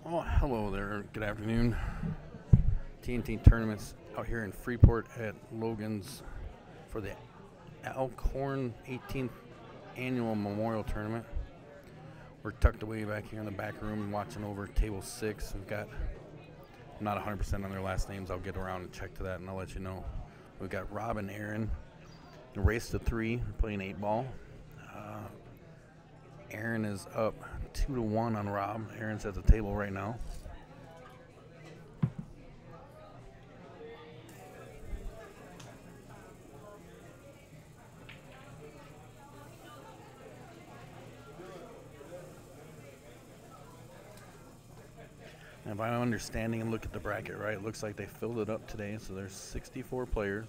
Oh, hello there. Good afternoon. TNT tournaments out here in Freeport at Logan's for the Korn 18th annual memorial tournament. We're tucked away back here in the back room watching over table 6. We've got, I'm not 100% on their last names. I'll get around and check to that and I'll let you know. We've got Rob and Aaron. Race to 3, playing 8 ball. Aaron is up 2-1 on Rob. Aaron's at the table right now. And if I'm understanding and look at the bracket right, it looks like they filled it up today, so there's 64 players.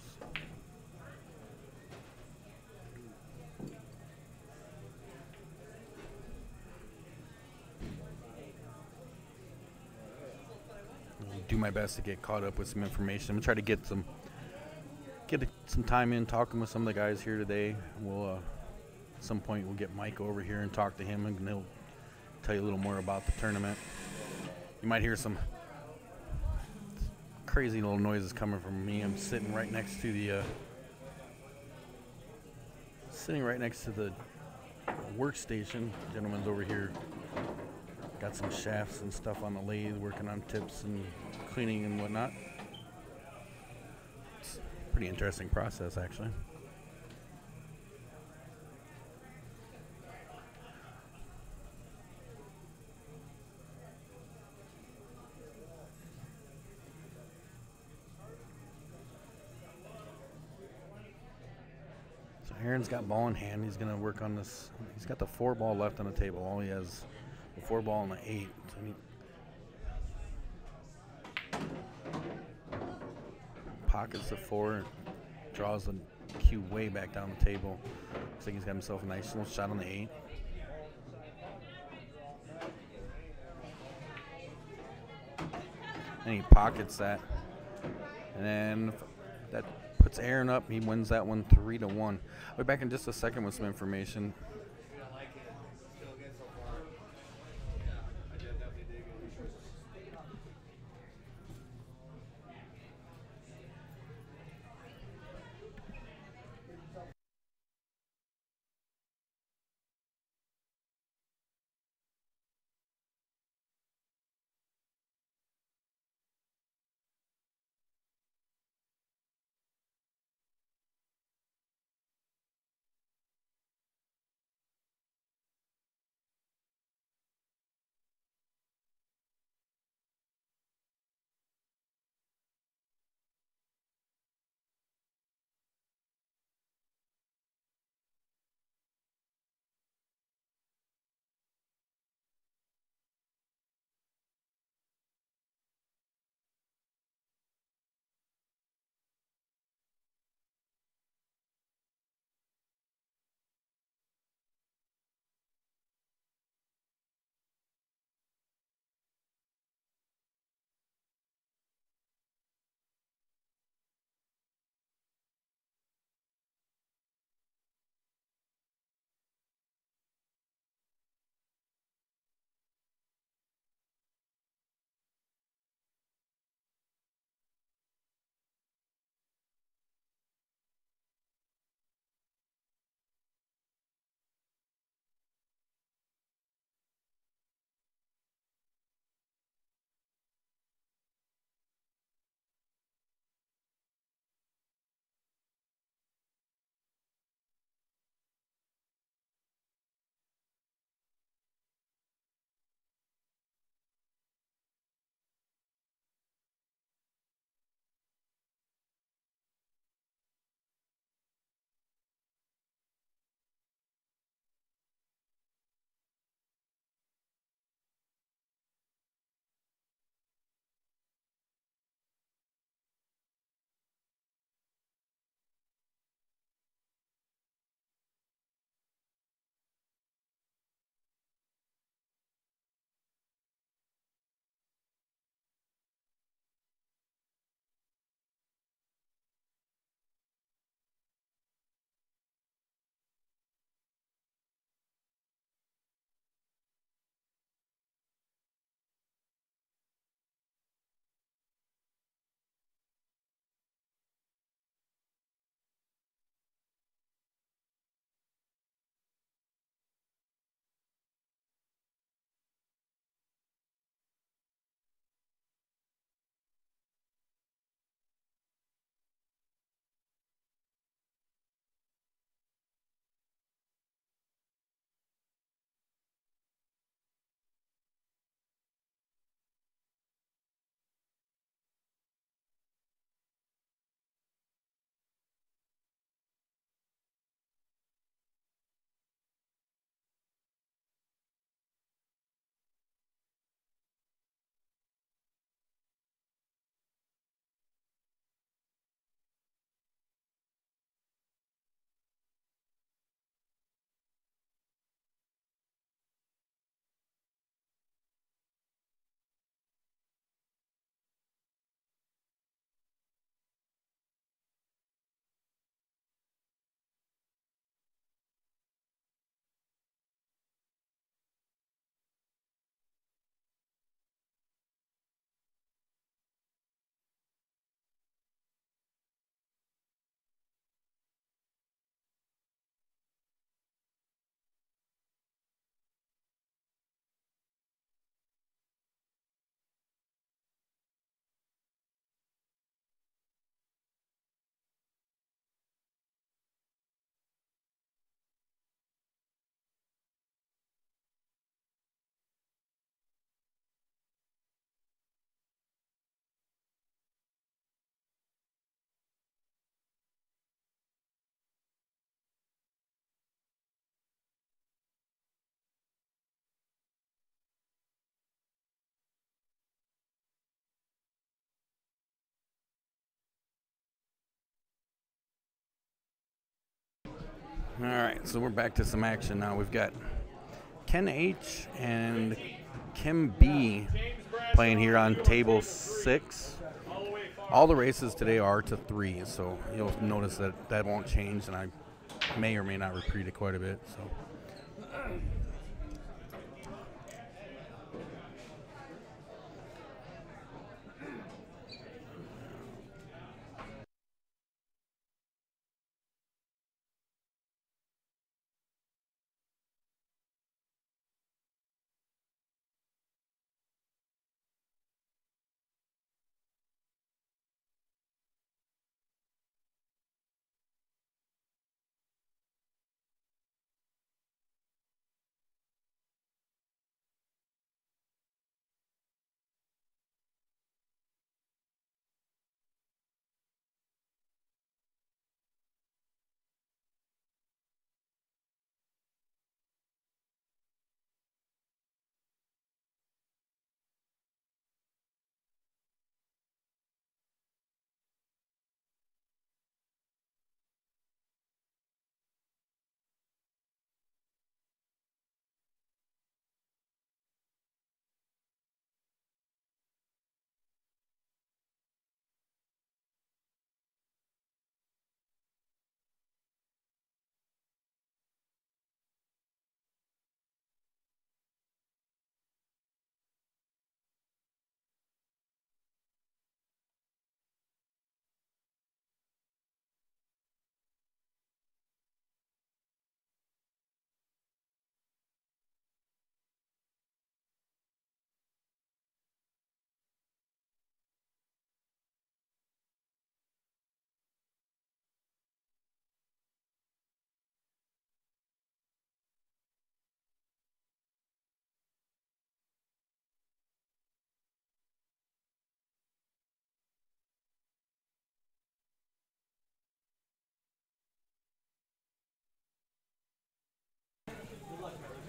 I'll do my best to get caught up with some information. I'm gonna try to get some time in talking with some of the guys here today. We'll at some point we'll get Mike over here and talk to him, and he'll tell you a little more about the tournament. You might hear some crazy little noises coming from me. I'm sitting right next to the workstation. Gentleman's over here, got some shafts and stuff on the lathe, working on tips and cleaning and whatnot. It's a pretty interesting process, actually. Aaron's got ball in hand. He's going to work on this. He's got the 4 ball left on the table. All he has the 4 ball and the 8. So pockets the 4, draws the cue way back down the table. Looks like he's got himself a nice little shot on the 8. And he pockets that. And then that puts Aaron up. He wins that one 3-1. I'll be back in just a second with some information. All right, so we're back to some action now. We've got Ken H and Kim B playing here on table 6. All the races today are to 3, so you'll notice that won't change, and I may or may not repeat it quite a bit. So.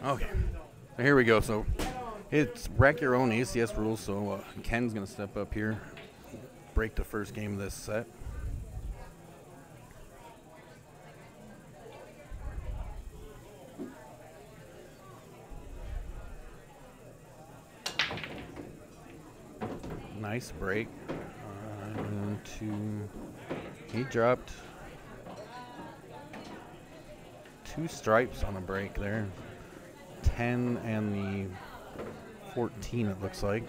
Okay, so here we go. So it's rack your own ACS rules. So Ken's going to step up here, break the first game of this set. Nice break. He dropped 2 stripes on the break there. 10 and the 14, it looks like.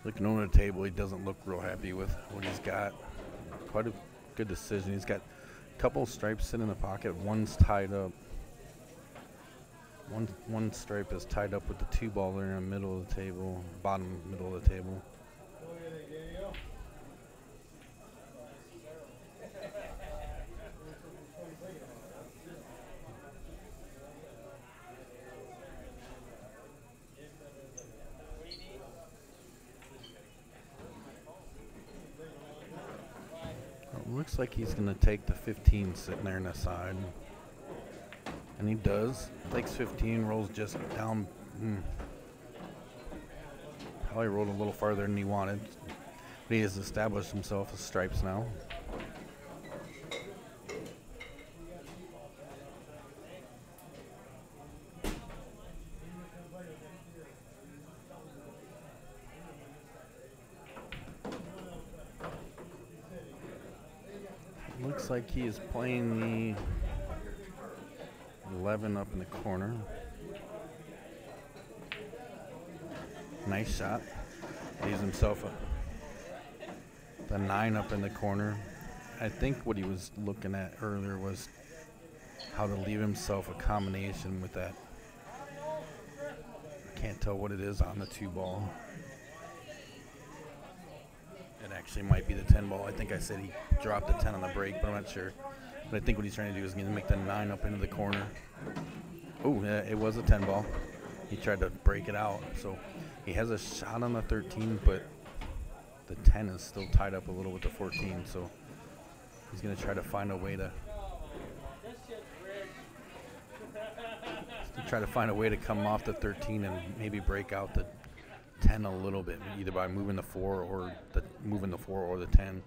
Looking over the table, he doesn't look real happy with what he's got. Quite a good decision. He's got a couple stripes sitting in the pocket. One's tied up. One stripe is tied up with the 2 ball there in the middle of the table, bottom middle of the table. Looks like he's going to take the 15 sitting there on the side. And he does. Takes 15, rolls just down. Probably rolled a little farther than he wanted. But he has established himself as stripes now. Looks like he is playing the 11 up in the corner. Nice shot. Leaves himself the 9 up in the corner. I think what he was looking at earlier was how to leave himself a combination with that. I can't tell what it is on the 2 ball. It actually might be the 10 ball. I think I said he dropped the 10 on the break, but I'm not sure. But I think what he's trying to do is make the 9 up into the corner. Oh, yeah, it was a 10 ball. He tried to break it out. So he has a shot on the 13, but the 10 is still tied up a little with the 14. So he's going to try to find a way to come off the 13 and maybe break out the 10 a little bit, either by moving the 4 or the 10.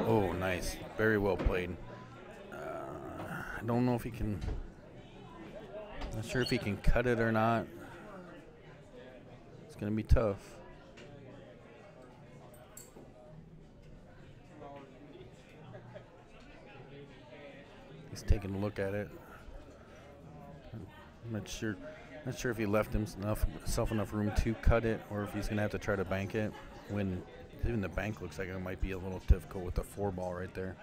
Oh, nice. Very well played. I don't know if he can... Not sure if he can cut it or not. It's going to be tough. He's taking a look at it. I'm not sure if he left himself enough room to cut it, or if he's going to have to try to bank it. When even the bank looks like it might be a little difficult with the 4 ball right there.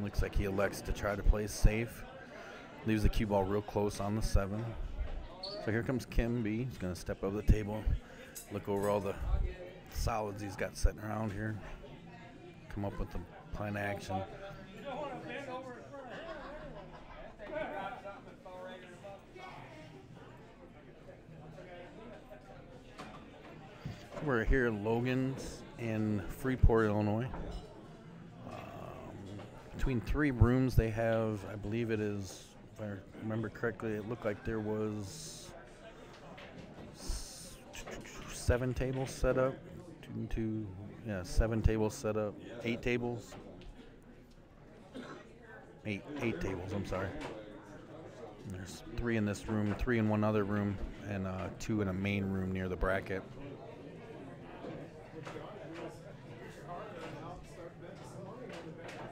Looks like he elects to try to play safe. Leaves the cue ball real close on the 7. So here comes Kim B. He's going to step over the table, look over all the solids he's got sitting around here, come up with the plan of action. We're here in Logan's in Freeport, Illinois. Between 3 rooms they have, I believe it is, if I remember correctly, it looked like there was 7 tables set up. 7 tables set up. 8 tables. 8 tables, I'm sorry. And there's 3 in this room, 3 in one other room, and 2 in a main room near the bracket.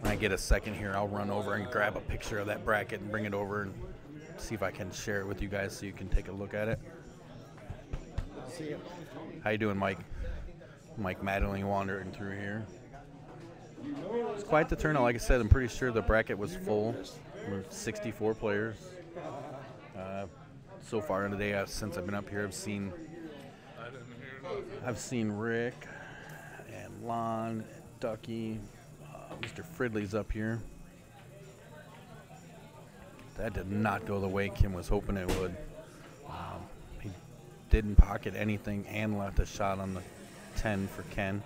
When I get a second here, I'll run over and grab a picture of that bracket and bring it over and see if I can share it with you guys so you can take a look at it. See you. How you doing, Mike? Mike Madeline wandering through here. It's quite the turnout. Like I said, I'm pretty sure the bracket was full. We're 64 players. So far in the day, since I've been up here, I've seen Rick and Lon, and Ducky. Mr. Fridley's up here. That did not go the way Kim was hoping it would. He didn't pocket anything and left a shot on the 10 for Ken.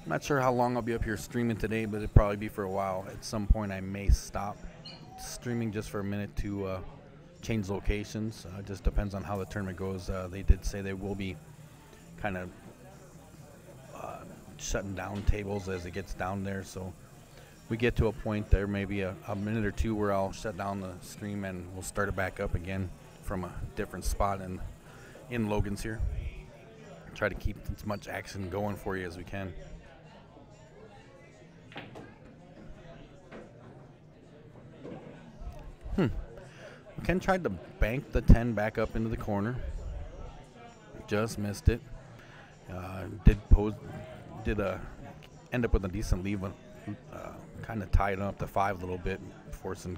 I'm not sure how long I'll be up here streaming today, but it'll probably be for a while. At some point, I may stop streaming just for a minute to change locations. It just depends on how the tournament goes. They did say they will be kind of shutting down tables as it gets down there. So we get to a point there, maybe a minute or two, where I'll shut down the stream and we'll start it back up again from a different spot in Logan's here. Try to keep as much action going for you as we can. Ken tried to bank the 10 back up into the corner. Just missed it. Did end up with a decent lead, but kind of tied up the 5 a little bit, forcing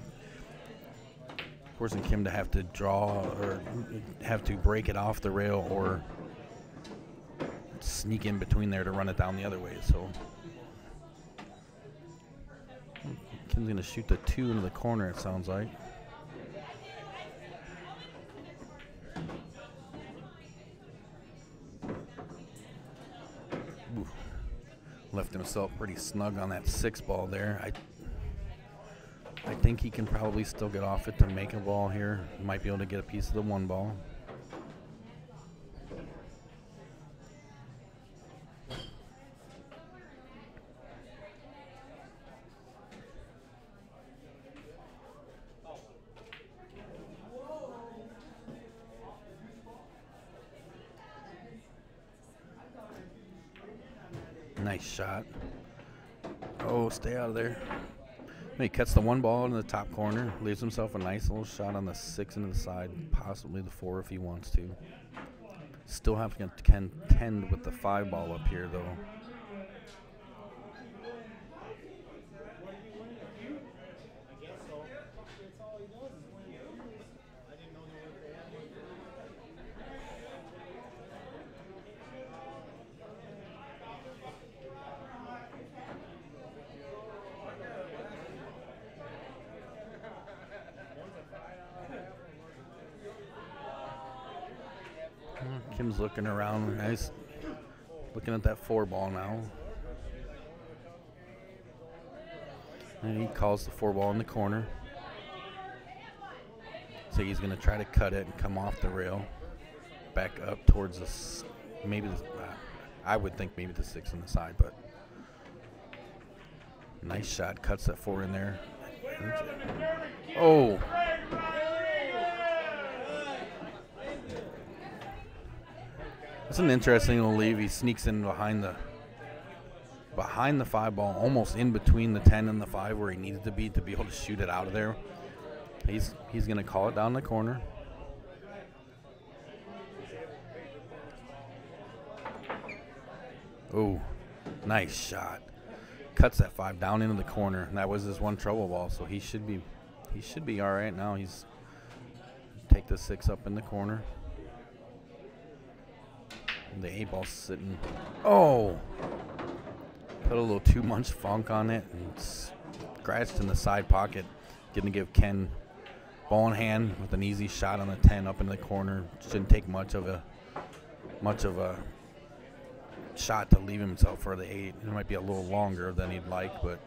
Kim to have to draw or have to break it off the rail or sneak in between there to run it down the other way. So Kim's going to shoot the 2 into the corner, it sounds like. Ooh. Left himself pretty snug on that 6 ball there. I think he can probably still get off it to make a ball here. Might be able to get a piece of the 1 ball. Nice shot. Oh, stay out of there. He cuts the one ball in the top corner, leaves himself a nice little shot on the 6 into the side, possibly the 4 if he wants to. Still have to contend with the 5 ball up here, though. Kim's looking around. Nice. Looking at that 4 ball now. And he calls the 4 ball in the corner. So he's going to try to cut it and come off the rail. Back up towards the, maybe, I would think maybe the 6 on the side, but nice shot. Cuts that 4 in there. Oh. That's an interesting little leave. He sneaks in behind the 5 ball, almost in between the 10 and the 5 where he needed to be able to shoot it out of there. He's going to call it down the corner. Oh, nice shot. Cuts that 5 down into the corner. And that was his one trouble ball, so he should be all right now. He's take the 6 up in the corner. The 8 ball's sitting. Oh! Put a little too much funk on it and scratched in the side pocket. Getting to give Ken ball in hand with an easy shot on the 10 up in the corner. Shouldn't take much of a shot to leave himself for the 8. It might be a little longer than he'd like, but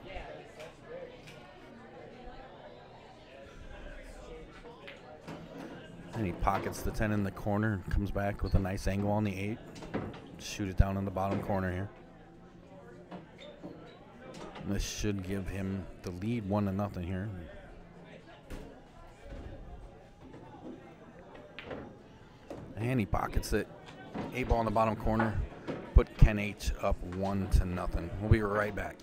and he pockets the 10 in the corner and comes back with a nice angle on the 8. Shoot it down in the bottom corner here. And this should give him the lead 1-0 here. And he pockets it. 8 ball in the bottom corner. Put Ken H up 1-0. We'll be right back.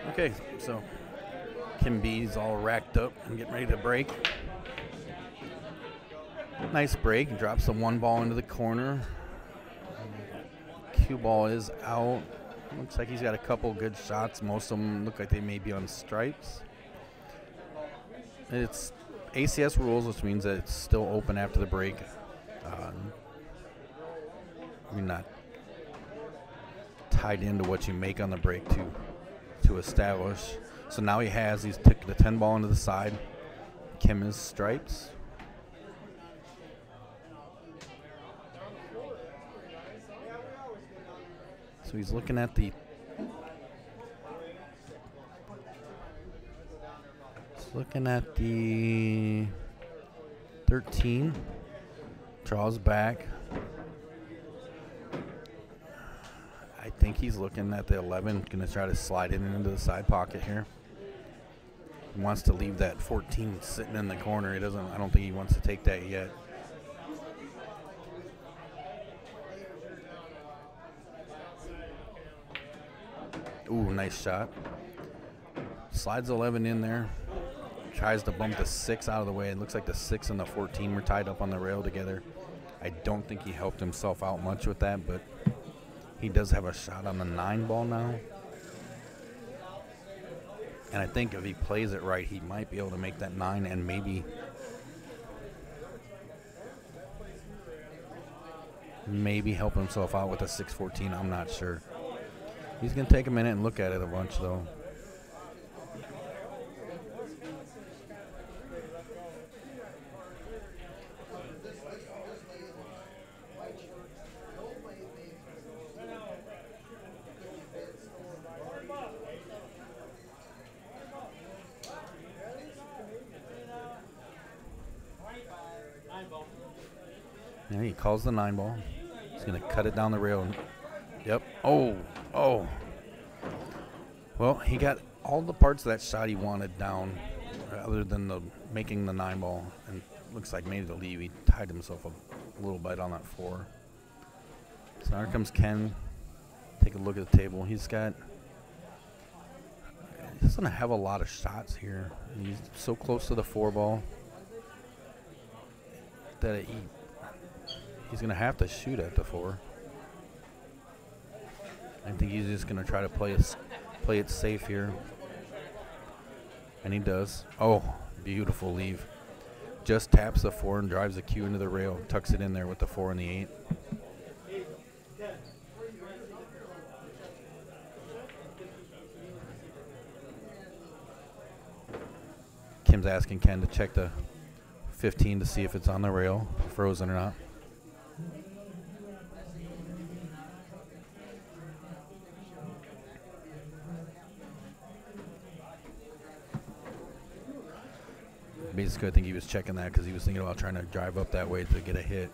Okay, so Kim B's all racked up and getting ready to break. Nice break. Drops the 1 ball into the corner. Cue ball is out. Looks like he's got a couple good shots. Most of them look like they may be on stripes. It's ACS rules, which means that it's still open after the break. You're not tied into what you make on the break to establish. So now he's took the 10 ball into the side. Kim is stripes. So he's looking at the 13. Draws back. I think he's looking at the 11, going to try to slide it into the side pocket here. He wants to leave that 14 sitting in the corner. I don't think he wants to take that yet. Ooh, nice shot. Slides 11 in there. Tries to bump the 6 out of the way. It looks like the 6 and the 14 were tied up on the rail together. I don't think he helped himself out much with that, but he does have a shot on the 9 ball now. And I think if he plays it right, he might be able to make that 9 and maybe help himself out with a 6-14. I'm not sure. He's going to take a minute and look at it a bunch, though. Yeah, he calls the 9 ball. He's going to cut it down the rail. Yep. Oh. Well, he got all the parts of that shot he wanted down, other than making the 9 ball. And looks like maybe the leave. He tied himself a little bit on that 4. So here comes Ken. Take a look at the table. He doesn't have a lot of shots here. He's so close to the 4 ball that he's going to have to shoot at the 4. I think he's just going to try to play it safe here. And he does. Oh, beautiful leave. Just taps the 4 and drives the cue into the rail. Tucks it in there with the 4 and the 8. Kim's asking Ken to check the 15 to see if it's on the rail, frozen or not. Basically, I think he was checking that because he was thinking about trying to drive up that way to get a hit.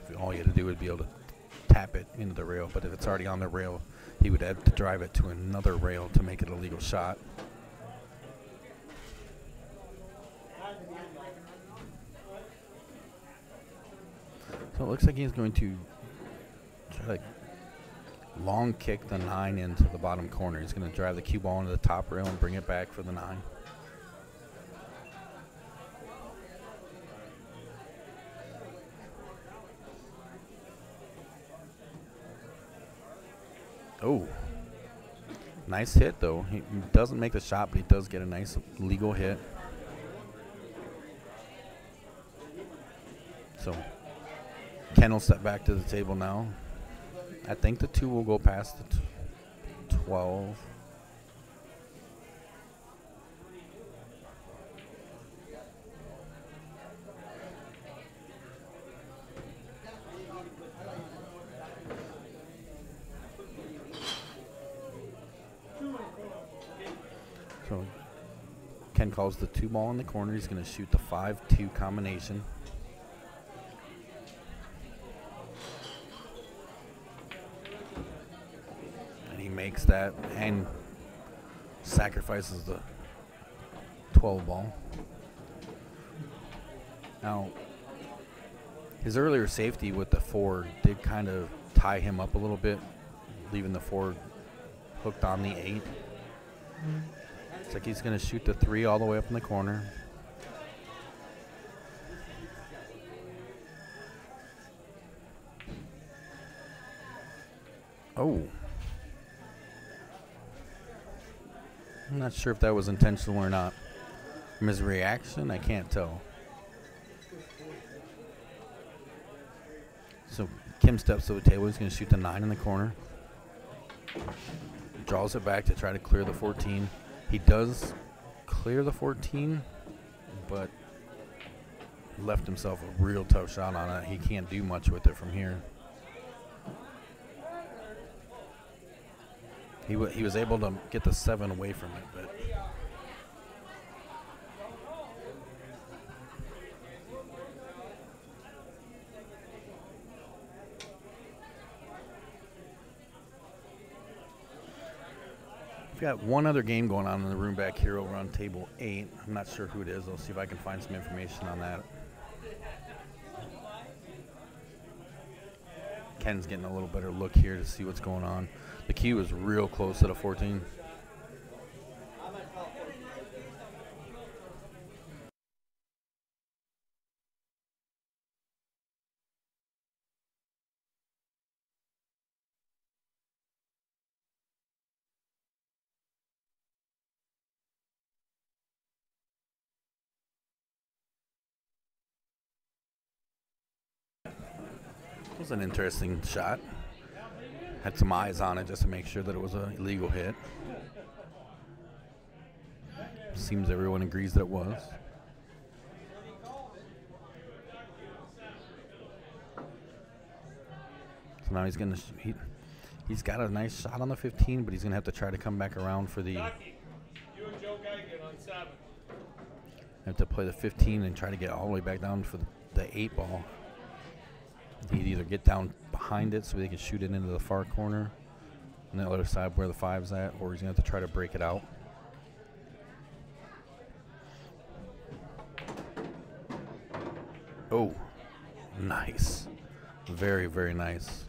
If all you had to do would be able to tap it into the rail, but if it's already on the rail, he would have to drive it to another rail to make it a legal shot. So it looks like he's going to try to long kick the 9 into the bottom corner. He's going to drive the cue ball into the top rail and bring it back for the 9. Oh, nice hit though. He doesn't make the shot, but he does get a nice legal hit. So Ken will step back to the table now. I think the 2 will go past the 12. So Ken calls the 2 ball in the corner. He's going to shoot the 5-2 combination. And he makes that and sacrifices the 12 ball. Now, his earlier safety with the 4 did kind of tie him up a little bit, leaving the 4 hooked on the 8. Looks like he's going to shoot the 3 all the way up in the corner. Oh. I'm not sure if that was intentional or not. From his reaction, I can't tell. So Kim steps to the table. He's going to shoot the 9 in the corner. Draws it back to try to clear the 14. He does clear the 14, but left himself a real tough shot on it. He can't do much with it from here. He was able to get the 7 away from it, but we've got one other game going on in the room back here over on table 8. I'm not sure who it is. I'll see if I can find some information on that. Ken's getting a little better look here to see what's going on. The cue is real close to the 14. It was an interesting shot. Had some eyes on it just to make sure that it was an illegal hit. Seems everyone agrees that it was. So now he's gonna he's got a nice shot on the 15, but he's gonna have to try to come back around for the. You and Joe Geigen on 7. Have to play the 15 and try to get all the way back down for the 8 ball. He'd either get down behind it so they can shoot it into the far corner on the other side where the 5's at, or he's going to have to try to break it out. Oh, nice. Very, very nice.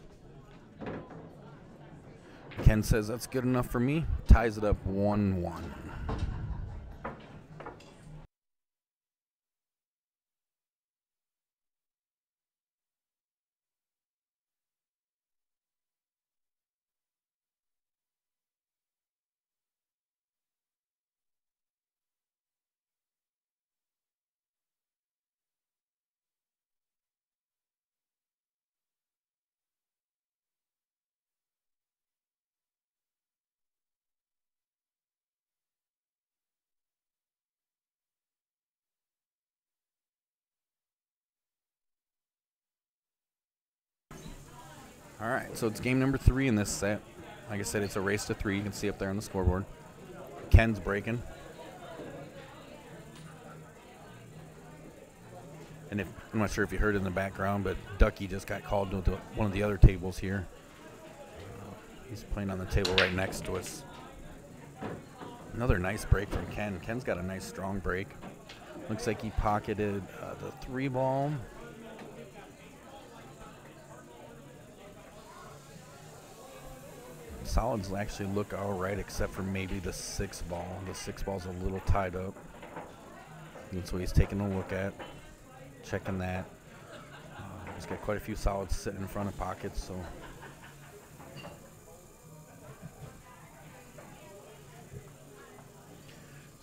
Ken says that's good enough for me. Ties it up 1-1. All right, so it's game number 3 in this set. Like I said, it's a race to 3. You can see up there on the scoreboard. Ken's breaking. And I'm not sure if you heard it in the background, but Ducky just got called to one of the other tables here. He's playing on the table right next to us. Another nice break from Ken. Ken's got a nice strong break. Looks like he pocketed the 3 ball. Solids actually look all right, except for maybe the 6 ball. The 6 ball's a little tied up. That's what he's taking a look at, checking that. He's got quite a few solids sitting in front of pockets, so.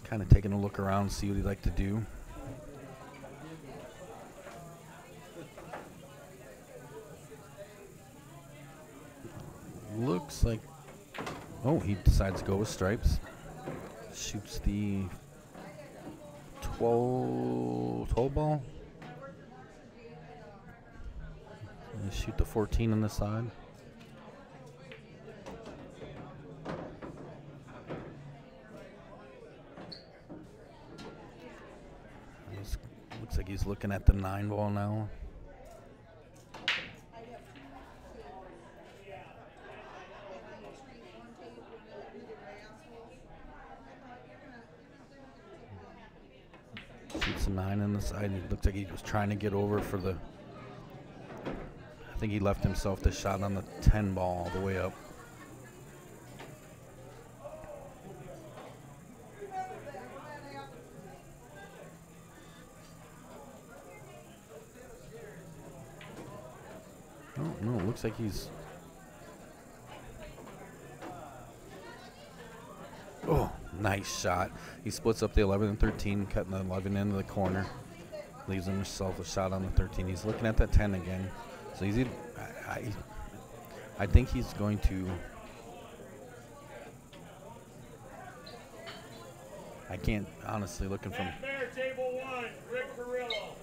Kind of taking a look around, see what he'd like to do. Looks like, oh, he decides to go with stripes. Shoots the 12 ball. And shoot the 14 on the side. Looks like he's looking at the 9 ball now. Shoots a 9 on the side. It looks like he was trying to get over for the, I think he left himself the shot on the 10 ball all the way up. Oh, no, it looks like he's... Oh, nice shot. He splits up the 11 and 13, cutting the 11 into the corner. Leaves himself a shot on the 13. He's looking at that 10 again. So he's... I think he's going to... I can't, honestly, looking from... Table 1, Rick Carrillo.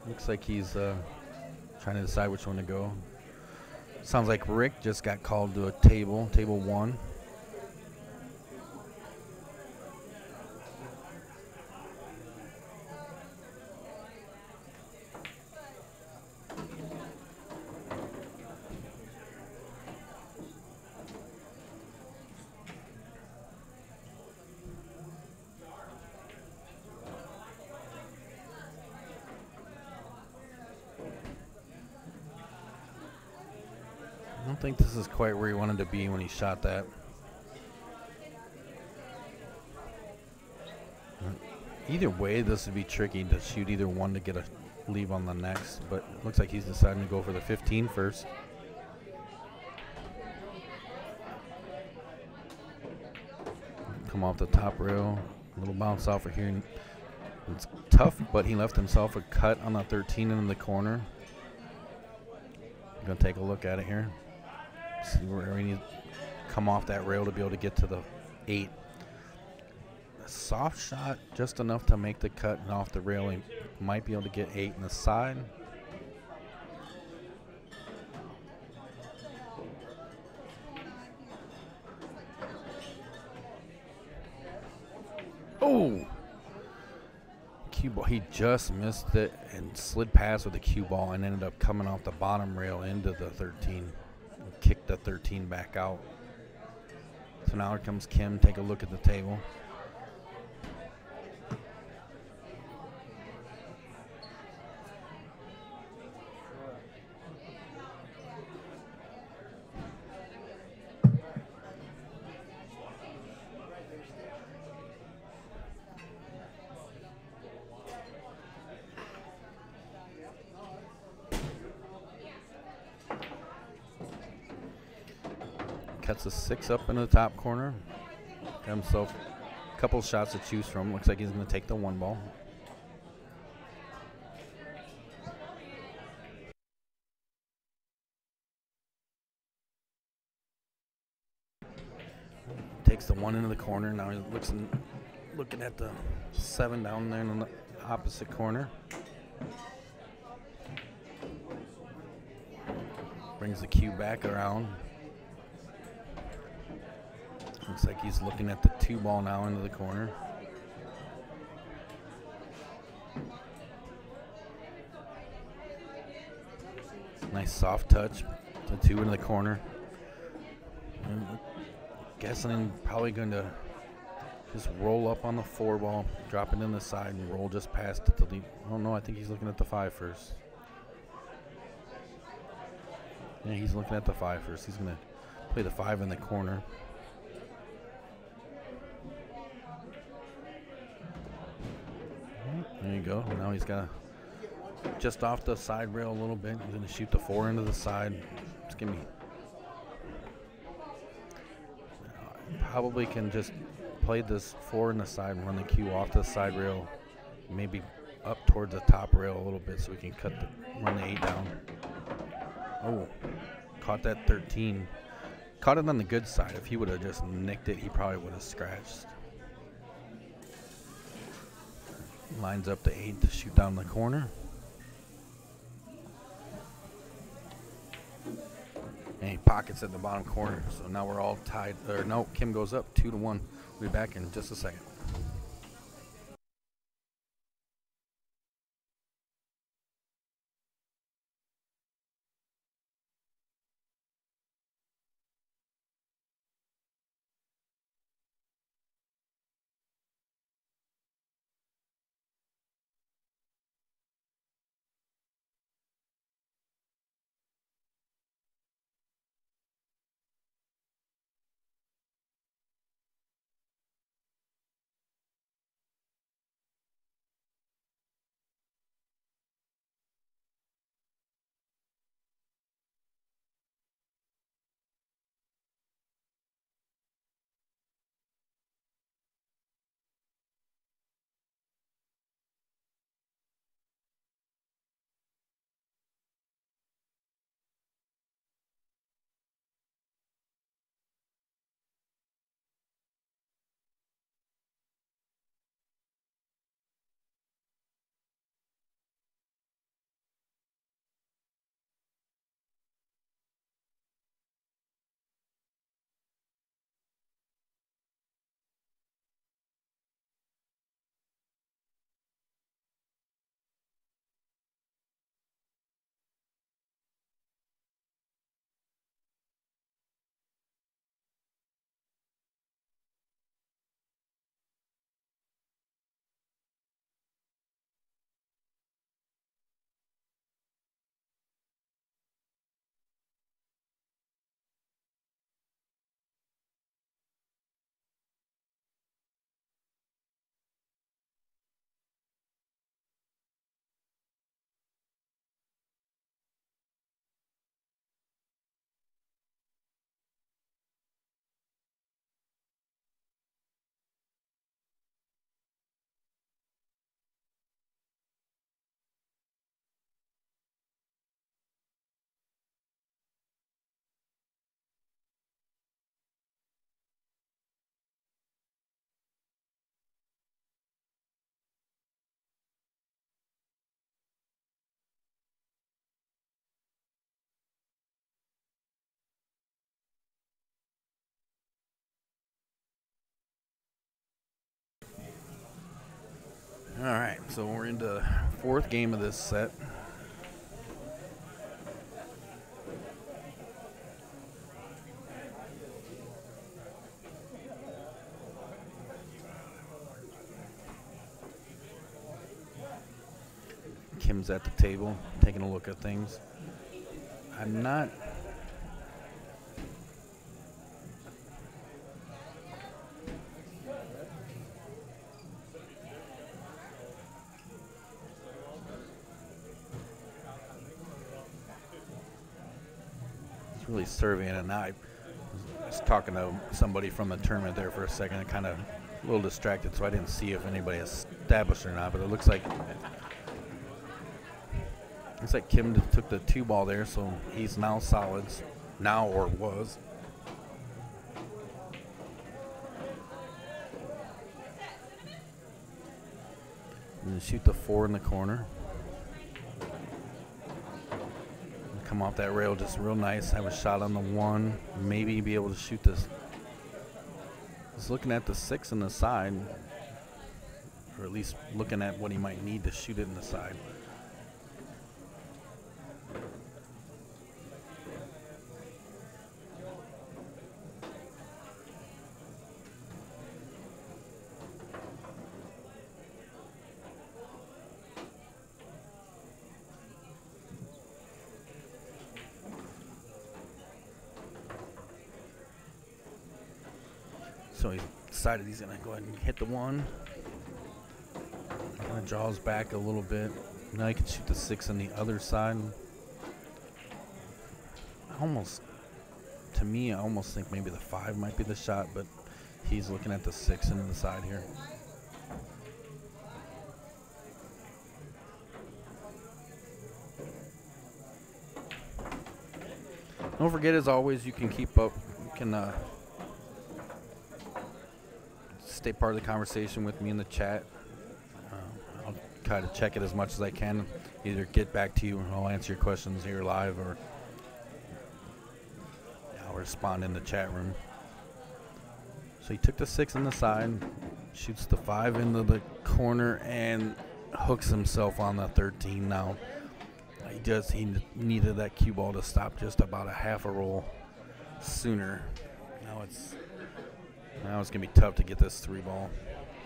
Looks like he's trying to decide which one to go. Sounds like Rick just got called to a table 1. I don't think this is quite where he wanted to be when he shot that. Either way, this would be tricky to shoot either one to get a leave on the next, but it looks like he's deciding to go for the 15 first. Come off the top rail, a little bounce off of here. It's tough, but he left himself a cut on the 13 in the corner. I'm gonna take a look at it here. See where we need to come off that rail to be able to get to the 8. A soft shot, just enough to make the cut and off the rail. He might be able to get 8 in the side. Oh! cue ball. He just missed it and slid past with the cue ball and ended up coming off the bottom rail into the 13. And kicked the 13 back out. So now here comes Kim. Take a look at the table. Cuts a 6 up into the top corner. Got himself a couple shots to choose from. Looks like he's going to take the 1 ball. Takes the 1 into the corner. Now he's looking at the 7 down there in the opposite corner. Brings the cue back around. Looks like he's looking at the 2 ball now into the corner. Nice soft touch. The 2 into the corner. And guessing probably going to just roll up on the 4 ball, drop it in the side, and roll just past it to leave. Oh no, I think he's looking at the 5 first. Yeah, he's looking at the 5 first. He's going to play the 5 in the corner. There you go. Now he's got just off the side rail a little bit. He's going to shoot the 4 into the side. It's going to be probably can just play this 4 in the side and run the cue off the side rail, maybe up towards the top rail a little bit so we can run the 8 down. Oh, caught that 13. Caught it on the good side. If he would have just nicked it, he probably would have scratched. Lines up the 8 to shoot down the corner. And he pockets at the bottom corner. So now we're all tied. Or no, Kim goes up 2-1. We'll be back in just a second. All right, so we're into the fourth game of this set. Kim's at the table, taking a look at things. I'm not... He's really surveying it now. I was talking to somebody from the tournament there for a second. I kind of a little distracted, so I didn't see if anybody established or not, but it looks like Kim took the 2 ball there, so he's now solids. Now or was. And then shoot the 4 in the corner. Come off that rail just real nice. Have a shot on the 1. Maybe be able to shoot this. He's looking at the 6 in the side. Or at least looking at what he might need to shoot it in the side. So he decided he's going to go ahead and hit the 1. Kind of draws back a little bit. Now he can shoot the 6 on the other side. To me, I almost think maybe the 5 might be the shot, but he's looking at the 6 into the side here. Don't forget, as always, you can keep up. You can stay part of the conversation with me in the chat. I'll try to check it as much as I can. Either get back to you or I'll answer your questions here live, or I'll respond in the chat room. So he took the 6 in the side, shoots the 5 into the corner, and hooks himself on the 13 now. He needed that cue ball to stop just about a half a roll sooner. Now it's going to be tough to get this 3 ball.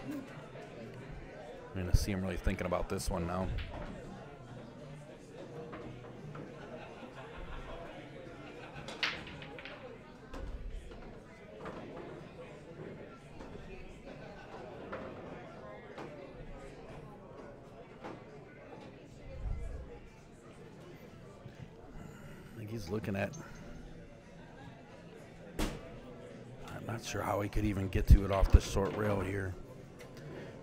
I'm going to see him really thinking about this one now. I think he's looking at... I'm not sure how he could even get to it off the short rail here.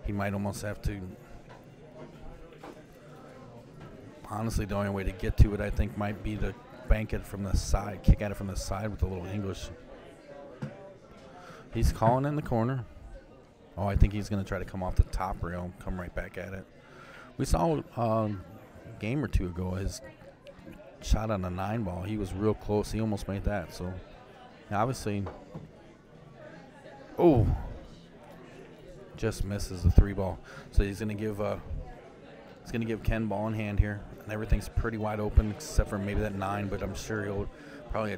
He might almost have to... Honestly, the only way to get to it, I think, might be to bank it from the side, kick at it from the side with a little English. He's calling in the corner. Oh, I think he's going to try to come off the top rail and come right back at it. We saw a game or two ago his shot on a 9 ball. He was real close. He almost made that. So, obviously... Oh, just misses the 3 ball. So he's going to give Ken ball in hand here, and everything's pretty wide open except for maybe that 9. But I'm sure he'll probably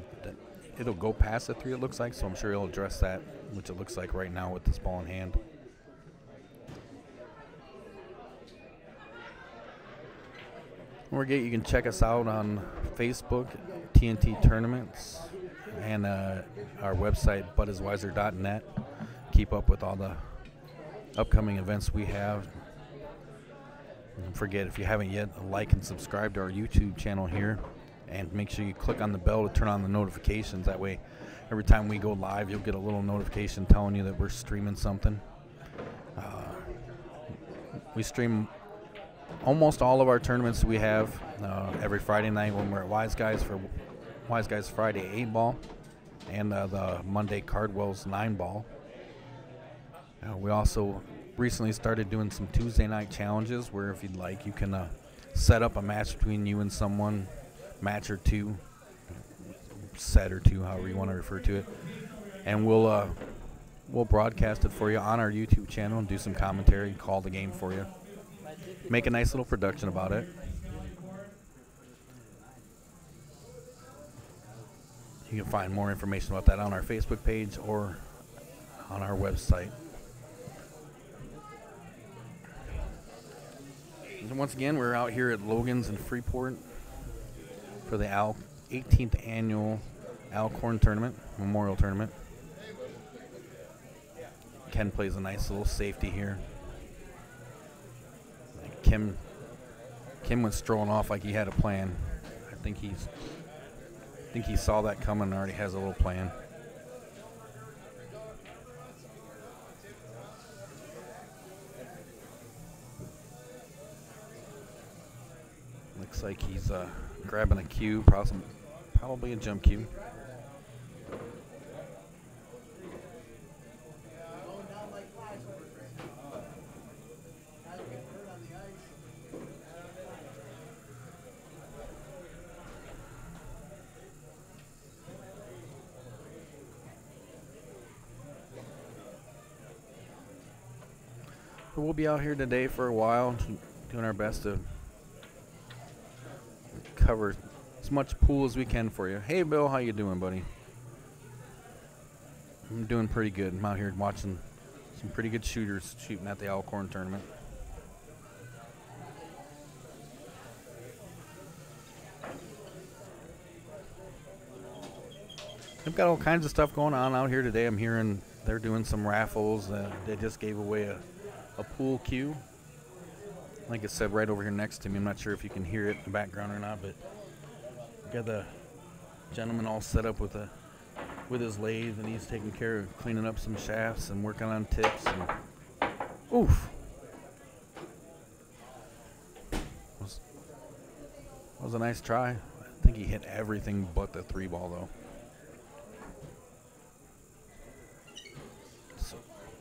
it'll go past the 3. It looks like, so I'm sure he'll address that, which it looks like right now with this ball in hand. Don't forget, you can check us out on Facebook, TNT Tournaments, and our website, budiswiser.net. Keep up with all the upcoming events we have. Don't forget, if you haven't yet, like and subscribe to our YouTube channel here, and make sure you click on the bell to turn on the notifications. That way, every time we go live, you'll get a little notification telling you that we're streaming something. We stream almost all of our tournaments we have every Friday night when we're at Wise Guys for Wise Guys Friday 8 ball, and the Monday Cardwell's 9 ball. We also recently started doing some Tuesday night challenges where, if you'd like, you can set up a match between you and someone, match or 2, set or 2, however you want to refer to it, and we'll broadcast it for you on our YouTube channel and do some commentary and call the game for you. make a nice little production about it. You can find more information about that on our Facebook page or on our website. And once again, we're out here at Logan's in Freeport for the 18th annual Korn tournament, Memorial Tournament. Ken plays a nice little safety here. Kim was strolling off like he had a plan. I think he saw that coming and already has a little plan. Looks like he's grabbing a cue, probably a jump cue. But we'll be out here today for a while, doing our best to cover as much pool as we can for you. Hey, Bill, how you doing, buddy? I'm doing pretty good. I'm out here watching some pretty good shooters shooting at the Korn tournament. They've got all kinds of stuff going on out here today. I'm hearing they're doing some raffles. They just gave away a pool cue. Like I said, right over here next to me. I'm not sure if you can hear it in the background or not, but got the gentleman all set up with his lathe, and he's taking care of cleaning up some shafts and working on tips. And oof! Was a nice try. I think he hit everything but the 3-ball though. So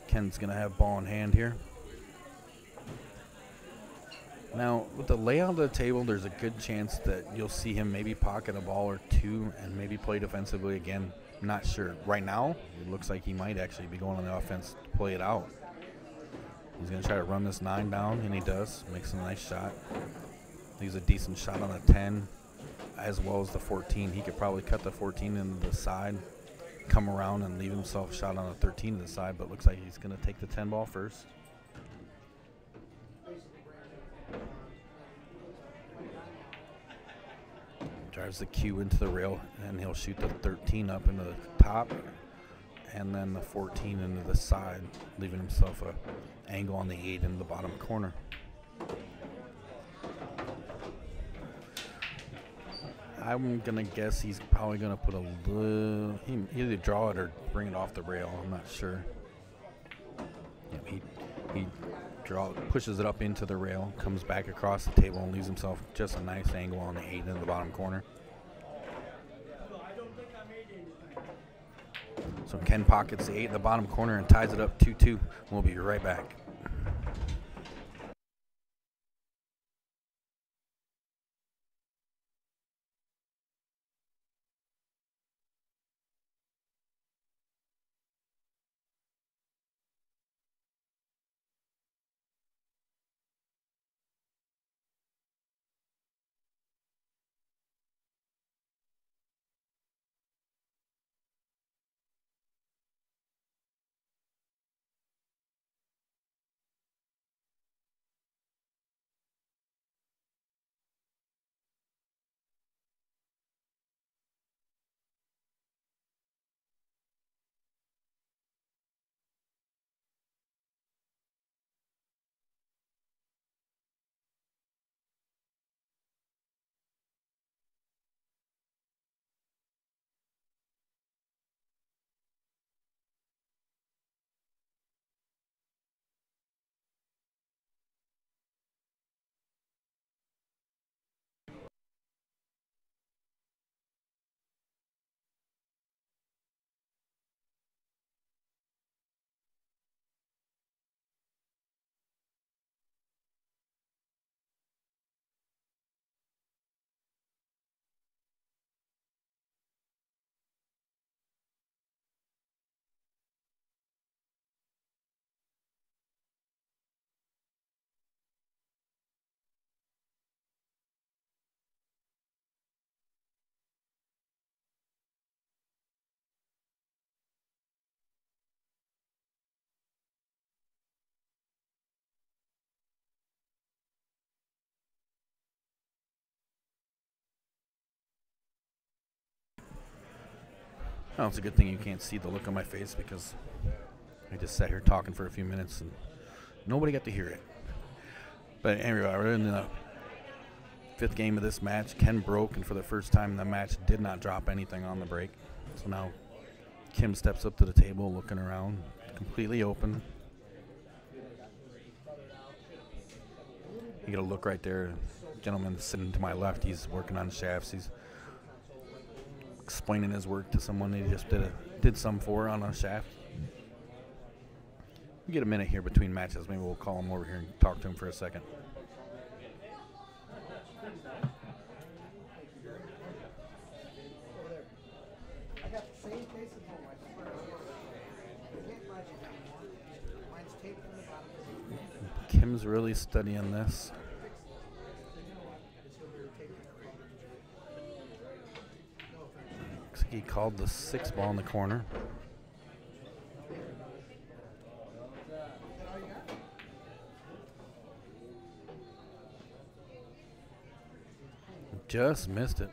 Ken's gonna have ball in hand here. Now, with the layout of the table, there's a good chance that you'll see him maybe pocket a ball or two and maybe play defensively again. I'm not sure. Right now, it looks like he might actually be going on the offense to play it out. He's going to try to run this 9 down, and he does. Makes a nice shot. He's a decent shot on the 10 as well as the 14. He could probably cut the 14 into the side, come around and leave himself a shot on the 13 to the side, but looks like he's going to take the 10 ball first. Drives the cue into the rail, and he'll shoot the 13 up into the top and then the 14 into the side, leaving himself a angle on the 8 in the bottom corner. I'm going to guess he's probably going to put a little, either draw it or bring it off the rail. I'm not sure. Yeah, he pushes it up into the rail, comes back across the table, and leaves himself just a nice angle on the 8 in the bottom corner. So Ken pockets the 8 in the bottom corner and ties it up 2-2. We'll be right back. Oh, it's a good thing you can't see the look on my face because I just sat here talking for a few minutes and nobody got to hear it. But anyway, we're in the 5th game of this match. Ken broke, and for the first time in the match, did not drop anything on the break. So now Kim steps up to the table, looking around, completely open. You get a look right there. Gentleman sitting to my left, he's working on shafts. He's explaining his work to someone he just did some for on a shaft. We get a minute here between matches. Maybe we'll call him over here and talk to him for a second. Kim's really studying this. Looks like he called the 6 ball in the corner. Just missed it.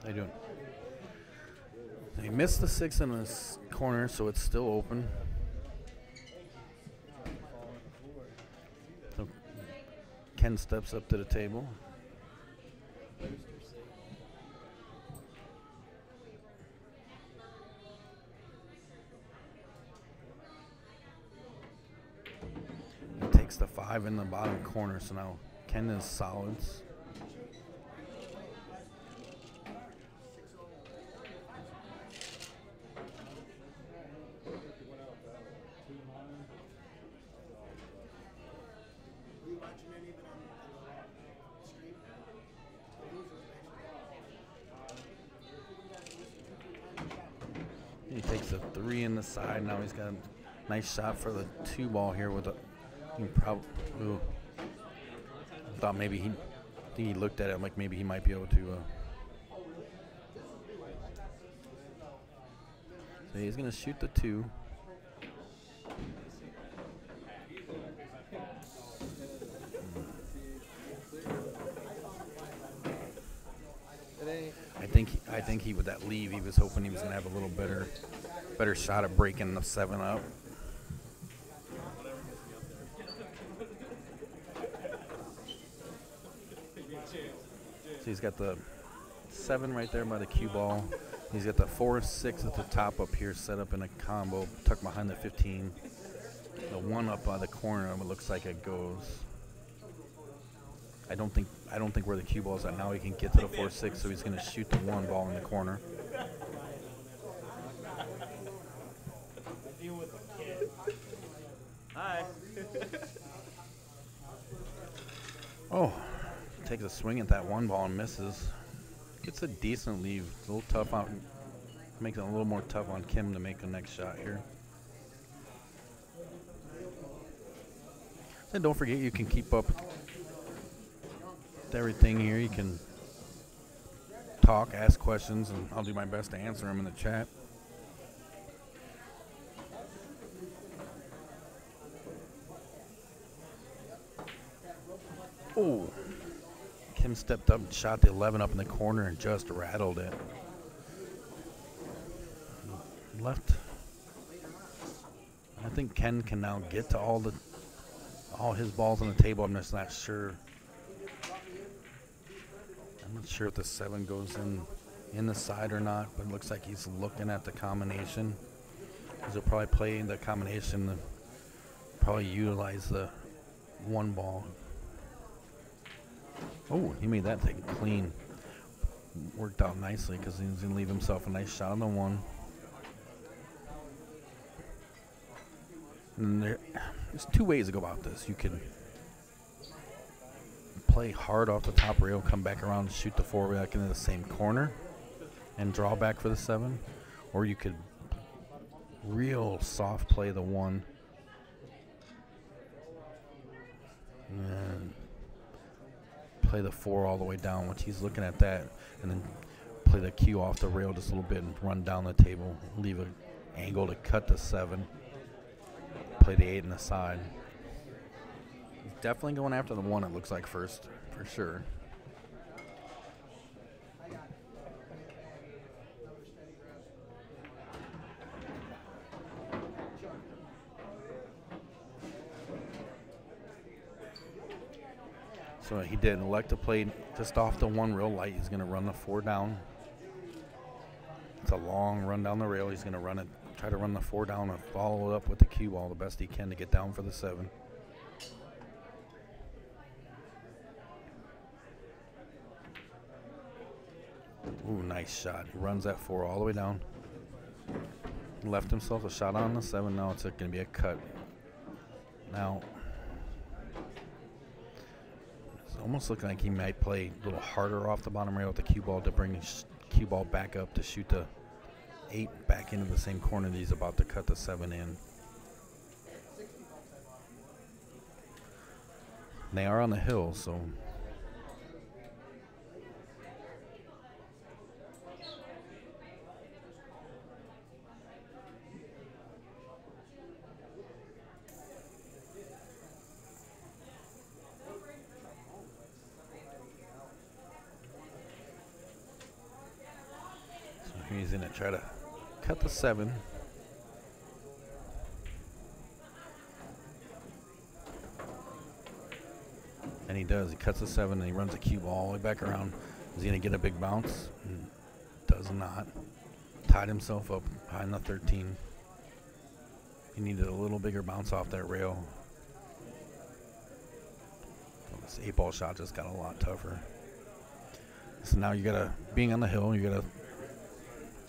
How you doing? He missed the 6 in this corner, so it's still open. So Ken steps up to the table. He takes the 5 in the bottom corner, so now Ken is solids. He takes a 3 in the side. Now he's got a nice shot for the 2 ball here with a. Thought maybe I think he looked at it like maybe he might be able to. So he's gonna shoot the 2. I think he with that leave, he was hoping he was gonna have a little better shot at breaking the 7 up. So he's got the 7 right there by the cue ball. He's got the 4-6 at the top up here, set up in a combo, tucked behind the 15. The 1 up by the corner, it looks like it goes. I don't think where the cue ball is at now he can get to the 4-6, so he's going to shoot the 1 ball in the corner. Hi. Oh, takes a swing at that 1 ball and misses. Gets a decent leave. It's a little tough on, makes it a little more tough on Kim to make the next shot here. And don't forget, you can keep up with everything here. You can talk, ask questions, and I'll do my best to answer them in the chat. Oh, Kim stepped up and shot the 11 up in the corner and just rattled it. Left. I think Ken can now get to all his balls on the table. I'm just not sure. I'm not sure if the 7 goes in the side or not, but it looks like he's looking at the combination. He'll probably play the combination, probably utilize the 1 ball. Oh, he made that thing clean. Worked out nicely because he's going to leave himself a nice shot on the 1. And there's 2 ways to go about this. You can play hard off the top rail, come back around and shoot the 4 back into the same corner and draw back for the 7. Or you could real soft play the 1 and play the 4 all the way down, which he's looking at that, and then play the cue off the rail just a little bit and run down the table, leave an angle to cut the 7, play the 8 in the side. He's definitely going after the 1, it looks like, first for sure. So he did elect to play just off the one real light. He's going to run the 4 down. It's a long run down the rail. He's going to run it, try to run the 4 down and follow it up with the cue ball the best he can to get down for the 7. Ooh, nice shot. He runs that 4 all the way down. Left himself a shot on the 7. Now it's going to be a cut. Now, it's almost looking like he might play a little harder off the bottom rail with the cue ball to bring his cue ball back up to shoot the 8 back into the same corner that he's about to cut the 7 in. They are on the hill, so he's going to try to cut the 7. And he does. He cuts the 7 and he runs the cue ball all the way back around. Is he going to get a big bounce? Does not. Tied himself up behind the 13. He needed a little bigger bounce off that rail. Well, this 8-ball shot just got a lot tougher. So now you got to, being on the hill, you got to,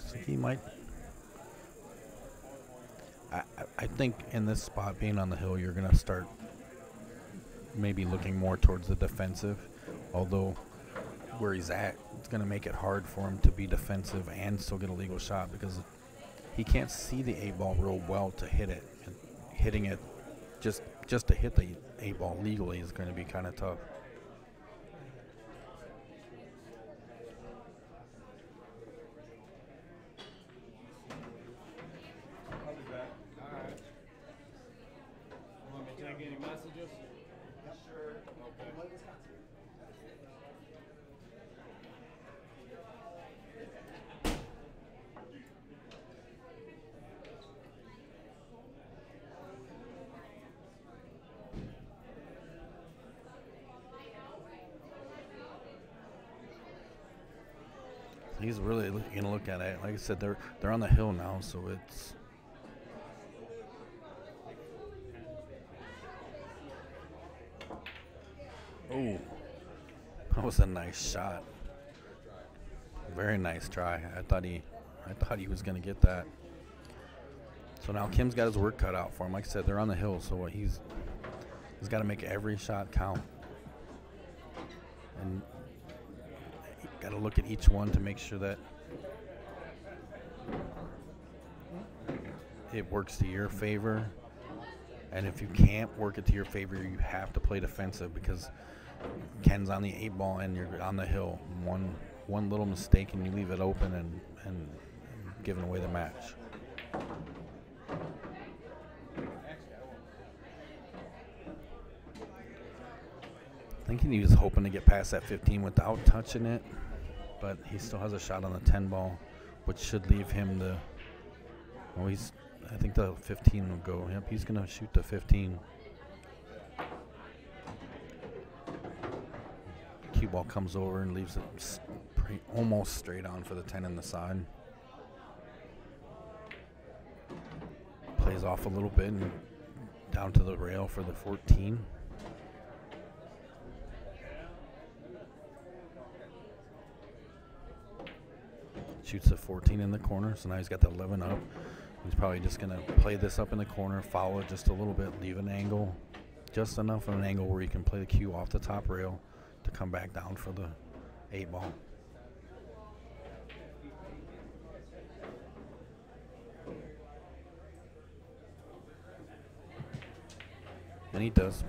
so he might, I think in this spot, being on the hill, you're going to start maybe looking more towards the defensive, although where he's at, it's going to make it hard for him to be defensive and still get a legal shot because he can't see the 8-ball real well to hit it. And hitting it just to hit the 8-ball legally is going to be kind of tough. He's really going to look at it. Like I said, they're on the hill now, so it's oh, that was a nice shot. Very nice try. I thought he was going to get that. So now Kim's got his work cut out for him. Like I said, they're on the hill, so he's got to make every shot count. And got to look at each one to make sure that it works to your favor. And if you can't work it to your favor, you have to play defensive because Ken's on the 8-ball and you're on the hill. One little mistake and you leave it open and giving away the match. I think he was hoping to get past that 15 without touching it, but he still has a shot on the 10-ball, which should leave him the. Well, I think the 15 will go. Yep, he's going to shoot the 15. Cue ball comes over and leaves it almost straight on for the 10 in the side. Plays off a little bit and down to the rail for the 14. Shoots a 14 in the corner, so now he's got the 11 up. He's probably just going to play this up in the corner, follow it just a little bit, leave an angle, just enough of an angle where he can play the cue off the top rail to come back down for the 8-ball. And he does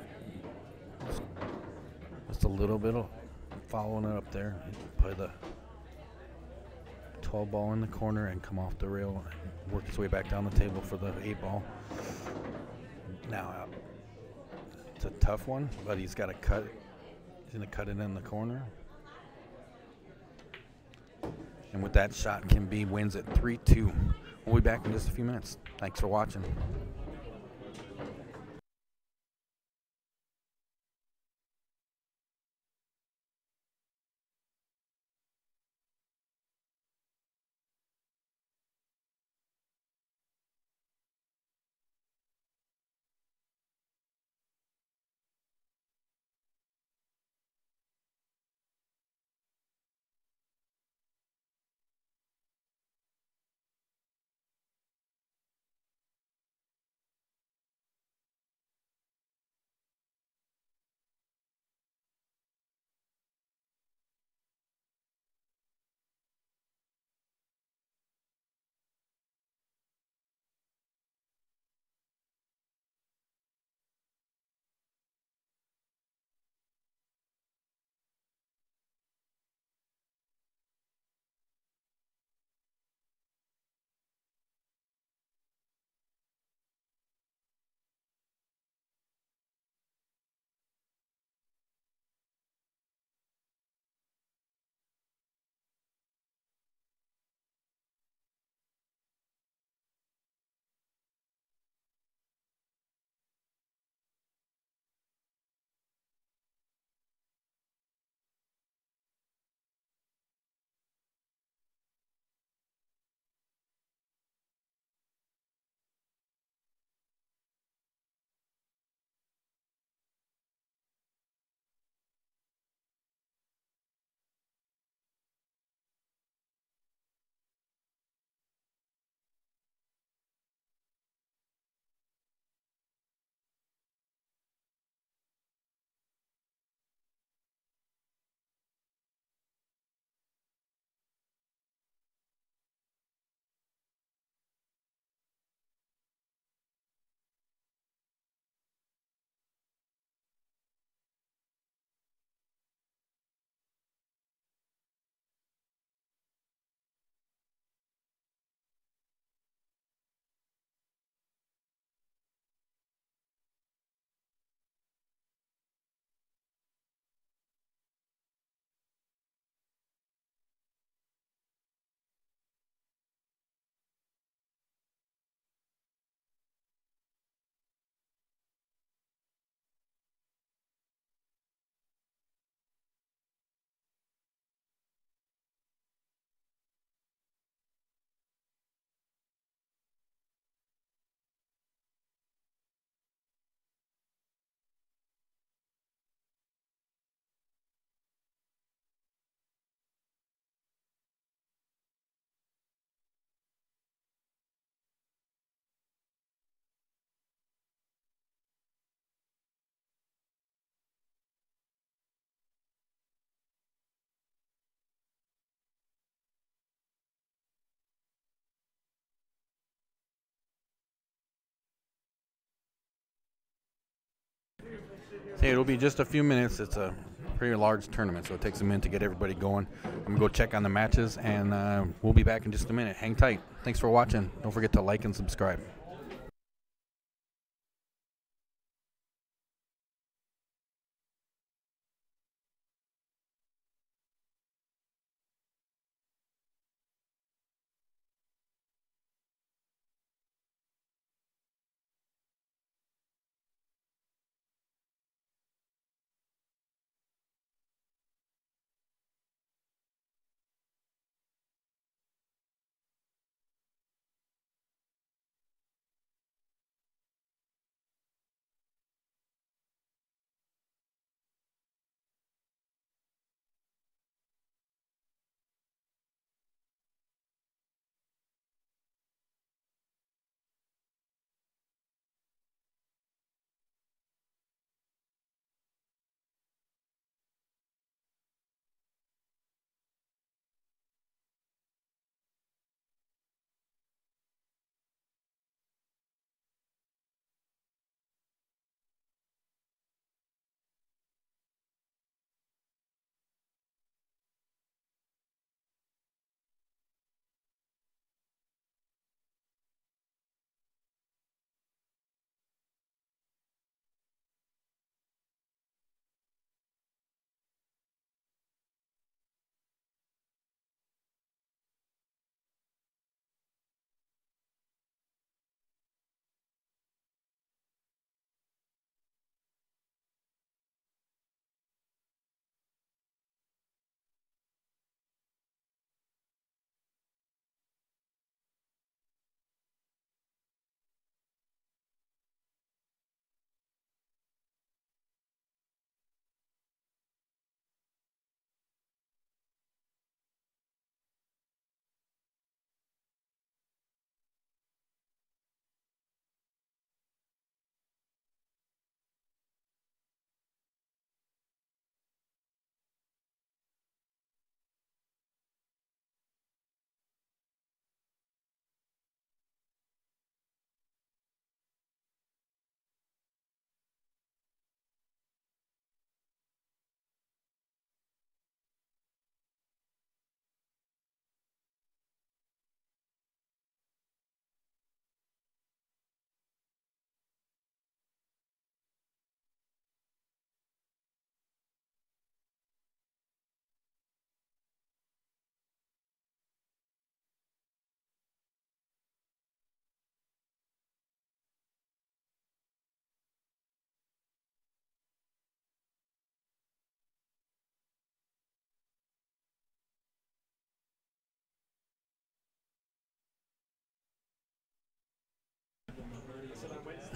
just a little bit of following it up there. Play the 12-ball in the corner and come off the rail and work his way back down the table for the 8-ball. Now, it's a tough one, but he's got to cut He's going to cut it in the corner. And with that shot, Kim B wins at 3-2. We'll be back in just a few minutes. Thanks for watching. Hey, it'll be just a few minutes. It's a pretty large tournament, so it takes a minute to get everybody going. I'm going to go check on the matches, and we'll be back in just a minute. Hang tight. Thanks for watching. Don't forget to like and subscribe.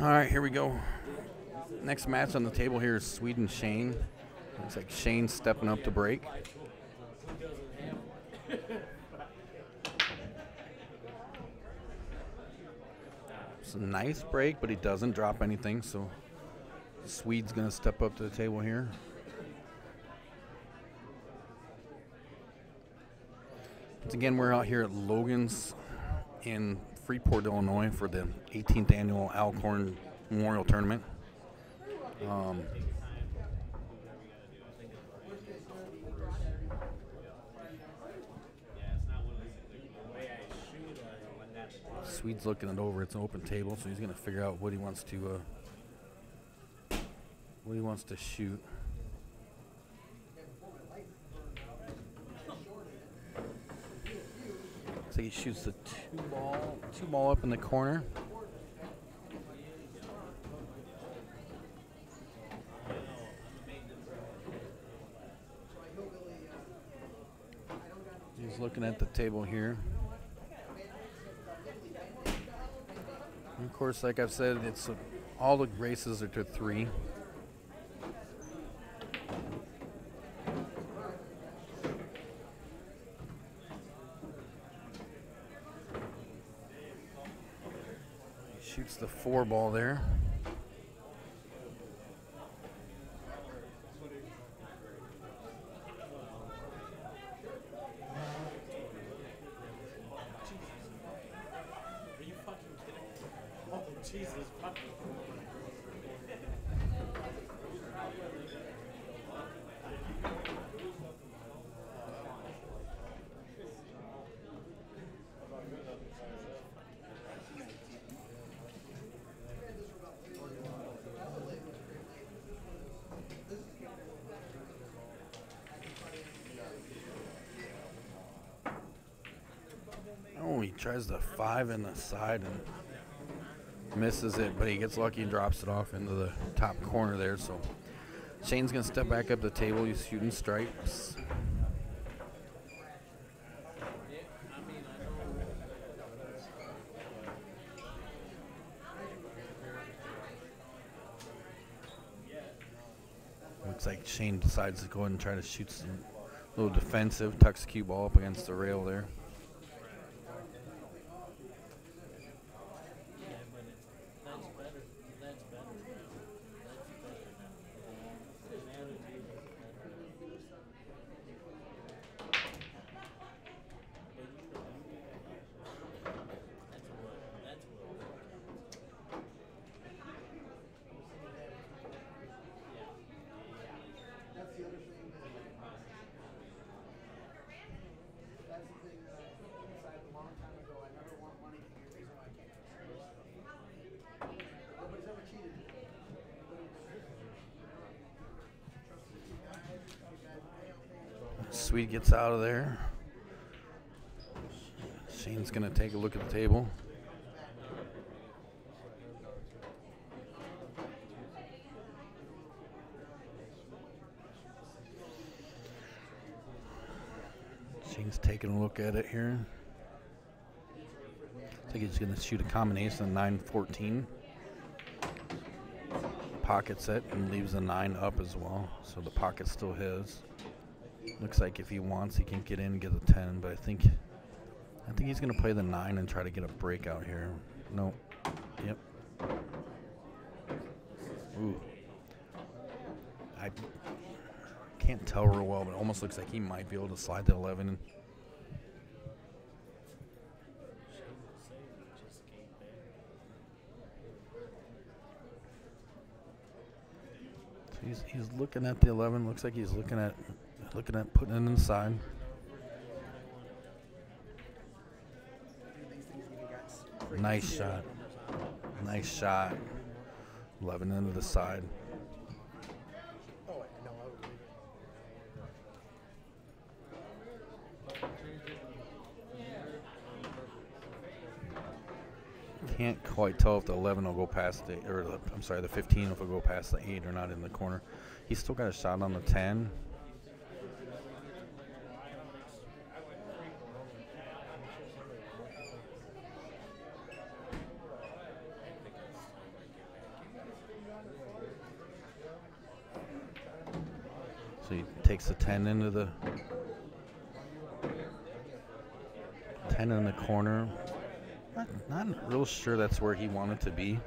All right, here we go. Next match on the table here is Sweden Shane. Looks like Shane's stepping up to break. It's a nice break, but he doesn't drop anything, so Swede's going to step up to the table here. Once again, we're out here at Logan's in Freeport, Illinois for the 18th annual Korn Memorial Tournament. Swede's looking it over. It's an open table, so he's going to figure out what he wants to shoot. So he shoots the two ball up in the corner. He's looking at the table here. And of course, like I've said, it's all the races are to 3. Shoots the 4 ball there. Are you fucking kidding me? Oh, Jesus fucking. Oh, he tries the 5 in the side and misses it, but he gets lucky and drops it off into the top corner there. So Shane's going to step back up the table. He's shooting stripes. Looks like Shane decides to go ahead and try to shoot some little defensive, tucks the cue ball up against the rail there. Swede gets out of there. Shane's going to take a look at the table. Shane's taking a look at it here. I think he's going to shoot a combination of 9-14. Pockets it and leaves the 9 up as well, so the pocket's still his. Looks like if he wants, he can get in and get the 10, but I think he's going to play the 9 and try to get a breakout here. Nope. Yep. Ooh. I can't tell real well, but it almost looks like he might be able to slide the 11. So he's looking at the 11. Looks like he's looking at putting it inside. Nice shot. Nice shot. 11 into the side. Can't quite tell if the 11 will go past the, or the, I'm sorry, the 15 if it'll go past the 8 or not in the corner. He's still got a shot on the 10. So he takes the 10 into the 10 in the corner. Not real sure that's where he wanted to be.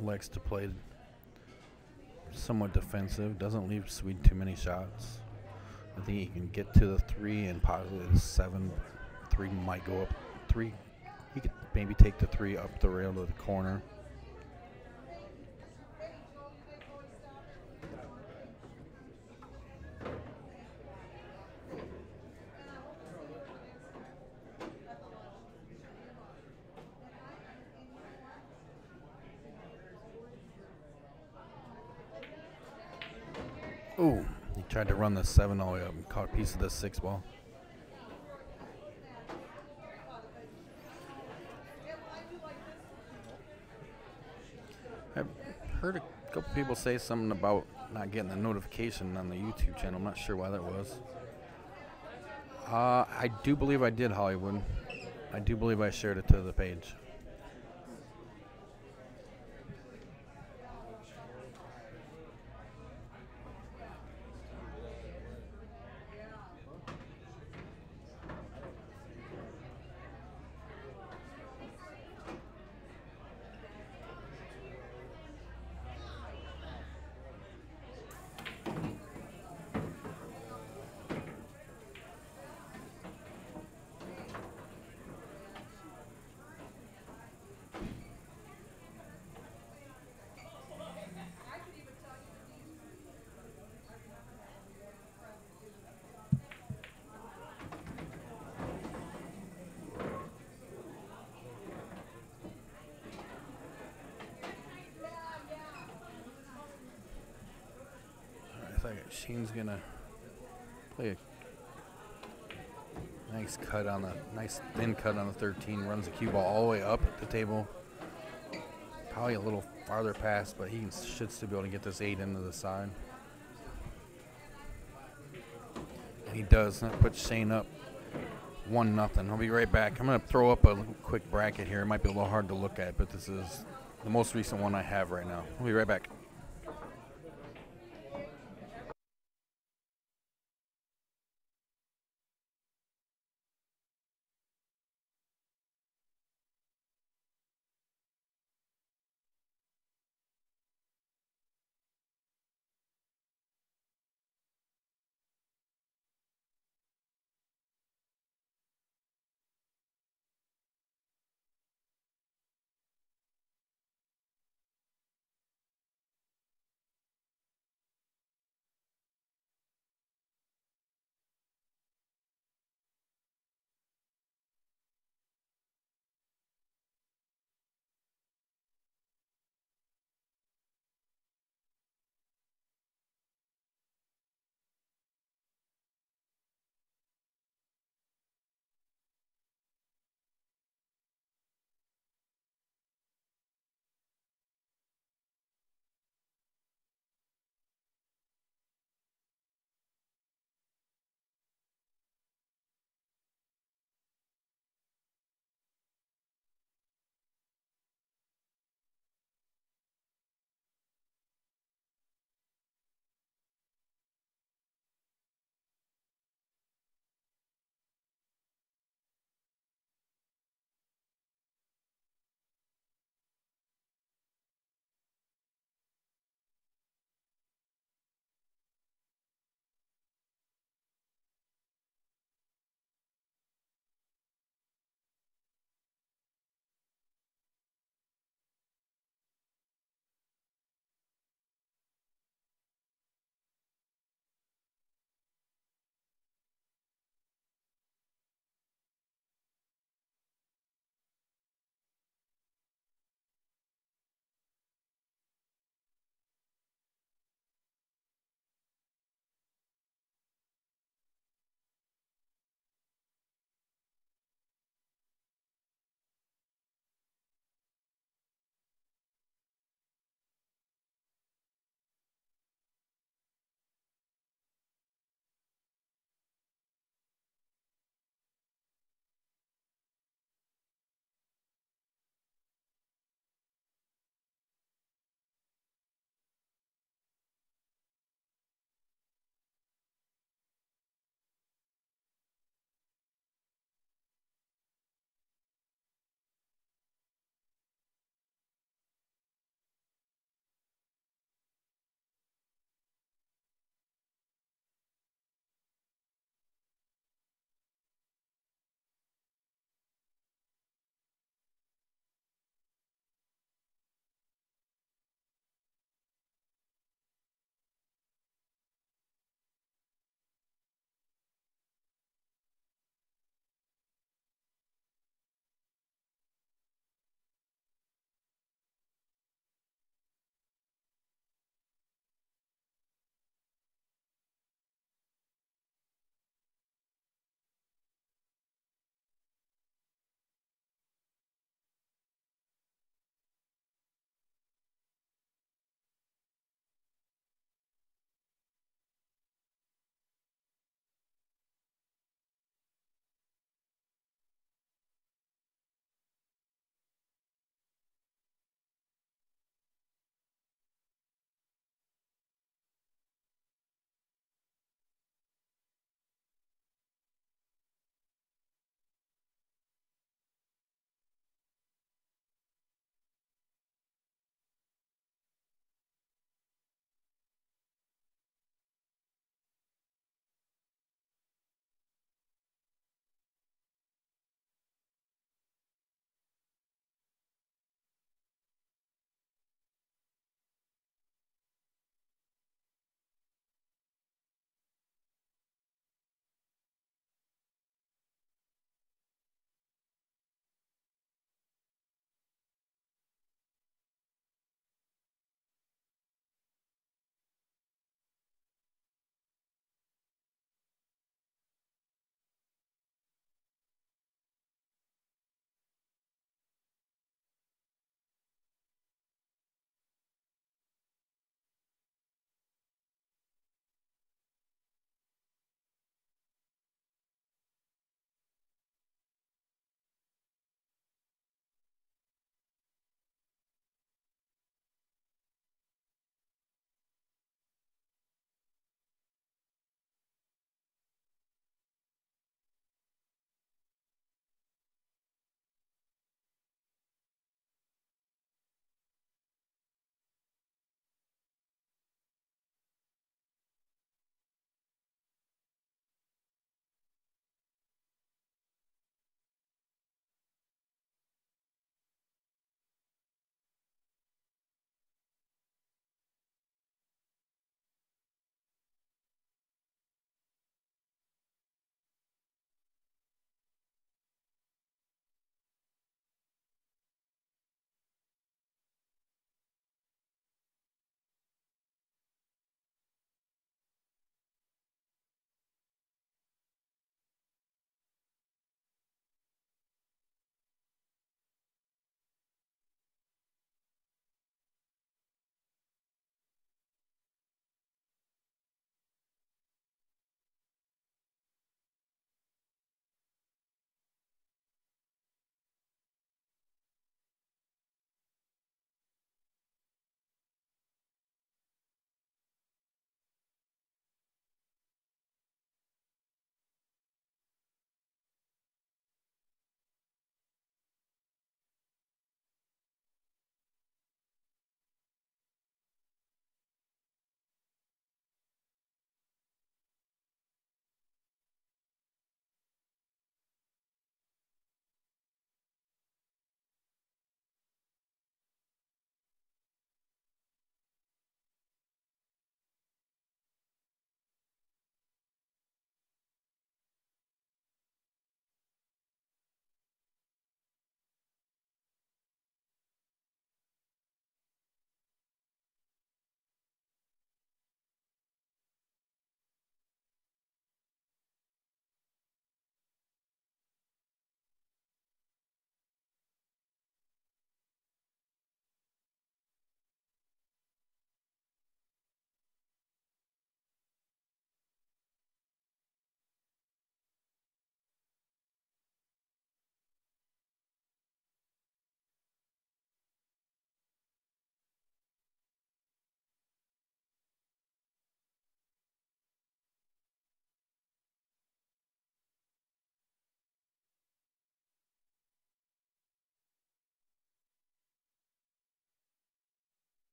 Likes to play somewhat defensive. Doesn't leave Swede too many shots. I think he can get to the 3 and possibly the 7. 3 might go up. 3. He could maybe take the 3 up the rail to the corner. Ooh, he tried to run the 7 all the way up and caught a piece of the 6 ball. I've heard a couple people say something about not getting the notification on the YouTube channel. I'm not sure why that was. I do believe I did, Hollywood. I do believe I shared it to the page. Shane's gonna play a nice thin cut on the 13. Runs the cue ball all the way up at the table. Probably a little farther past, but he should still be able to get this 8 into the side. And he does. That puts Shane up 1-0. I'll be right back. I'm gonna throw up a quick bracket here. It might be a little hard to look at, but this is the most recent one I have right now. I'll be right back.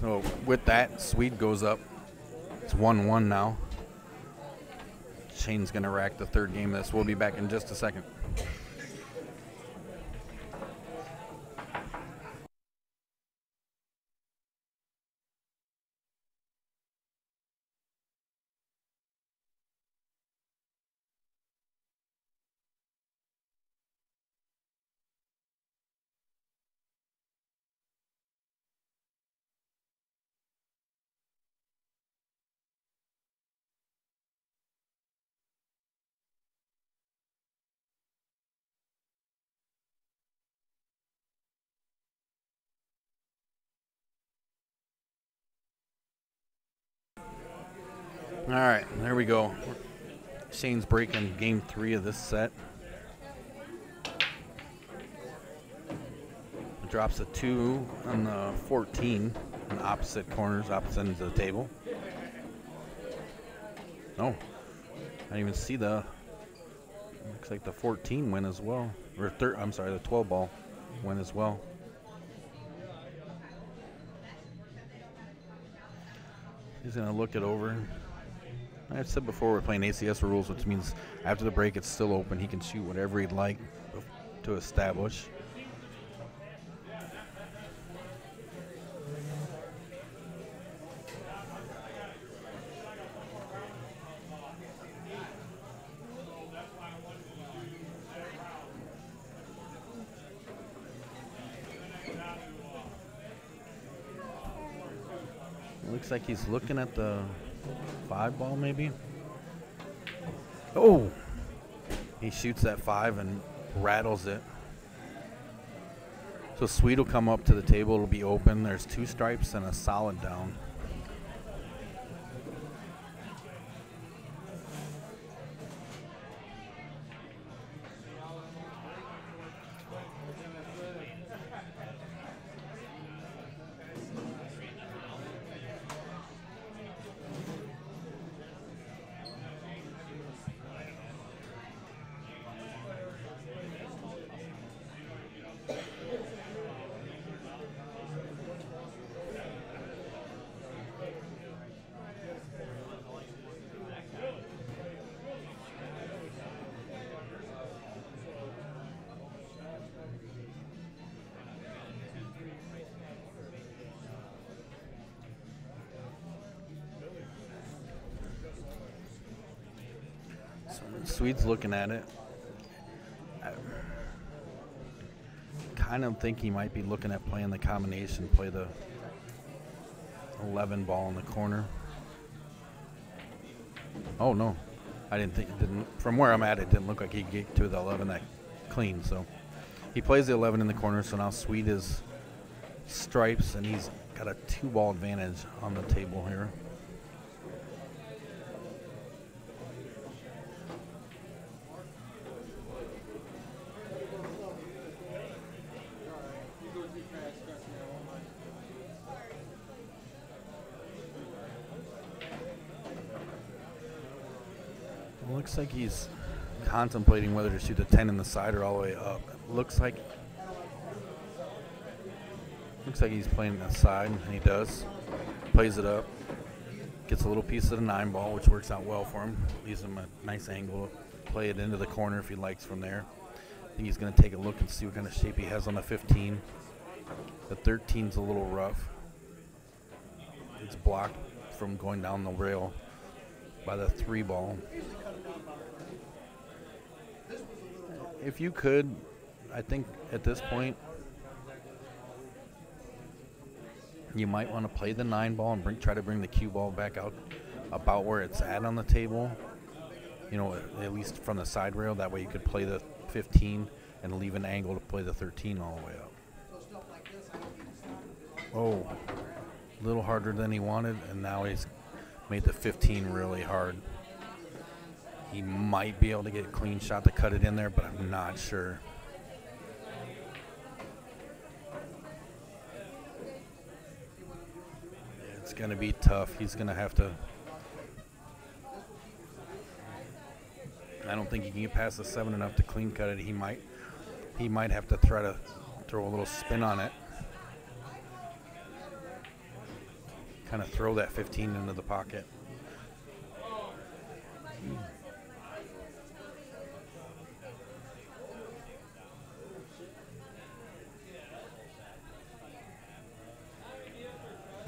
So with that, Swede goes up. It's 1-1 now. Shane's going to rack the third game of this. We'll be back in just a second. All right, there we go. Shane's breaking game 3 of this set. Drops a 2 on the 14 on opposite corners, opposite ends of the table. Oh, I didn't even see the, looks like the 14 win as well. Or I'm sorry, the 12 ball win as well. He's going to look it over. I've said before we're playing ACS rules, which means after the break it's still open. He can shoot whatever he'd like to establish. Looks like he's looking at the 5 ball maybe. Oh! He shoots that 5 and rattles it. So Swede will come up to the table. It'll be open. There's 2 stripes and a solid down. Swede's looking at it. I kind of think he might be looking at playing the combination, play the 11 ball in the corner. Oh, no. I didn't think it didn't. From where I'm at, it didn't look like he'd get to the 11 that clean. So he plays the 11 in the corner. So now Swede is stripes, and he's got a 2-ball advantage on the table here. Looks like he's contemplating whether to shoot the 10 in the side or all the way up. Looks like he's playing the side, and he does. Plays it up. Gets a little piece of the 9 ball, which works out well for him. Leaves him a nice angle to play it into the corner if he likes from there. I think he's going to take a look and see what kind of shape he has on the 15. The 13's a little rough. It's blocked from going down the rail by the 3 ball. If you could, I think at this point, you might want to play the 9 ball and try to bring the cue ball back out about where it's at on the table. You know, at least from the side rail. That way you could play the 15 and leave an angle to play the 13 all the way up. Oh, a little harder than he wanted, and now he's made the 15 really hard. He might be able to get a clean shot to cut it in there, but I'm not sure. It's going to be tough. He's going to have to. I don't think he can get past the 7 enough to clean cut it. He might have to try to throw a little spin on it. kind of throw that 15 into the pocket.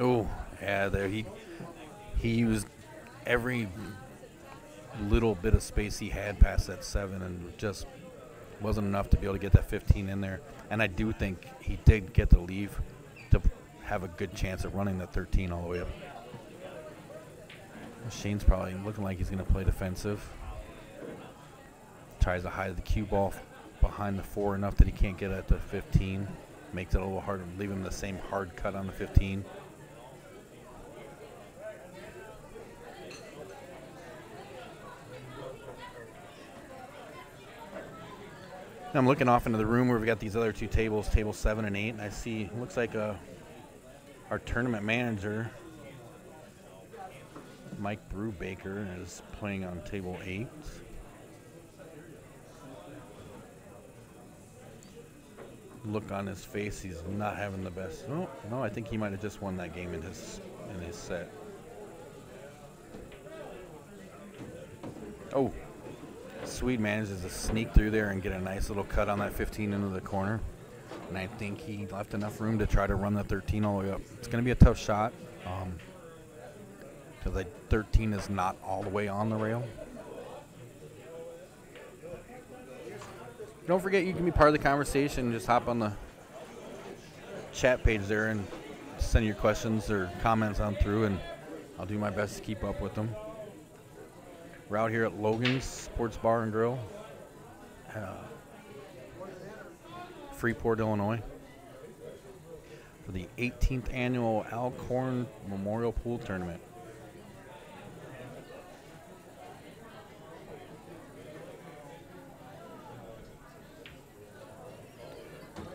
Oh, yeah, there he used every little bit of space he had past that 7 and just wasn't enough to be able to get that 15 in there. And I do think he did get the leave to have a good chance of running the 13 all the way up. Shane's probably looking like he's going to play defensive. Tries to hide the cue ball behind the 4 enough that he can't get at the 15. Makes it a little harder, leave him the same hard cut on the 15. I'm looking off into the room where we've got these other 2 tables, table 7 and 8, and I see, looks like our tournament manager, Mike Brubaker, is playing on table 8. Look on his face, he's not having the best. No, I think he might have just won that game in his set. Oh. Swede manages to sneak through there and get a nice little cut on that 15 into the corner. And I think he left enough room to try to run the 13 all the way up. It's going to be a tough shot because the 13 is not all the way on the rail. Don't forget you can be part of the conversation. Just hop on the chat page there and send your questions or comments on through, and I'll do my best to keep up with them. We're out here at Logan's Sports Bar and Grill, Freeport, Illinois, for the 18th annual Korn Memorial Pool Tournament.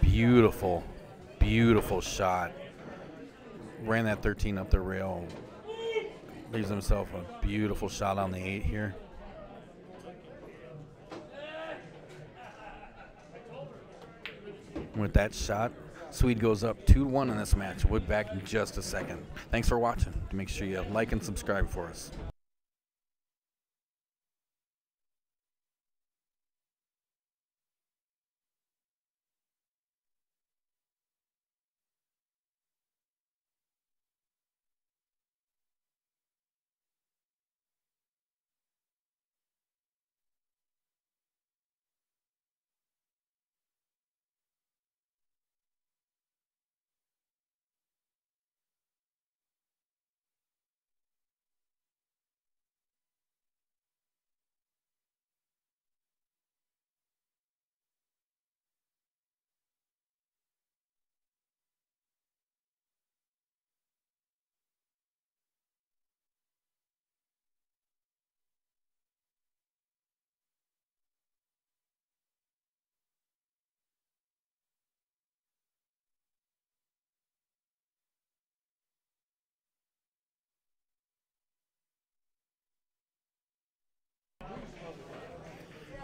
Beautiful, beautiful shot. Ran that 13 up the rail. Leaves himself a beautiful shot on the 8 here. With that shot, Swede goes up 2-1 in this match. We'll be back in just a second. Thanks for watching. Make sure you like and subscribe for us.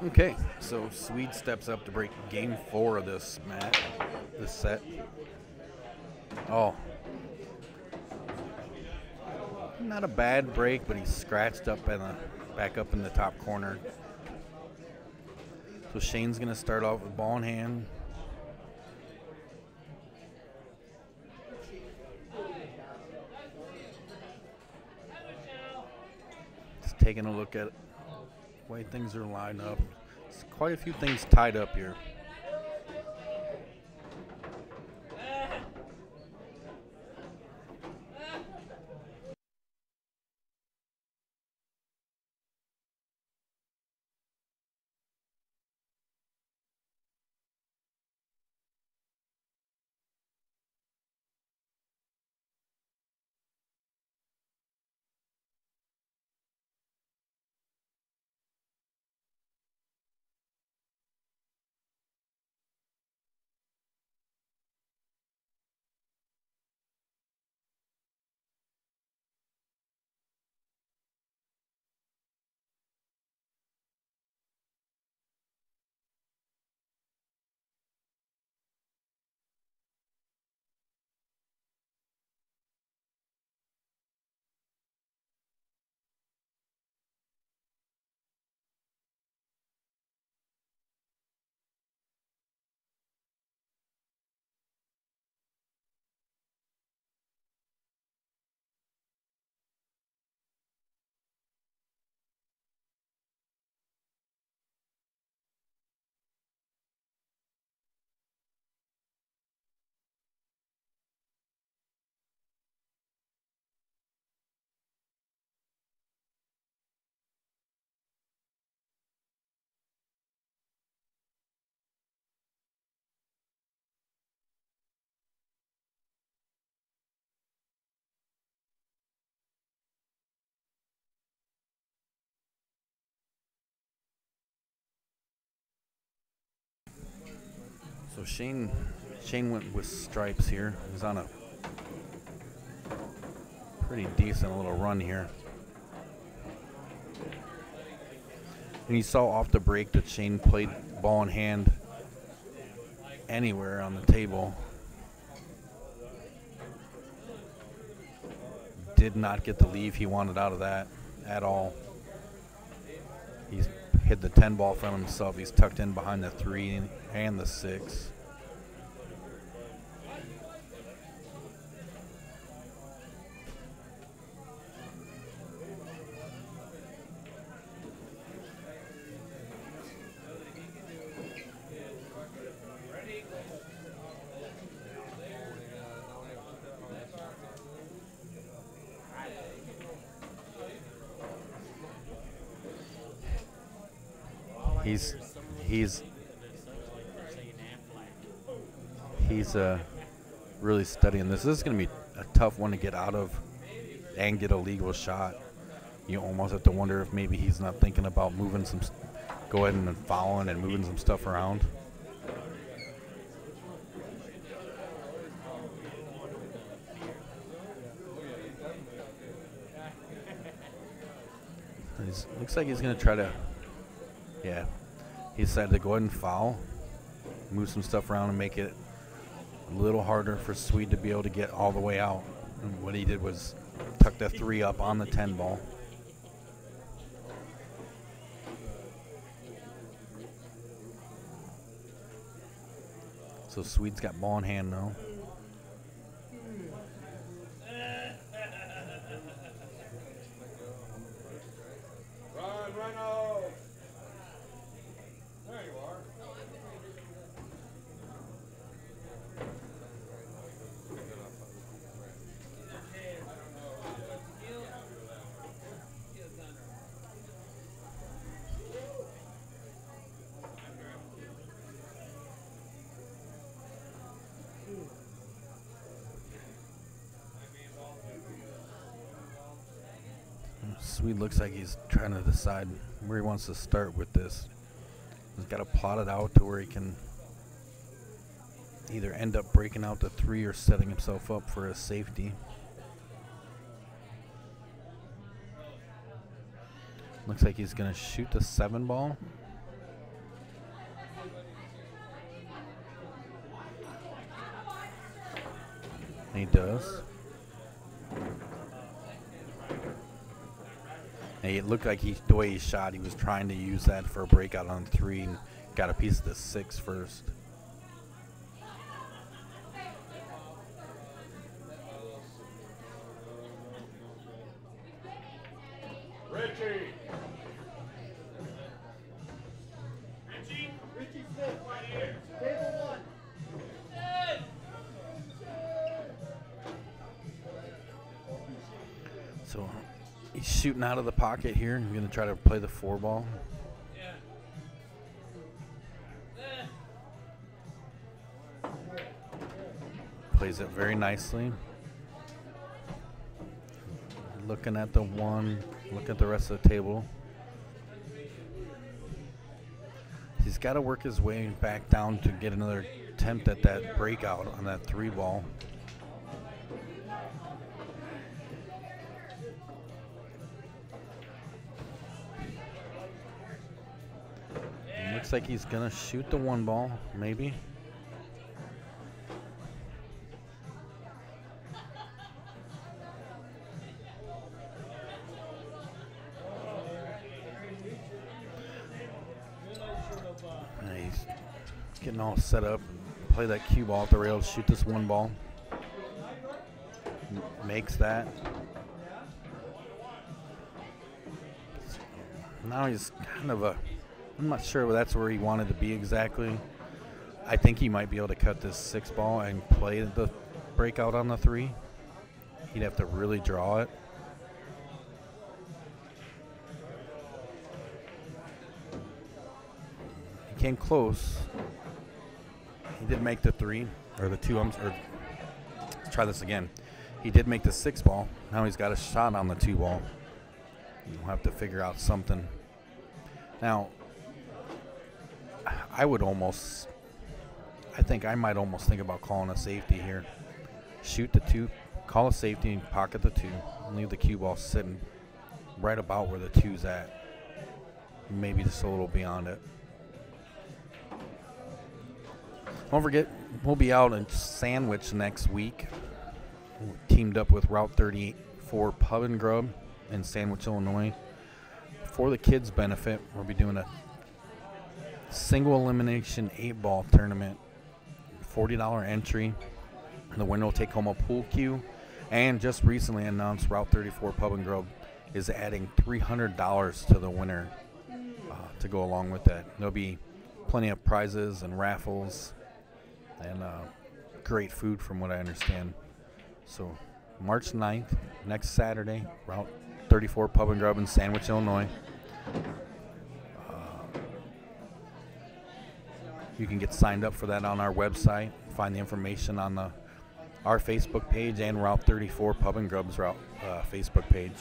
Okay, so Swede steps up to break game 4 of this match, this set. Oh. Not a bad break, but he's scratched up in back up in the top corner. So Shane's going to start off with ball in hand. Just taking a look at the way things are lined up. There's quite a few things tied up here. Shane went with stripes here. He's on a pretty decent little run here. And you saw off the break that Shane played ball in hand anywhere on the table. Did not get the leave he wanted out of that at all. He's hit the 10 ball from himself. He's tucked in behind the 3 and the 6. He's really studying this. This is going to be a tough one to get out of and get a legal shot. You almost have to wonder if maybe he's not thinking about moving some, go ahead and fouling and moving some stuff around. Looks like he's going to try to, yeah, he decided to go ahead and foul, move some stuff around and make it a little harder for Swede to be able to get all the way out. And what he did was tuck the 3 up on the 10 ball. So Swede's got ball in hand now. Swede looks like he's trying to decide where he wants to start with this. He's got to plot it out to where he can either end up breaking out the 3 or setting himself up for a safety. Looks like he's going to shoot the 7 ball. And he does. And it looked like the way he shot, he was trying to use that for a breakout on 3 and got a piece of the 6 first. Richie Smith, right here. Table 1. So he's shooting out of the pocket here. He's going to try to play the 4 ball. Plays it very nicely. Looking at the 1, look at the rest of the table. He's got to work his way back down to get another attempt at that breakout on that 3 ball. Looks like he's gonna shoot the 1 ball, maybe. He's getting all set up. Play that cue ball at the rail, shoot this 1 ball. Makes that. Now he's kind of I'm not sure that's where he wanted to be exactly. I think he might be able to cut this 6 ball and play the breakout on the 3. He'd have to really draw it. He came close. He did make the 3, or the 2, let's try this again. He did make the 6 ball. Now he's got a shot on the 2 ball. We'll have to figure out something. Now, I I think I might almost think about calling a safety here. Shoot the 2, call a safety, and pocket the 2, and leave the cue ball sitting right about where the 2's at. Maybe just a little beyond it. Don't forget, we'll be out in Sandwich next week. We're teamed up with Route 34 Pub and Grub in Sandwich, Illinois. For the kids' benefit, we'll be doing a single elimination 8-ball tournament. $40 entry. The winner will take home a pool cue. And just recently announced, Route 34 Pub and Grub is adding $300 to the winner to go along with that. There'll be plenty of prizes and raffles and great food from what I understand. So March 9th, next Saturday, Route 34 Pub and Grub in Sandwich, Illinois. You can get signed up for that on our website. Find the information on our Facebook page and Route 34 Pub and Grub's Facebook page.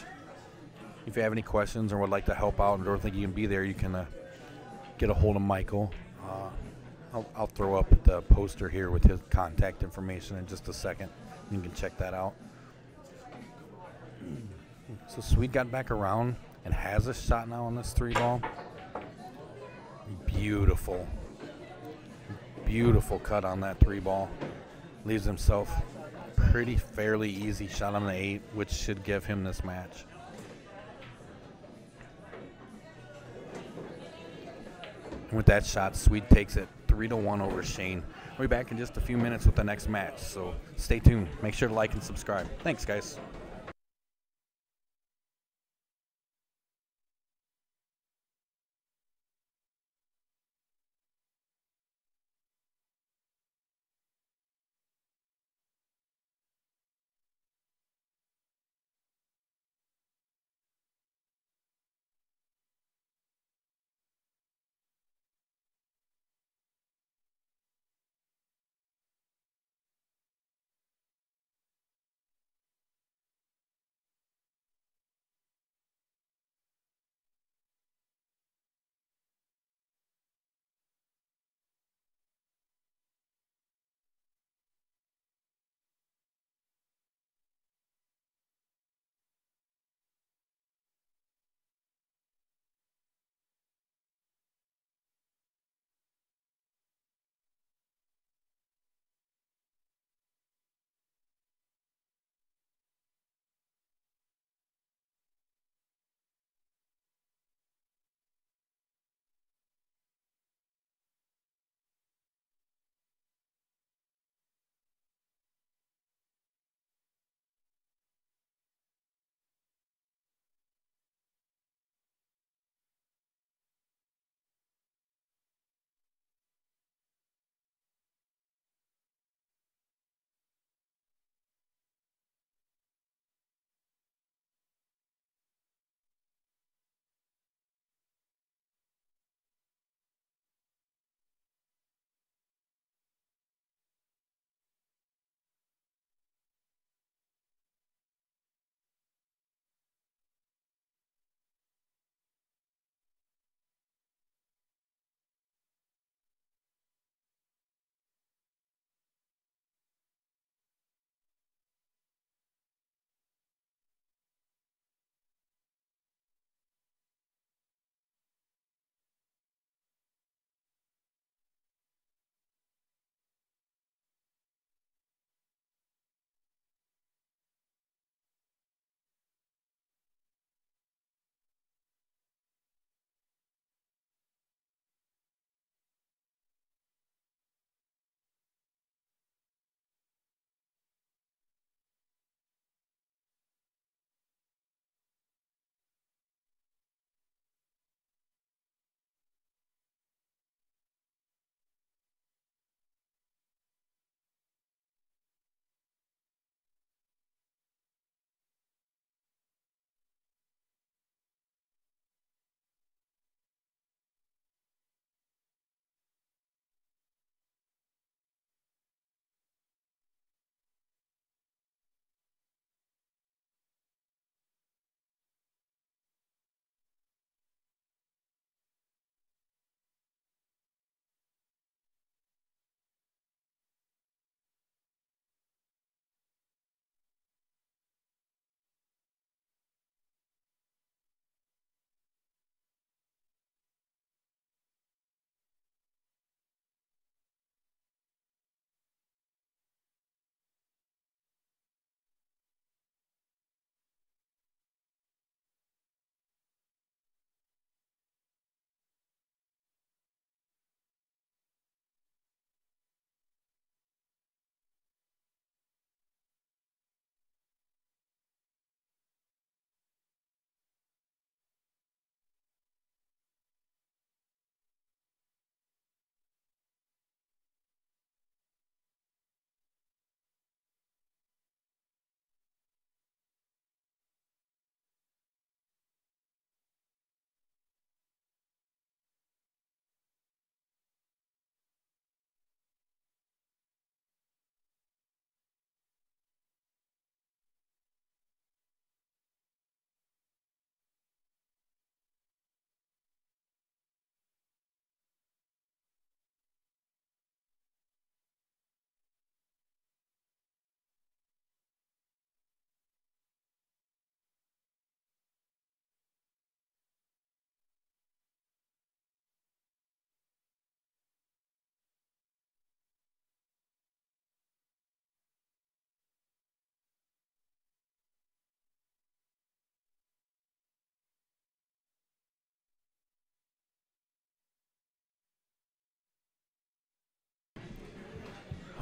If you have any questions or would like to help out and don't think you can be there, you can get a hold of Michael. I'll throw up the poster here with his contact information in just a second. You can check that out. So Sweet got back around and has a shot now on this 3-ball. Beautiful. Beautiful cut on that 3-ball. Leaves himself pretty fairly easy shot on the 8, which should give him this match. And with that shot, Sweet takes it 3-1 over Shane. We'll be back in just a few minutes with the next match, so stay tuned. Make sure to like and subscribe. Thanks, guys.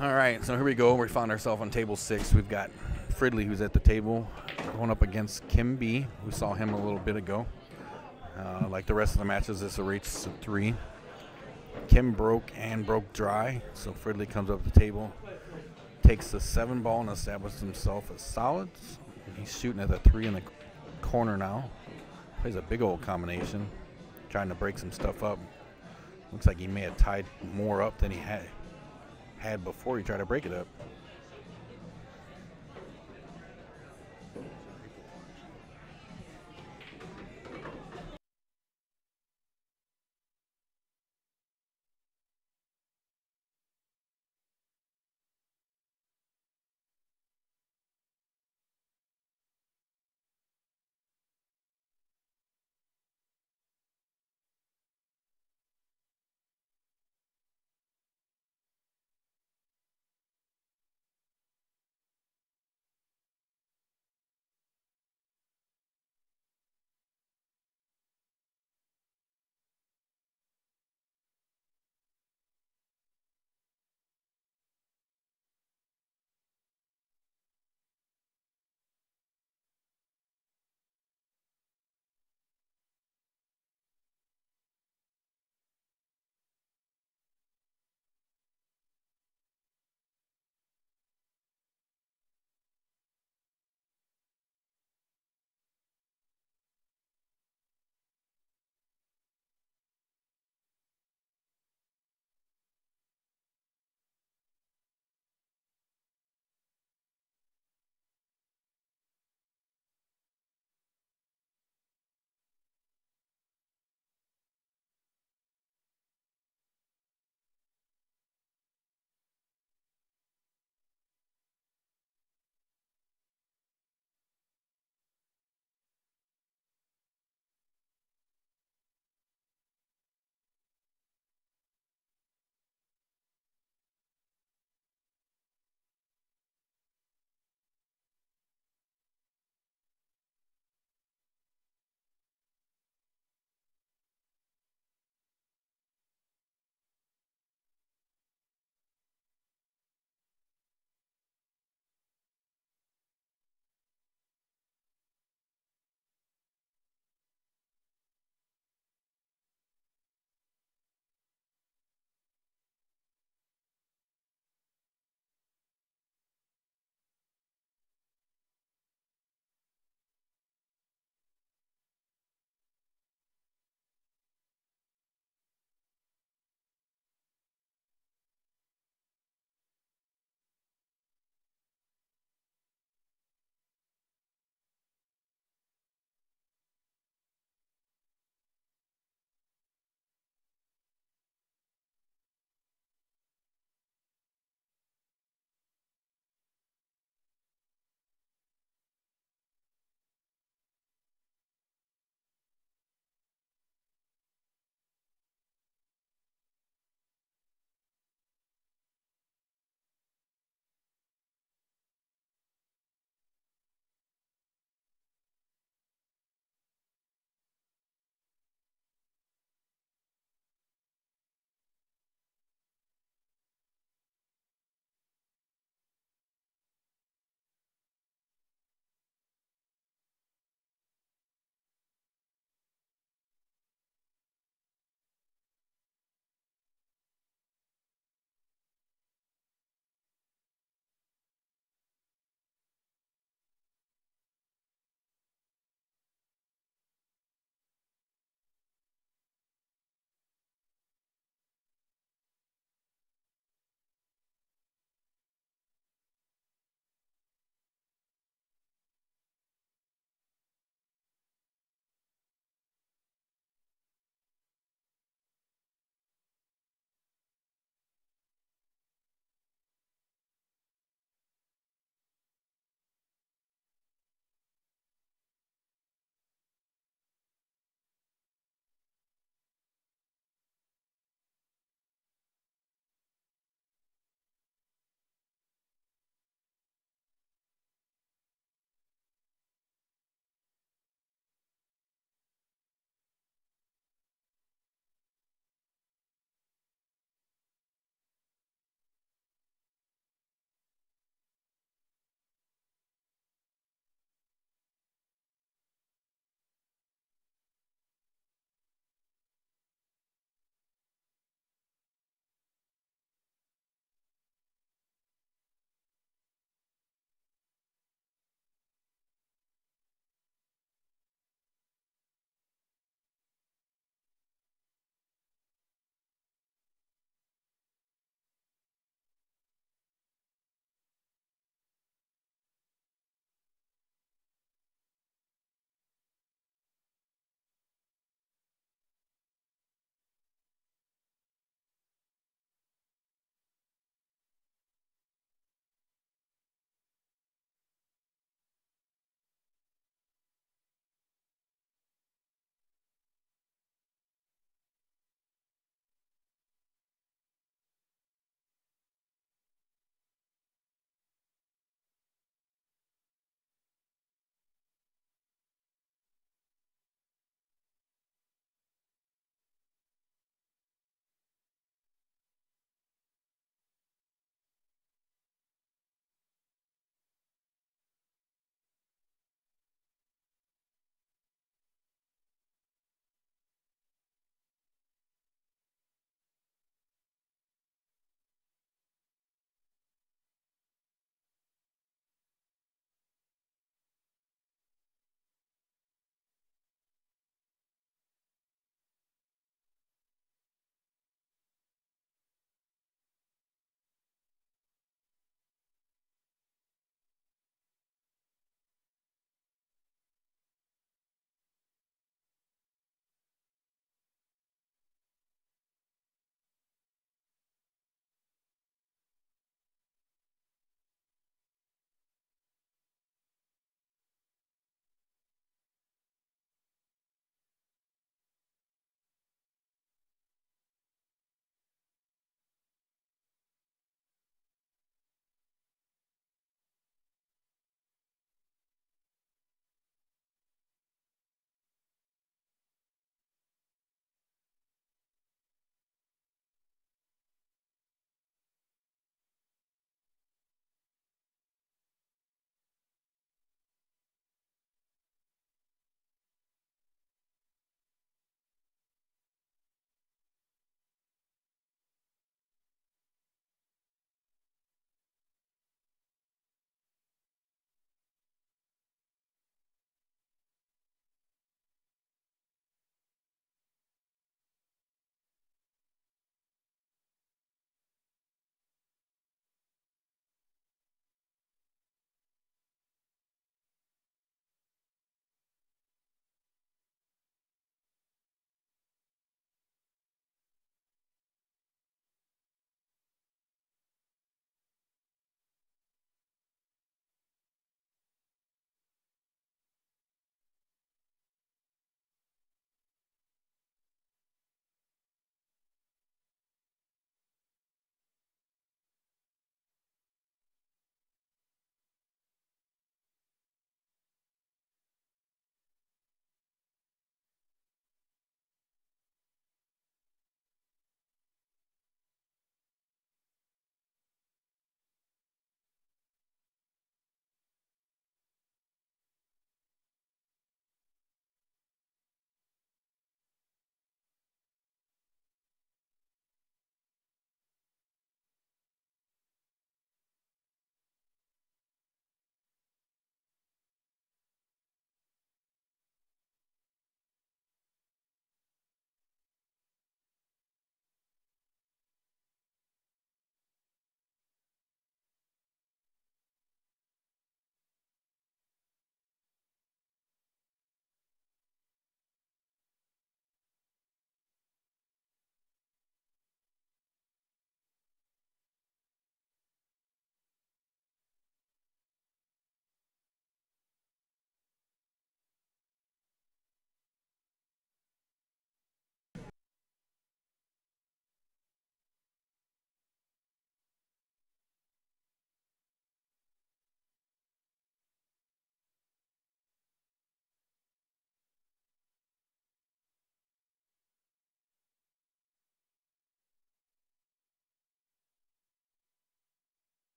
All right, so here we go. We found ourselves on table 6. We've got Fridley, who's at the table, going up against Kim B. We saw him a little bit ago. Like the rest of the matches, it's a race of 3. Kim broke dry, so Fridley comes up the table, takes the 7 ball and establishes himself as solids. He's shooting at the 3 in the corner now. Plays a big old combination, trying to break some stuff up. Looks like he may have tied more up than he had before he tried to break it up.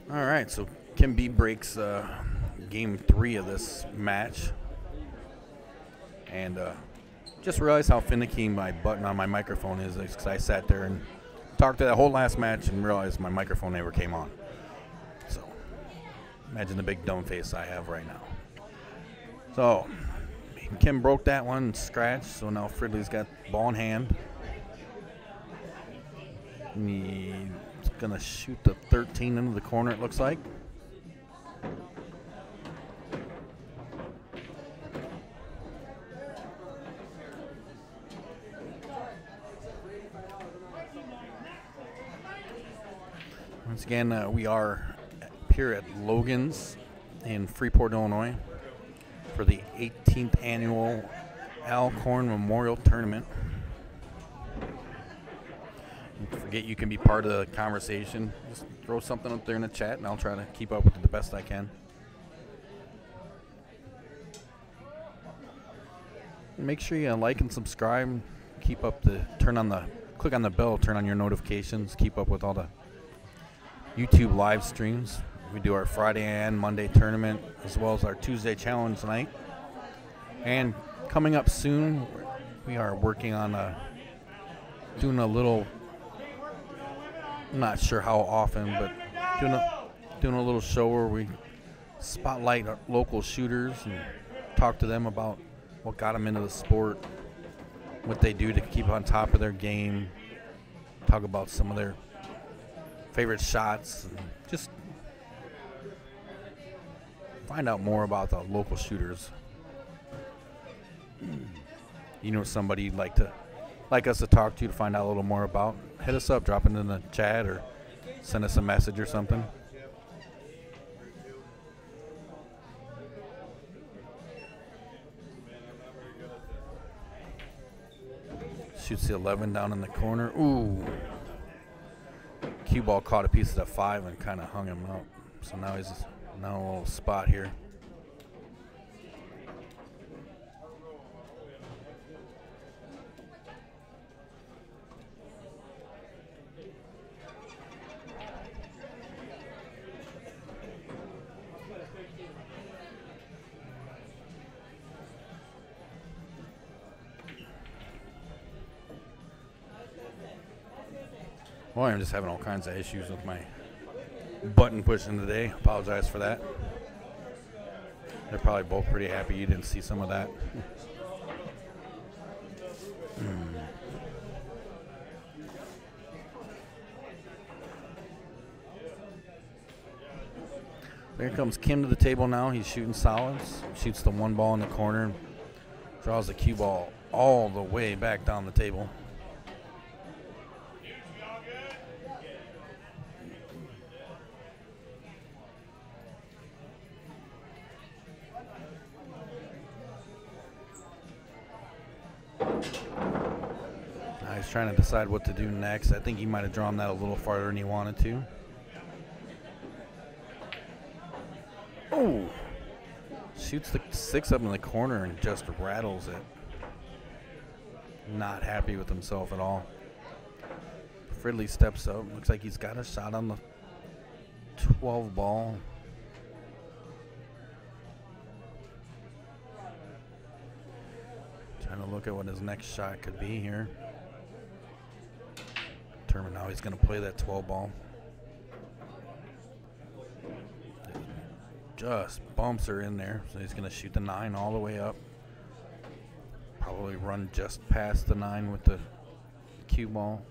All right, so Kim B breaks game 3 of this match. And just realized how finicky my button on my microphone is because I sat there and talked to that whole last match and realized my microphone never came on. So imagine the big dumb face I have right now. So Kim broke that one, scratched, so now Fridley's got ball in hand. And he's going to shoot the 13 into the corner, it looks like. Once again, we are here at Logan's in Freeport, Illinois for the 18th annual Korn Memorial Tournament. Don't forget you can be part of the conversation. Just throw something up there in the chat and I'll try to keep up with it the best I can. Make sure you like and subscribe. Click on the bell, turn on your notifications, keep up with all the YouTube live streams. We do our Friday and Monday tournament as well as our Tuesday challenge night. And coming up soon, we are working on doing a little, I'm not sure how often, but doing a little show where we spotlight our local shooters and talk to them about what got them into the sport, what they do to keep on top of their game, talk about some of their favorite shots, and just find out more about the local shooters. You know somebody you'd like us to talk to find out a little more about, hit us up, drop it in the chat or send us a message or something. Shoots the 11 down in the corner. Ooh. Cue ball caught a piece of the 5 and kind of hung him up. So now he's now a little spot here. Well, I'm just having all kinds of issues with my button pushing today. Apologize for that. They're probably both pretty happy you didn't see some of that. There comes Kim to the table now. He's shooting solids. Shoots the 1 ball in the corner. Draws the cue ball all the way back down the table. He's trying to decide what to do next. I think he might have drawn that a little farther than he wanted to. Oh! Shoots the 6 up in the corner and just rattles it. Not happy with himself at all. Fridley steps up. Looks like he's got a shot on the 12 ball. Trying to look at what his next shot could be here. Determine how he's going to play that 12 ball. Just bumps her in there, so he's going to shoot the 9 all the way up. Probably run just past the 9 with the cue ball.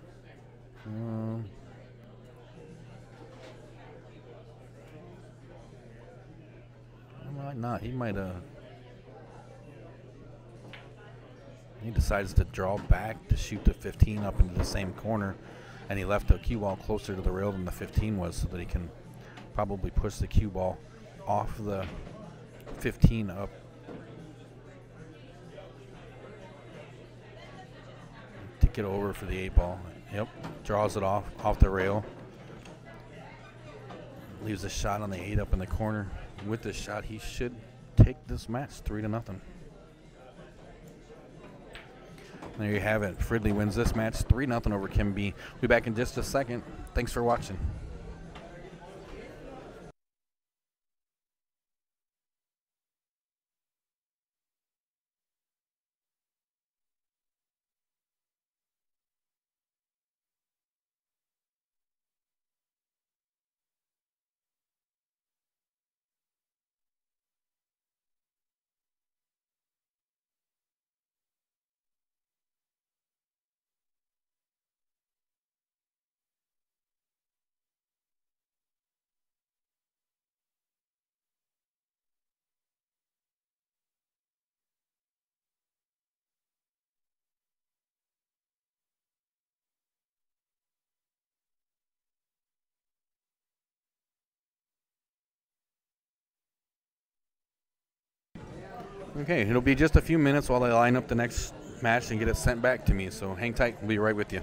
Might not. He might have. He decides to draw back to shoot the 15 up into the same corner, and he left the cue ball closer to the rail than the 15 was so that he can probably push the cue ball off the 15 up. To get over for the 8 ball. Yep, draws it off the rail. Leaves a shot on the 8 up in the corner. With this shot, he should take this match 3-0. There you have it. Fridley wins this match 3-0 over Kim B. We'll be back in just a second. Thanks for watching. Okay, it'll be just a few minutes while I line up the next match and get it sent back to me. So hang tight. We'll be right with you.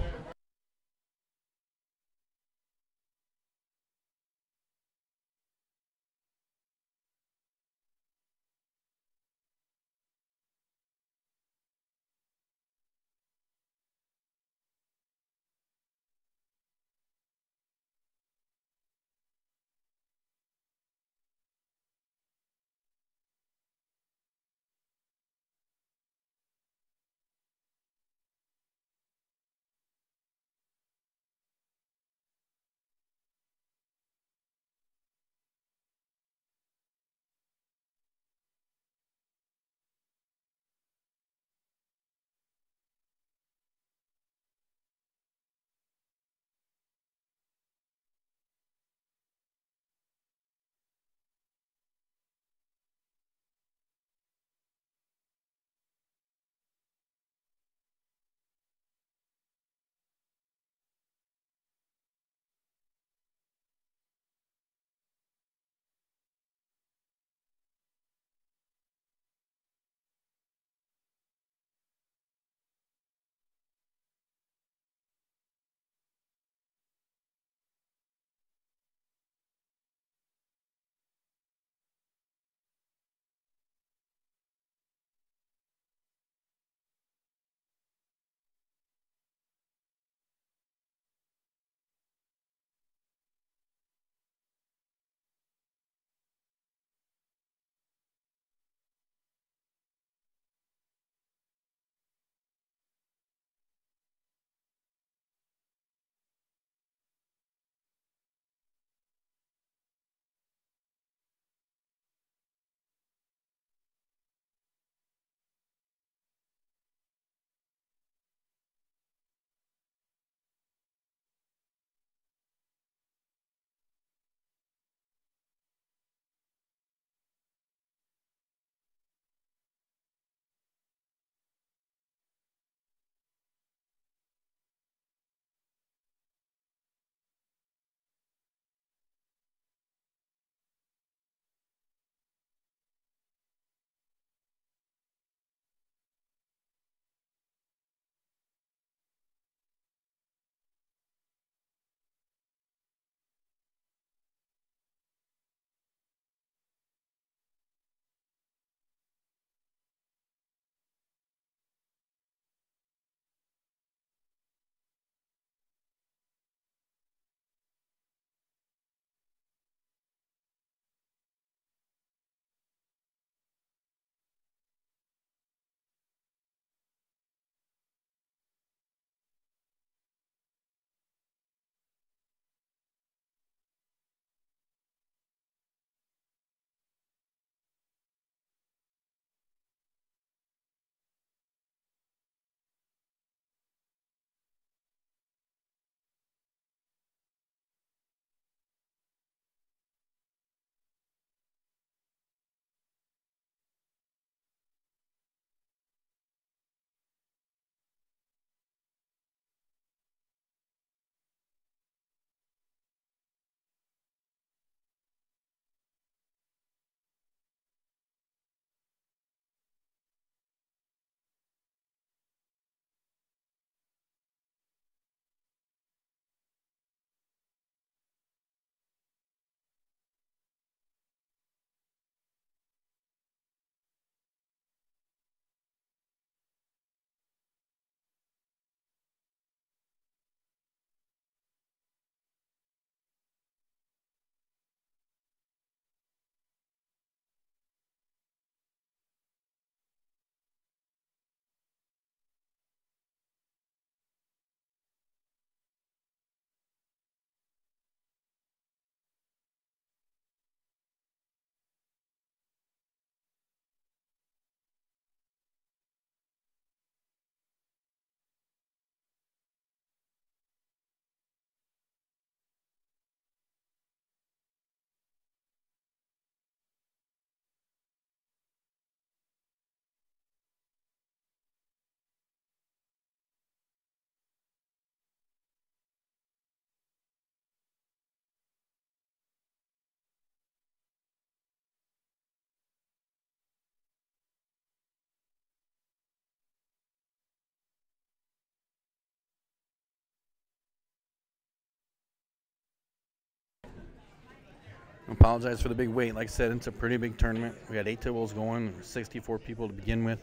Apologize for the big wait. Like I said, it's a pretty big tournament. We had 8 tables going, 64 people to begin with.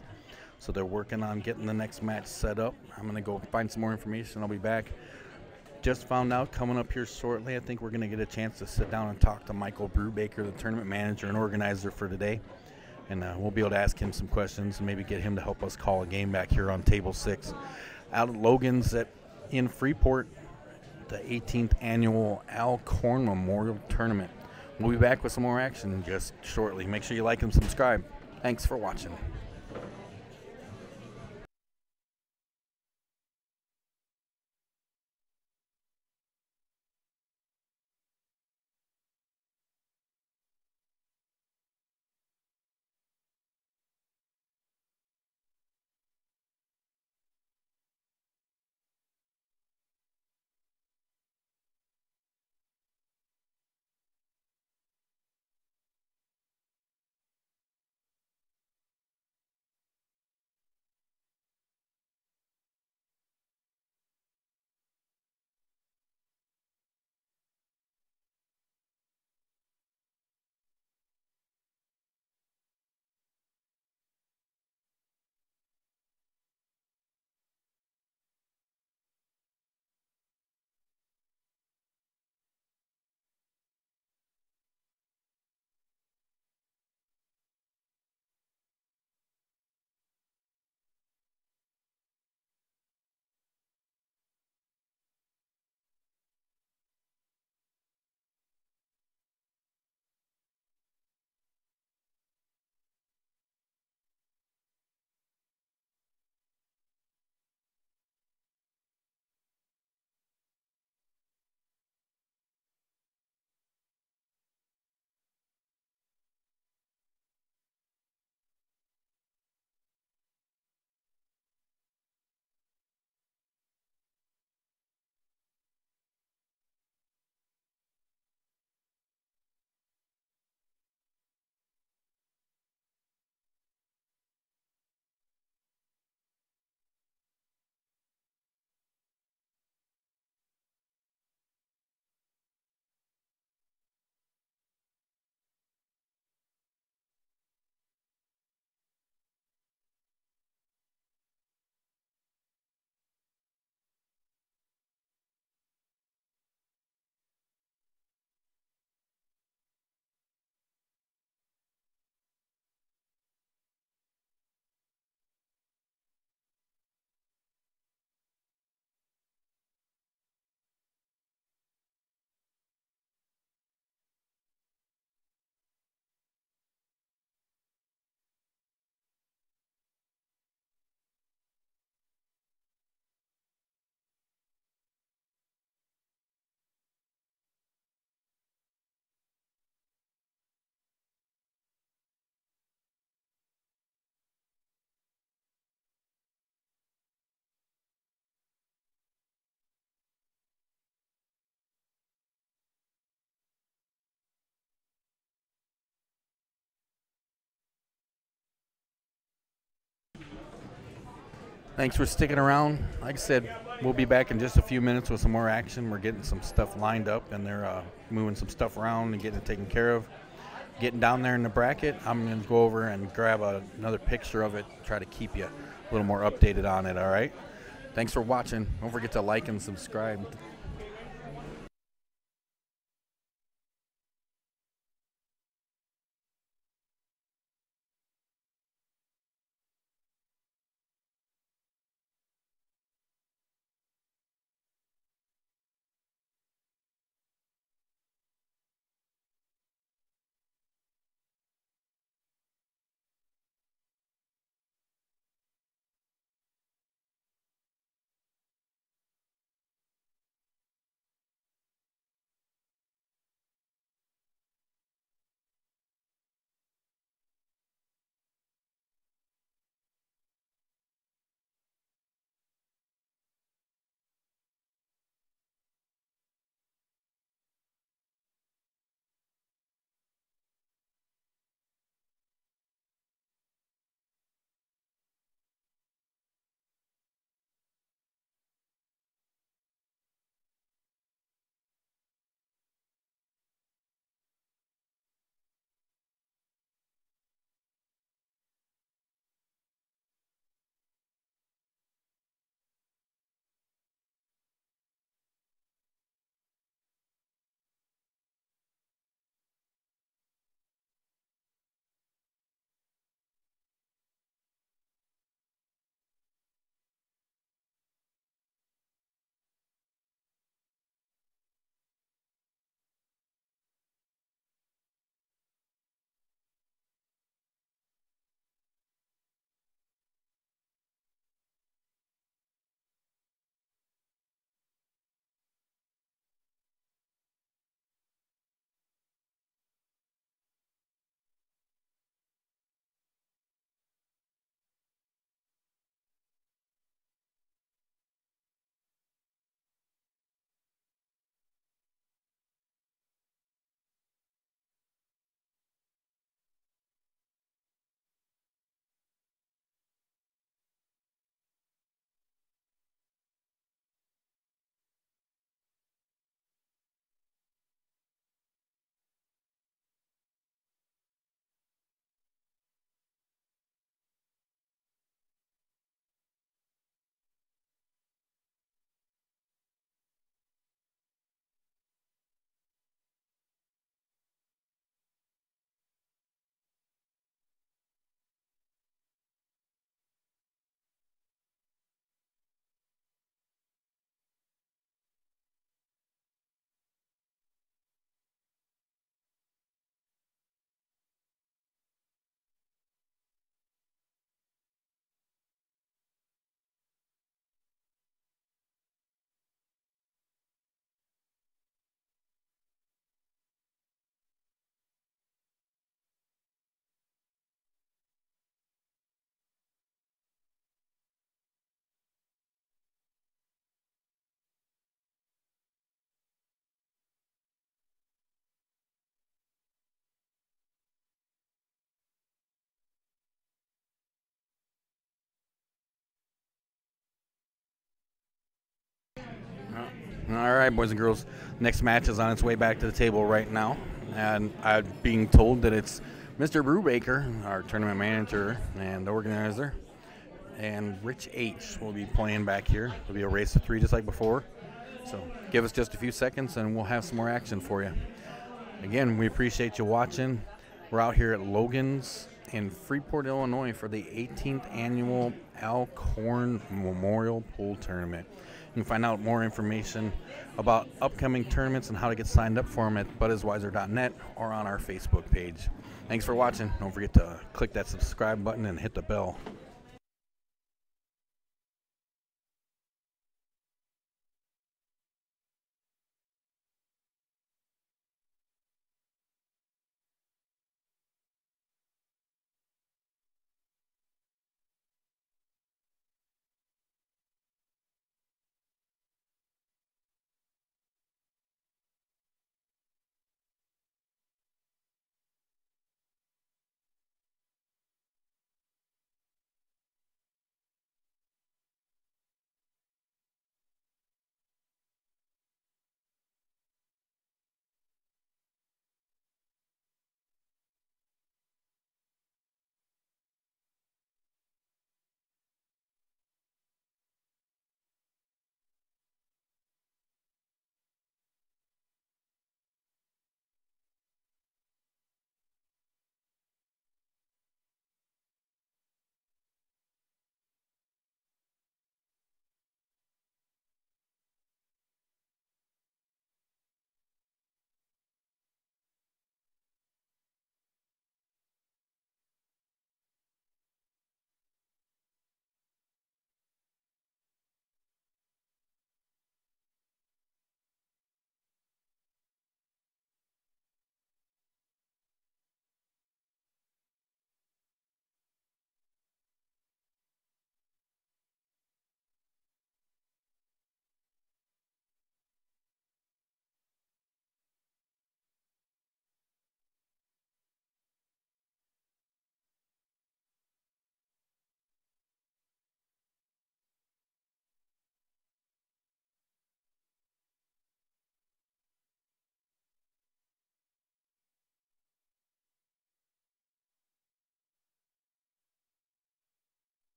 So they're working on getting the next match set up. I'm going to go find some more information. I'll be back. Just found out coming up here shortly, I think we're going to get a chance to sit down and talk to Michael Brubaker, the tournament manager and organizer for today. And we'll be able to ask him some questions and maybe get him to help us call a game back here on Table 6. Out at Logan's in Freeport, the 18th annual Al Korn Memorial Tournament. We'll be back with some more action just shortly. Make sure you like and subscribe. Thanks for watching. Thanks for sticking around. Like I said, we'll be back in just a few minutes with some more action. We're getting some stuff lined up, and they're moving some stuff around and getting it taken care of. Getting down there in the bracket, I'm going to go over and grab another picture of it, try to keep you a little more updated on it, all right? Thanks for watching. Don't forget to like and subscribe. All right, boys and girls. Next match is on its way back to the table right now. And I'm being told that it's Mr. Brubaker, our tournament manager and organizer, and Rich H will be playing back here. It'll be a race of 3 just like before. So give us just a few seconds and we'll have some more action for you. Again, we appreciate you watching. We're out here at Logan's in Freeport, Illinois for the 18th annual Al Korn Memorial Pool Tournament. You can find out more information about upcoming tournaments and how to get signed up for them at buddiswiser.net or on our Facebook page. Thanks for watching. Don't forget to click that subscribe button and hit the bell.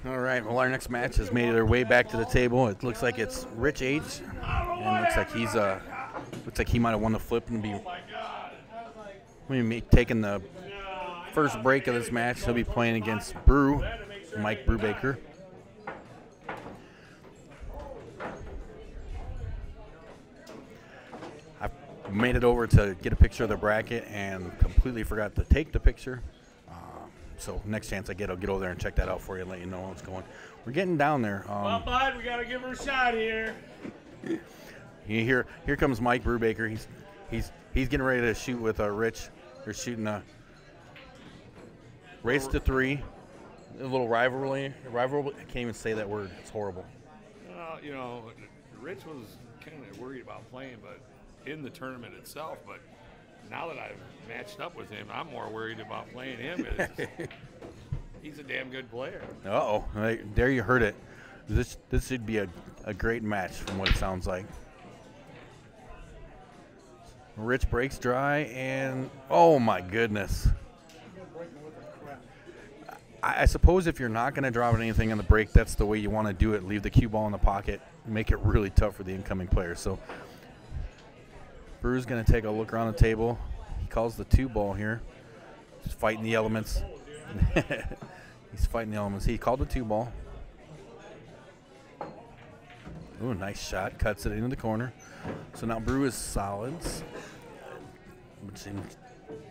All right, well, our next match has made their way back to the table. It looks like it's Rich H, and looks like he might have won the flip and be taking the first break of this match. He'll be playing against Mike Brubaker. I made it over to get a picture of the bracket and completely forgot to take the picture. So next chance I get, I'll get over there and check that out for you and let you know what's going. We're getting down there. Well, bud, we gotta give her a shot here. Here comes Mike Brubaker. He's getting ready to shoot with Rich. They're shooting a race to 3. A little rivalry. I can't even say that word. It's horrible. You know, Rich was kind of worried about playing, but in the tournament itself. But now that I've matched up with him, I'm more worried about playing him. He's a damn good player. Uh-oh. There you heard it. This should be a great match from what it sounds like. Rich breaks dry, and oh my goodness. I suppose if you're not going to drop anything on the break, that's the way you want to do it. Leave the cue ball in the pocket. Make it really tough for the incoming player. So Brew's going to take a look around the table. He calls the 2 ball here. Just fighting the elements. He's fighting the elements. He called the 2-ball. Ooh, nice shot. Cuts it into the corner. So now Brew is solids, which in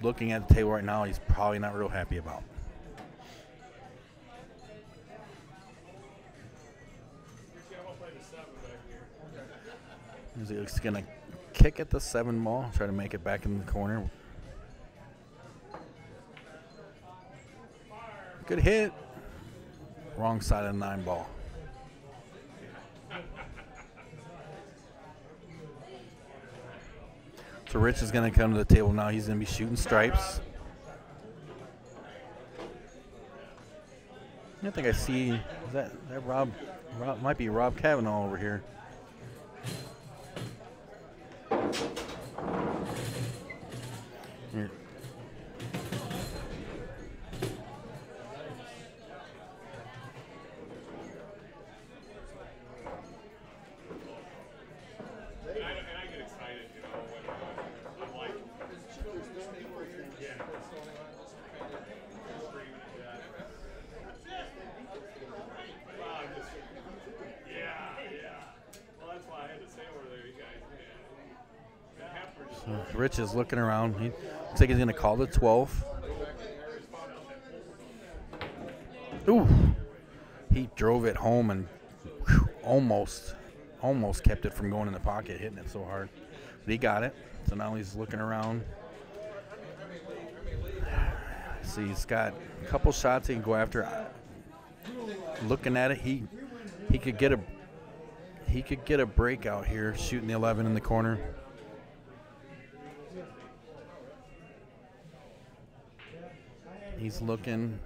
looking at the table right now, he's probably not real happy about. He's going to kick at the 7-ball, try to make it back in the corner. Good hit. Wrong side of the 9-ball. So Rich is going to come to the table now. He's going to be shooting stripes. I think I see, is that Rob might be Rob Cavanaugh over here. Here. So Rich is looking around. He looks like he's going to call the 12. Ooh. He drove it home and almost kept it from going in the pocket, hitting it so hard. But he got it. So now he's looking around. See, he's got a couple shots he can go after. Looking at it, he could get a breakout here, shooting the 11 in the corner. He's looking.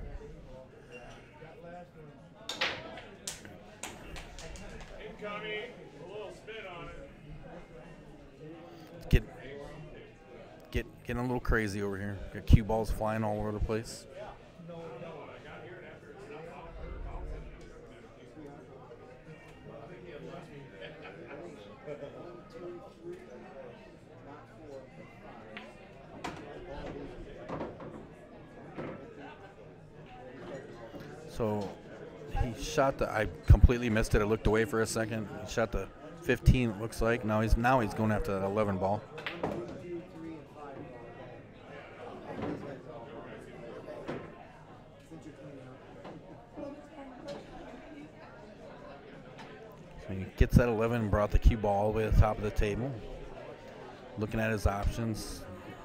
Getting a little crazy over here. Got cue balls flying all over the place. So he shot I completely missed it. I looked away for a second. He shot the 15, it looks like. Now he's going after that 11 ball. So he gets that 11 and brought the cue ball all the way to the top of the table. Looking at his options.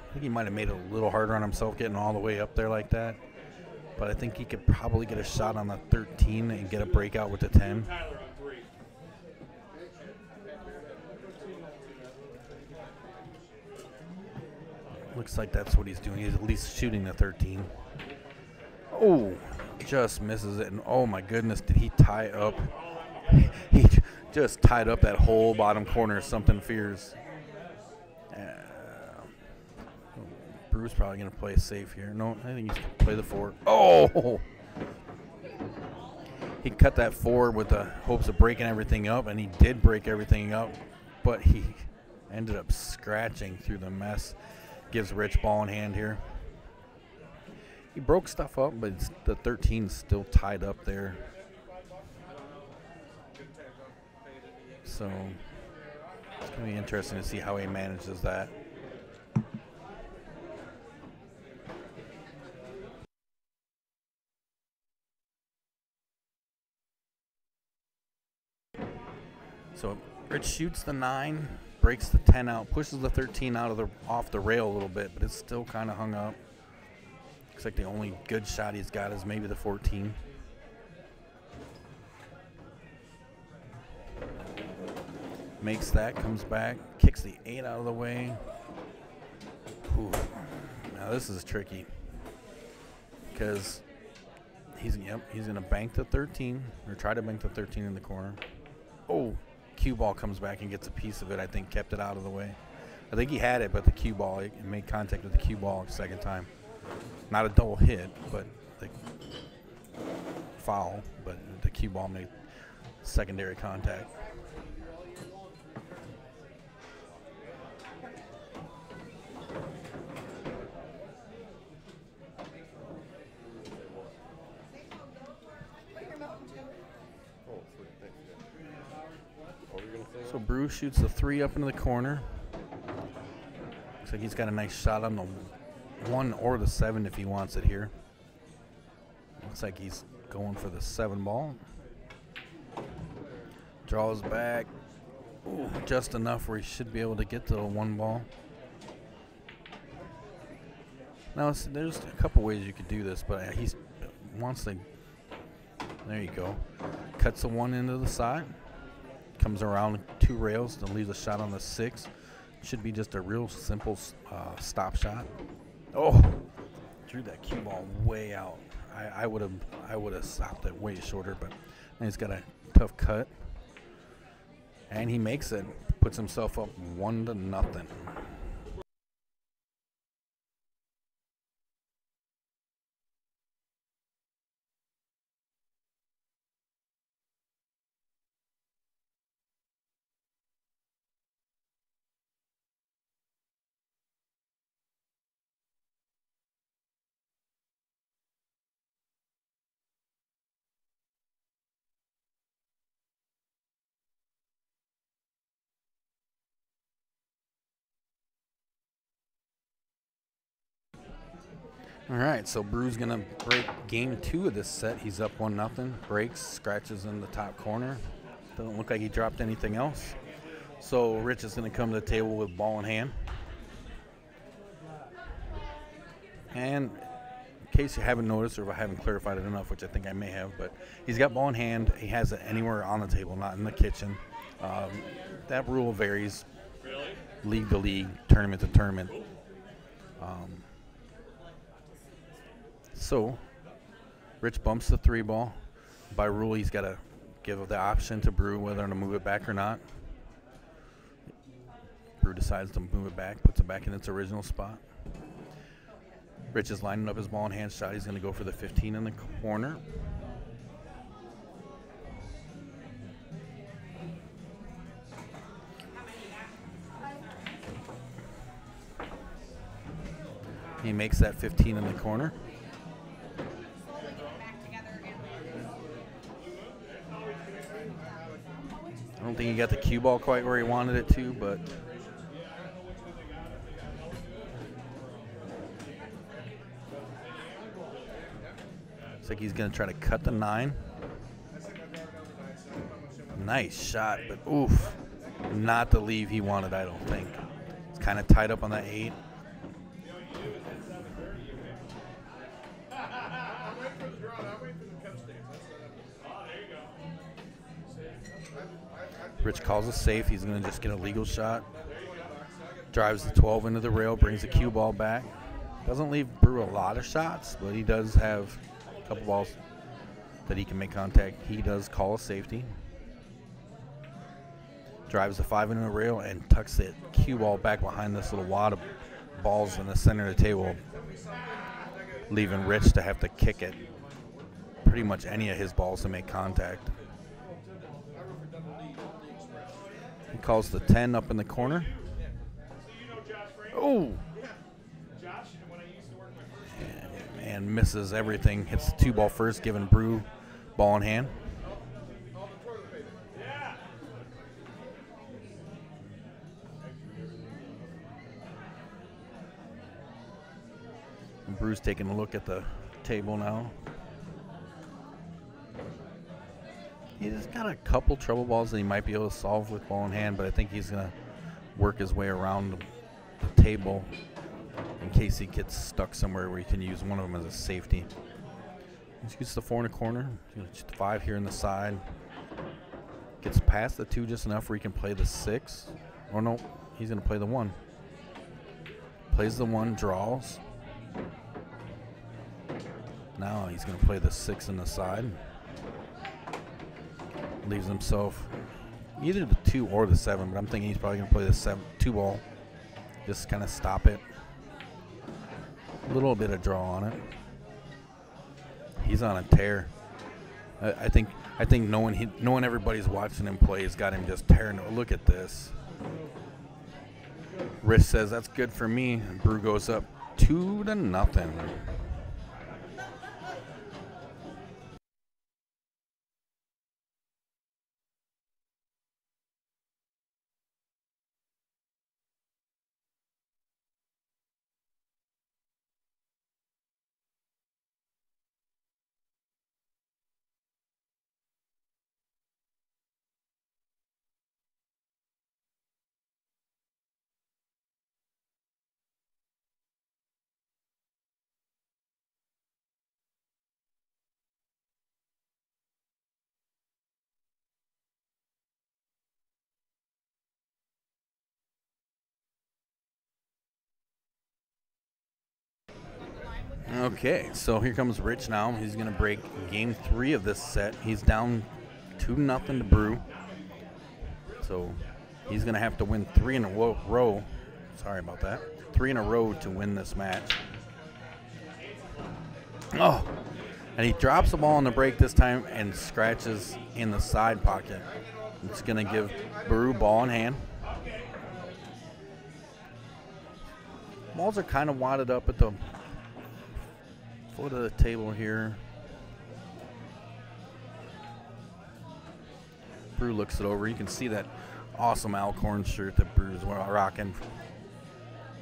I think he might have made it a little harder on himself getting all the way up there like that. But I think he could probably get a shot on the 13 and get a breakout with the 10. Looks like that's what he's doing. He's at least shooting the 13. Oh, just misses it. And oh my goodness, did he tie up? He just tied up that whole bottom corner. Something fierce. Bruce probably going to play safe here. No, I think he's going to play the 4. Oh! He cut that 4 with the hopes of breaking everything up, and he did break everything up, but he ended up scratching through the mess. Gives Rich ball in hand here. He broke stuff up, but the 13's still tied up there. So it's going to be interesting to see how he manages that. So Rich shoots the 9, breaks the 10 out, pushes the 13 off the rail a little bit, but it's still kind of hung up. Looks like the only good shot he's got is maybe the 14. Makes that, comes back, kicks the 8 out of the way. Ooh. Now this is tricky because he's going to bank the 13 or try to bank the 13 in the corner. Oh. Cue ball comes back and gets a piece of it. I think kept it out of the way. I think he had it, but the cue ball, it made contact with the cue ball the second time. Not a double hit, but the foul, but the cue ball made secondary contact. So Bruce shoots the 3 up into the corner. Looks like he's got a nice shot on the 1 or the 7 if he wants it here. Looks like he's going for the 7 ball. Draws back. Ooh, just enough where he should be able to get to the 1 ball. Now, there's a couple ways you could do this, but he wants to. There you go. Cuts the 1 into the side. Comes around 2 rails, then leaves a shot on the 6. Should be just a real simple stop shot. Oh, drew that cue ball way out. I would have stopped it way shorter, but he's got a tough cut, and he makes it. Puts himself up 1-0. All right, so Brew's going to break game 2 of this set. He's up 1-0. Breaks, scratches in the top corner. Doesn't look like he dropped anything else. So Rich is going to come to the table with ball in hand. And in case you haven't noticed, or if I haven't clarified it enough, which I think I may have, but he's got ball in hand. He has it anywhere on the table, not in the kitchen. That rule varies league to league, tournament to tournament. So, Rich bumps the 3 ball. By rule, he's got to give the option to Brew whether to move it back or not. Brew decides to move it back, puts it back in its original spot. Rich is lining up his ball in hand shot. He's going to go for the 15 in the corner. He makes that 15 in the corner. I don't think he got the cue ball quite where he wanted it to, but looks like he's going to try to cut the 9. Nice shot, but oof, not the leave he wanted, I don't think. It's kind of tied up on that 8. Rich calls a safe. He's going to just get a legal shot. Drives the 12 into the rail, brings the cue ball back. Doesn't leave Brew a lot of shots, but he does have a couple balls that he can make contact. He does call a safety. Drives the 5 into the rail and tucks the cue ball back behind this little wad of balls in the center of the table, leaving Rich to have to kick it. Pretty much any of his balls to make contact. He calls the 10 up in the corner. Oh! And misses everything. Hits the 2 ball first, giving Brew ball in hand. And Brew's taking a look at the table now. He's got a couple trouble balls that he might be able to solve with ball in hand, but I think he's going to work his way around the table in case he gets stuck somewhere where he can use one of them as a safety. He shoots the 4 in the corner, shoots the 5 here in the side. Gets past the 2 just enough where he can play the 6. Oh no, he's going to play the 1. Plays the 1, draws. Now he's going to play the 6 in the side. Leaves himself either the 2 or the 7, but I'm thinking he's probably going to play the 2 ball. Just kind of stop it. A little bit of draw on it. He's on a tear. I think knowing everybody's watching him play has got him just tearing. Look at this. Rich says that's good for me. And Brew goes up 2-0. Okay, so here comes Rich now. He's going to break game 3 of this set. He's down 2-0 to Brew. So he's going to have to win 3 in a row. Sorry about that. 3 in a row to win this match. Oh, and he drops the ball on the break this time and scratches in the side pocket. It's going to give Brew ball in hand. Balls are kind of wadded up at the foot of the table here. Brew looks it over. You can see that awesome Al Korn shirt that Brew's rocking.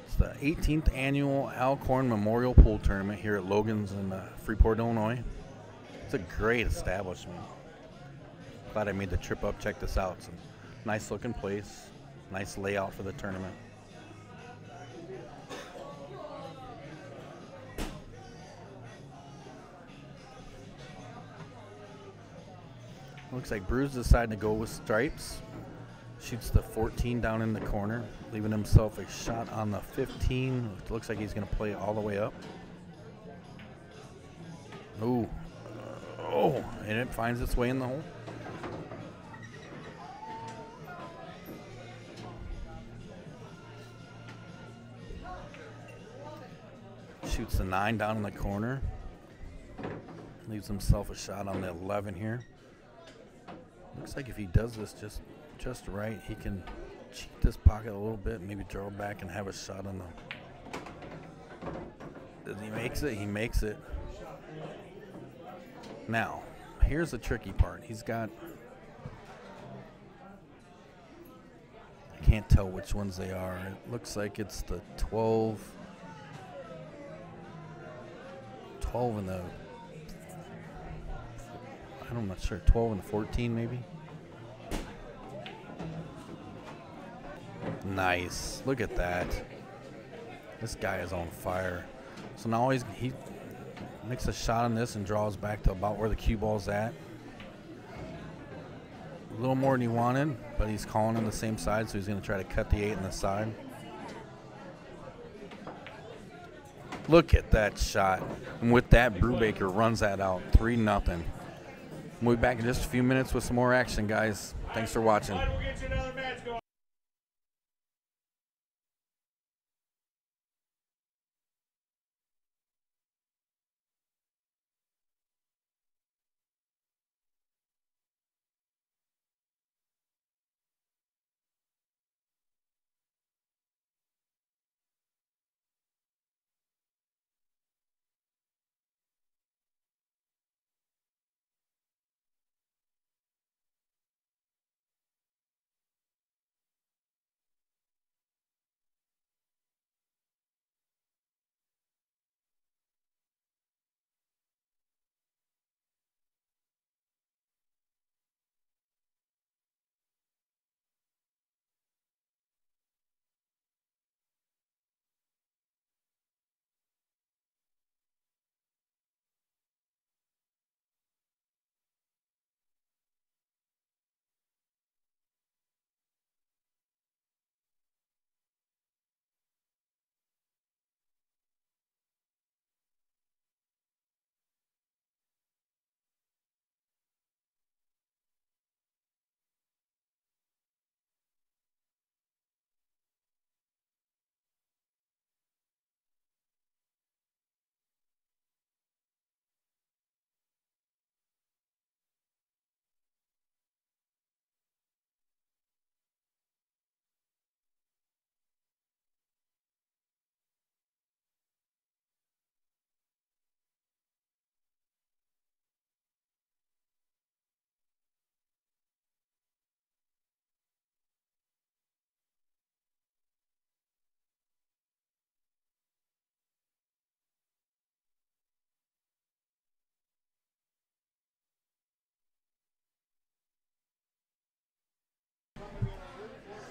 It's the 18th annual Al Korn Memorial Pool Tournament here at Logan's in Freeport, Illinois. It's a great establishment. Glad I made the trip up. Check this out. It's a nice looking place. Nice layout for the tournament. Looks like Brew's decided to go with stripes. Shoots the 14 down in the corner, leaving himself a shot on the 15. It looks like he's going to play all the way up. Ooh. Oh, and it finds its way in the hole. Shoots the 9 down in the corner. Leaves himself a shot on the 11 here. Looks like if he does this just right, he can cheat this pocket a little bit, maybe draw back and have a shot on the... Does he makes it? He makes it. Now, here's the tricky part. He's got... I can't tell which ones they are. It looks like it's the 12 and the... I'm not sure, 12 and 14 maybe. Nice. Look at that. This guy is on fire. So now he makes a shot on this and draws back to about where the cue ball's at. A little more than he wanted, but he's calling on the same side, so he's going to try to cut the 8 on the side. Look at that shot. And with that, Brubaker runs that out 3-0. We'll be back in just a few minutes with some more action, guys. Thanks for watching. We'll get you another match going.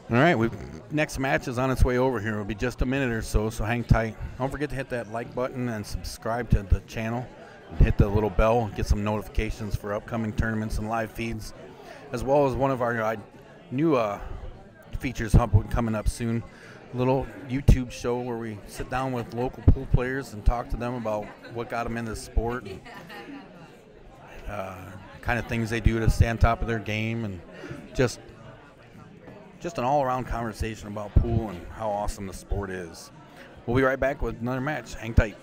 All right, next match is on its way over here. It'll be just a minute or so, so hang tight. Don't forget to hit that like button and subscribe to the channel. And hit the little bell, get some notifications for upcoming tournaments and live feeds, as well as one of our new features coming up soon. little YouTube show where we sit down with local pool players and talk to them about what got them into the sport and kind of things they do to stay on top of their game, and just an all-around conversation about pool and how awesome the sport is. We'll be right back with another match. Hang tight.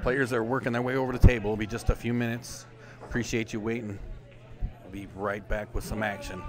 Players are working their way over the table. It'll be just a few minutes. Appreciate you waiting. We'll be right back with some action.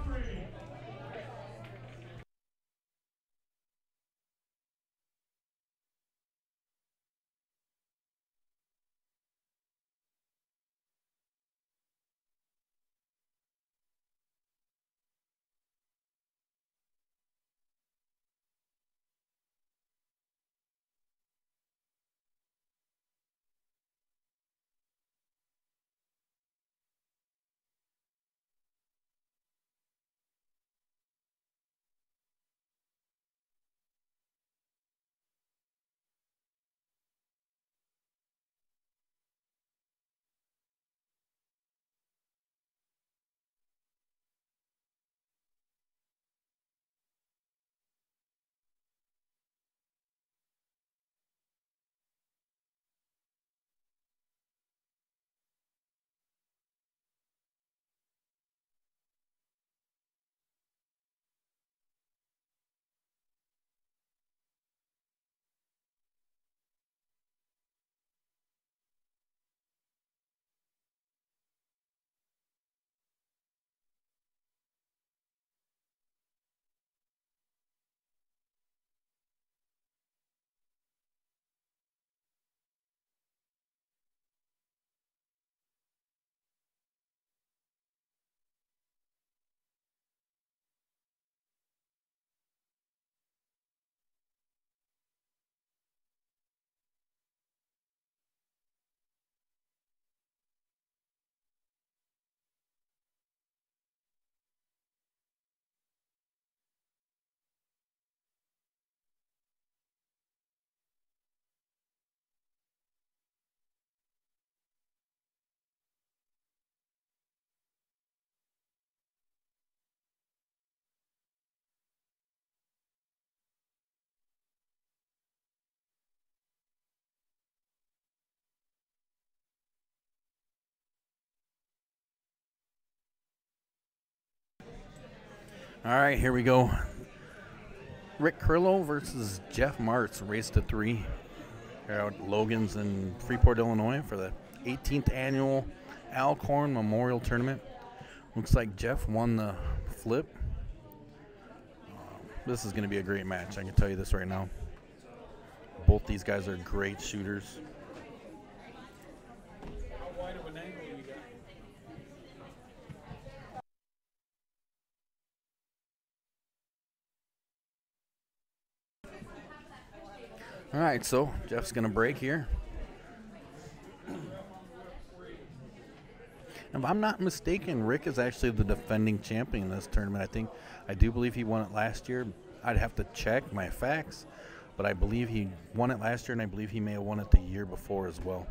All right, here we go. Rick Curlow versus Jeff Martz, race to 3. Here at Logan's in Freeport, Illinois for the 18th annual Korn Memorial Tournament. Looks like Jeff won the flip. This is going to be a great match, I can tell you this right now. Both these guys are great shooters. How wide of an angle you got? All right, so Jeff's going to break here. If I'm not mistaken, Rick is actually the defending champion in this tournament. I do believe he won it last year. I'd have to check my facts, but I believe he won it last year, and I believe he may have won it the year before as well.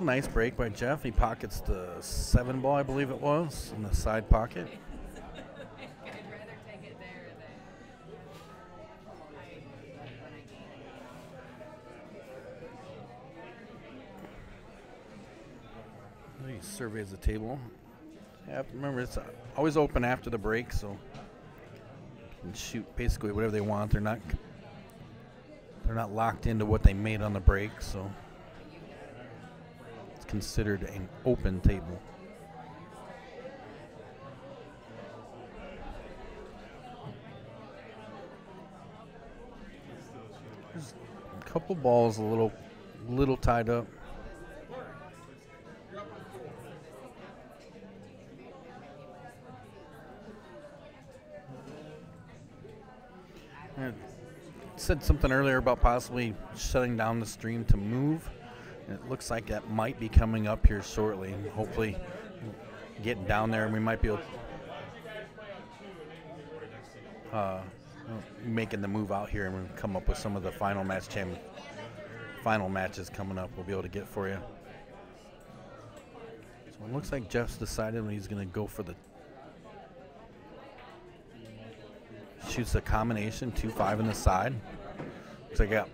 Nice break by Jeff. He pockets the 7 ball, I believe it was, in the side pocket. He surveys the table. Yeah, remember, it's always open after the break, so you can shoot basically whatever they want. They're not locked into what they made on the break, so it's considered an open table. There's a couple balls a little tied up. I said something earlier about possibly shutting down the stream to move. And it looks like that might be coming up here shortly. Hopefully getting down there, and we might be able making the move out here, and we'll come up with some of the final matches coming up we'll be able to get for you. So it looks like Jeff's decided he's going to go for the shoots a combination 2-5 in the side. Looks like all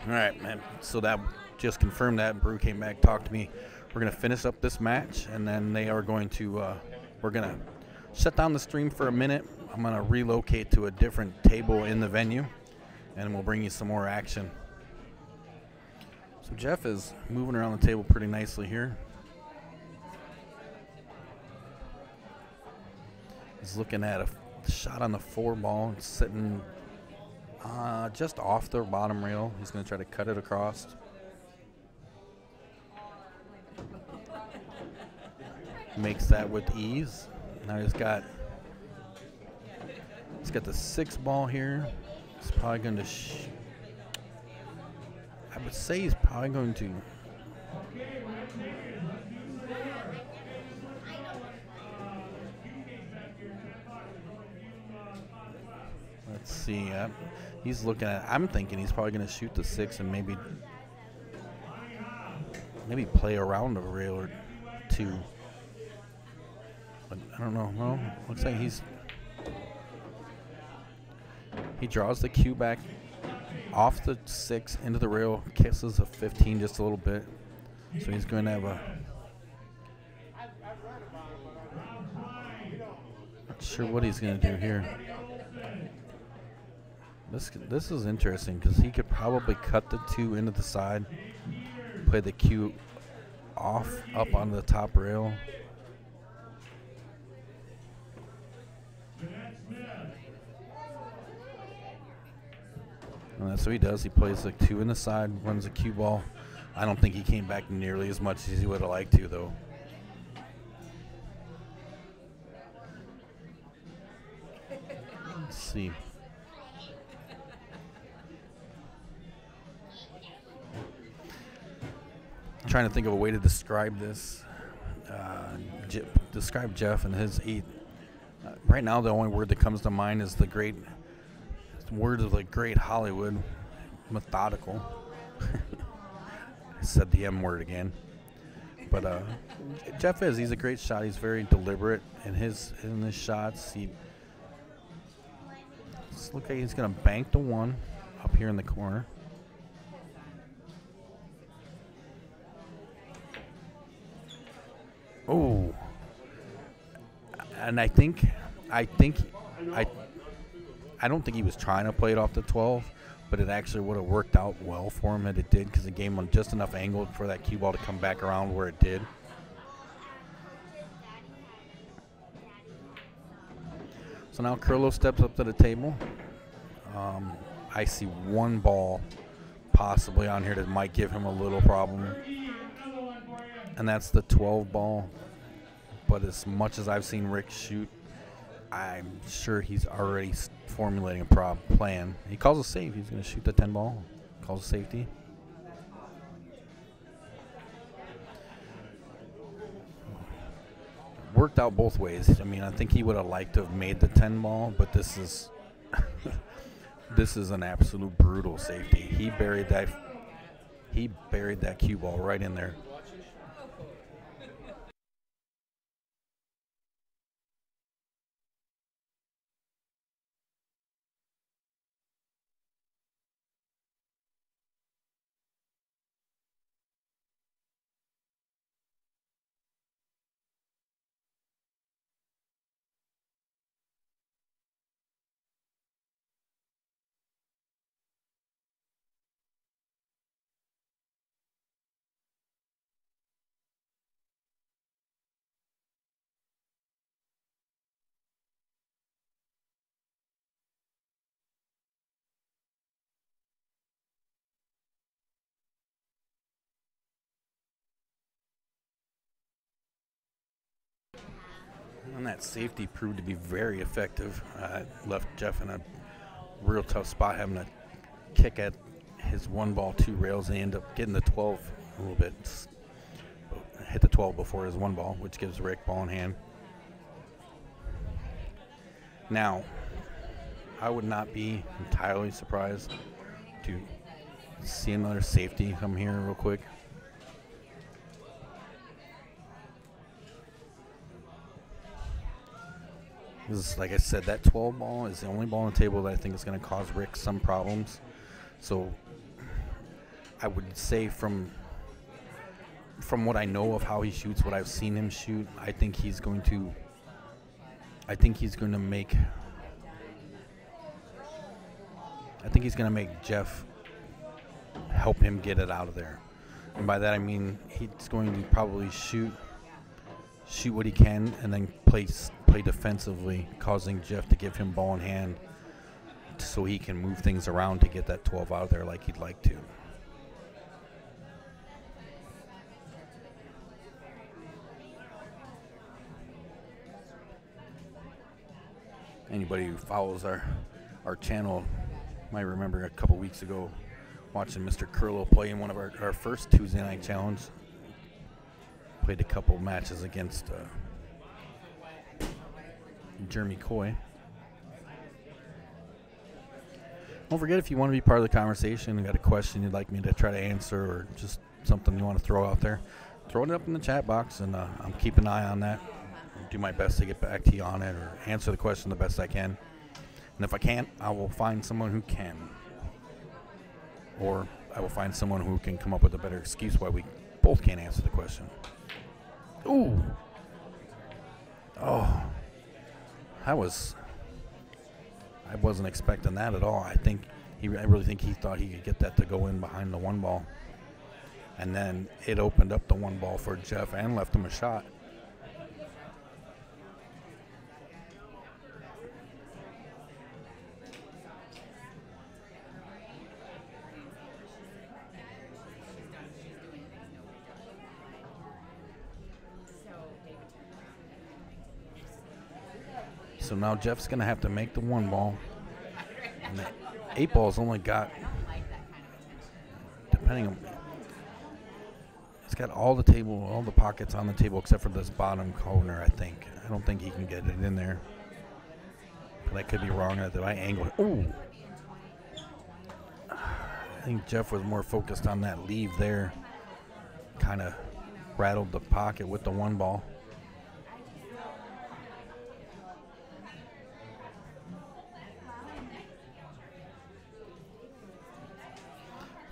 right, man. So that just confirmed that. Brew came back, talked to me. We're going to finish up this match, and then they are going to, we're going to shut down the stream for a minute. I'm going to relocate to a different table in the venue, and we'll bring you some more action. So Jeff is moving around the table pretty nicely here. He's looking at a shot on the 4 ball. It's sitting just off the bottom rail. He's going to try to cut it across. Makes that with ease. Now he's got the 6 ball here. He's probably going to I would say he's probably going to let's see. He's looking at, I'm thinking he's probably going to shoot the 6 and maybe play around a rail or 2. But I don't know. No, looks like he draws the cue back off the 6 into the rail, kisses a 15 just a little bit. So he's going to have a. Not sure what he's going to do here. This is interesting because he could probably cut the 2 into the side, play the cue off up on the top rail. And that's what he does. He plays the 2 in the side, runs a cue ball. I don't think he came back nearly as much as he would have liked to, though. Let's see. I'm trying to think of a way to describe this. describe Jeff and his eight. Right now, the only word that comes to mind is the word of the great Hollywood, methodical. I said the M word again. But Jeff he's a great shot. He's very deliberate in his shots. Looks like he's going to bank the one up here in the corner. Oh, and I don't think he was trying to play it off the 12, but it actually would have worked out well for him, and it did, because the game on just enough angle for that cue ball to come back around where it did. So now Curlo steps up to the table. I see one ball possibly on here that might give him a little problem, and that's the 12 ball. But as much as I've seen Rick shoot, I'm sure he's already formulating a plan. He calls a save. He's going to shoot the 10 ball. Calls a safety. Worked out both ways. I mean, I think he would have liked to have made the 10 ball, but this is this is an absolute brutal safety. He buried that cue ball right in there. And that safety proved to be very effective. Left Jeff in a real tough spot, having to kick at his one ball, two rails, and end up getting the 12 a little bit. Hit the 12 before his one ball, which gives Rick ball in hand. Now, I would not be entirely surprised to see another safety come here real quick. This, like I said, that 12 ball is the only ball on the table that I think is going to cause Rick some problems. So I would say from what I know of how he shoots, what I've seen him shoot, I think he's going to make Jeff help him get it out of there. And by that I mean he's going to probably shoot what he can and then play defensively, causing Jeff to give him ball in hand so he can move things around to get that 12 out of there like he'd like to. Anybody who follows our channel might remember a couple weeks ago watching Mr. Curlo play in one of our first Tuesday night challenge. Played a couple matches against Jeremy Coy. Don't forget, if you want to be part of the conversation and got a question you'd like me to try to answer, or just something you want to throw out there, throw it up in the chat box, and I'm keeping an eye on that. I'll do my best to get back to you on it or answer the question the best I can. And if I can't, I will find someone who can. Or I will find someone who can come up with a better excuse why we both can't answer the question. Ooh. Oh. I wasn't expecting that at all. I really think he thought he could get that to go in behind the one ball. And then it opened up the one ball for Jeff and left him a shot. So now Jeff's going to have to make the one ball. And the 8 ball's only got, depending on, It's got all the pockets on the table except for this bottom corner, I think. I don't think he can get it in there. But I could be wrong at the right angle. Ooh! I think Jeff was more focused on that leave there. Kind of rattled the pocket with the one ball.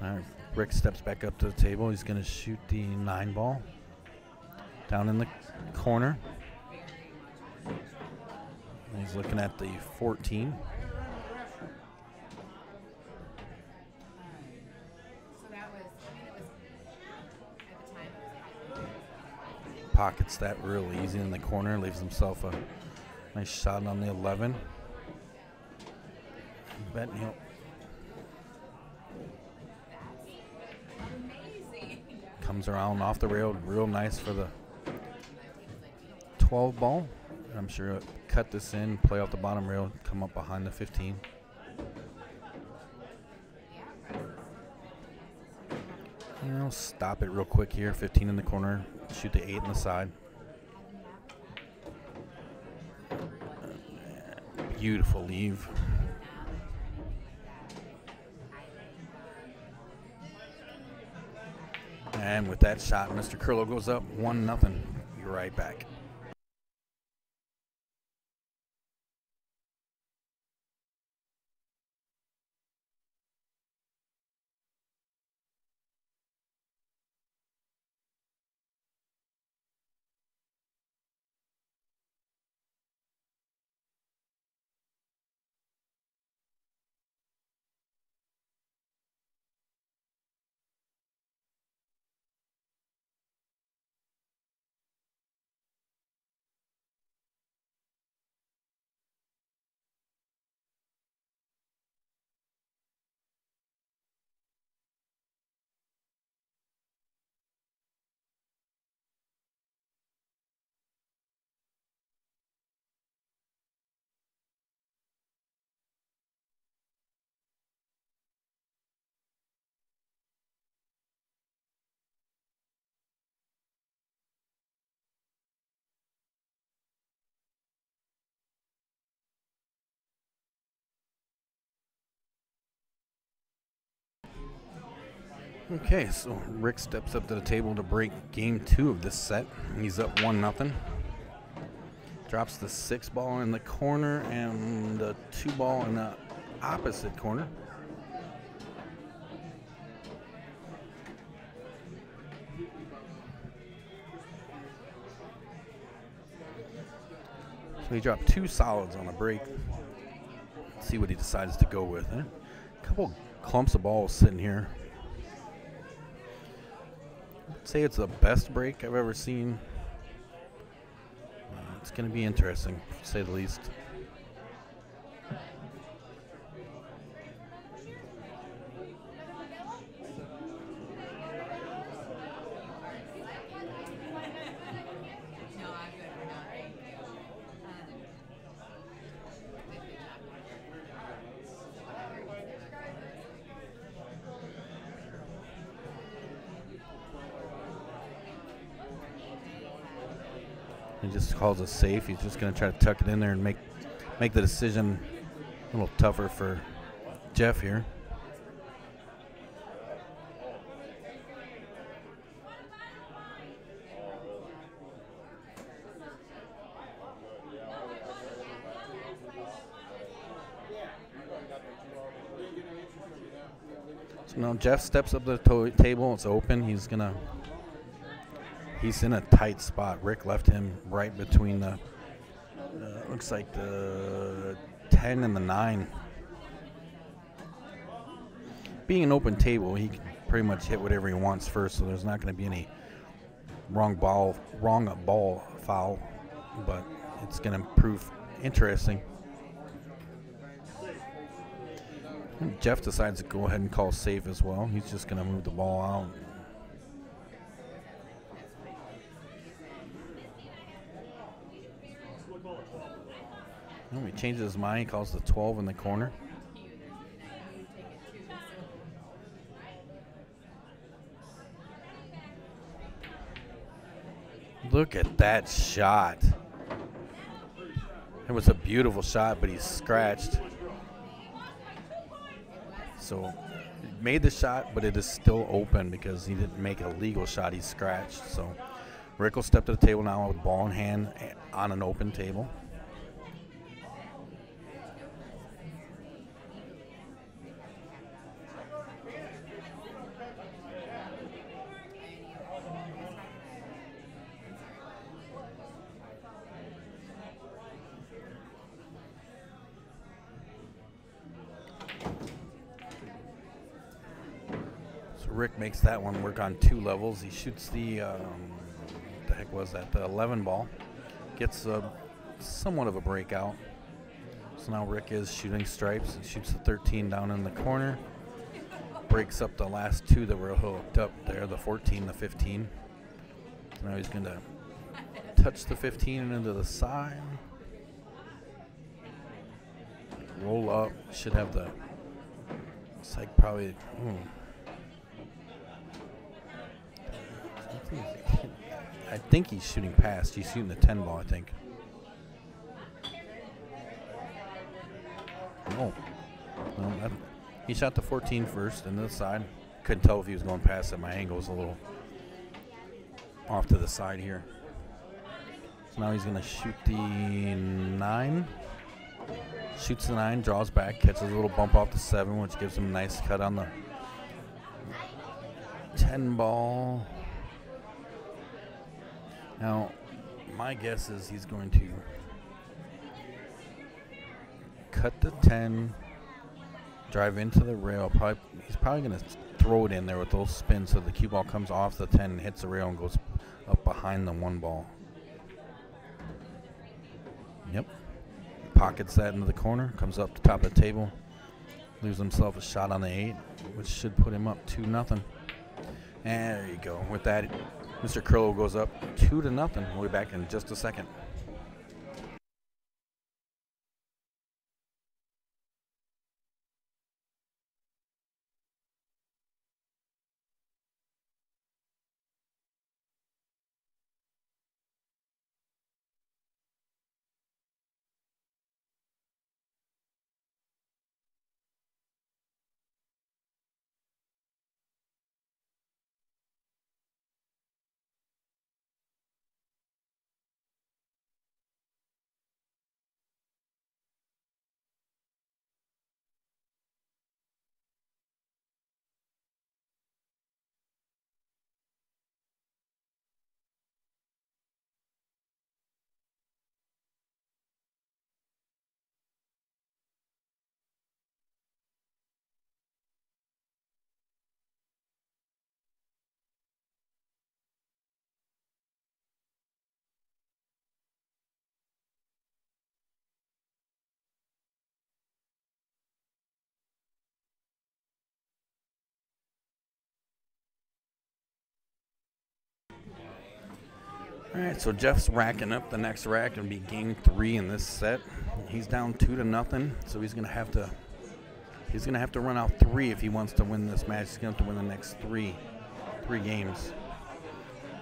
All right, Rick steps back up to the table. He's going to shoot the 9 ball down in the corner. And he's looking at the 14. Pockets that real easy in the corner. Leaves himself a nice shot on the 11. Betting he'll comes around off the rail real nice for the 12 ball. I'm sure he'll cut this in, play off the bottom rail, come up behind the 15. And I'll stop it real quick here. 15 in the corner, shoot the 8 in the side. Beautiful leave. And with that shot, Mr. Curlow goes up 1-0. Be right back. Okay, so Rick steps up to the table to break game 2 of this set. He's up 1-0. Drops the 6 ball in the corner and the 2 ball in the opposite corner. So he dropped 2 solids on a break. Let's see what he decides to go with. A couple clumps of balls sitting here. I'd say it's the best break I've ever seen. It's going to be interesting, to say the least. He just calls it safe. He's just going to try to tuck it in there and make the decision a little tougher for Jeff here. So now Jeff steps up to the table. It's open. He's in a tight spot. Rick left him right between the, looks like the 10 and the 9. Being an open table, he can pretty much hit whatever he wants first, so there's not going to be any wrong ball foul, but it's going to prove interesting. And Jeff decides to go ahead and call safe as well. He's just going to move the ball out. He changes his mind. He calls the 12 in the corner. Look at that shot. It was a beautiful shot, but he's scratched. So he made the shot, but it is still open because he didn't make a legal shot. He's scratched. So Rick will step to the table now with ball in hand on an open table. Rick makes that one work on 2 levels. He shoots the, what the heck was that, the 11 ball. Gets somewhat of a breakout. So now Rick is shooting stripes. He shoots the 13 down in the corner. Breaks up the last 2 that were hooked up there, the 14, the 15. So now he's going to touch the 15 and into the side. Roll up. Should have the, it's like probably, I think he's shooting past. He's shooting the 10 ball, I think. No, he shot the 14 first into the side. Couldn't tell if he was going past it. My angle was a little off to the side here. So now he's going to shoot the 9. Shoots the 9, draws back, catches a little bump off the 7, which gives him a nice cut on the 10 ball. Now, my guess is he's going to cut the 10, drive into the rail. He's probably going to throw it in there with those spins so the cue ball comes off the 10 and hits the rail and goes up behind the 1 ball. Yep. Pockets that into the corner, comes up the top of the table, leaves himself a shot on the 8, which should put him up 2-0. And there you go. With that, Mr. Curlow goes up 2-0. We'll be back in just a second. All right, so Jeff's racking up the next rack and be game 3 in this set. He's down 2-0, so he's gonna have to run out 3 if he wants to win this match. He's gonna have to win the next three games.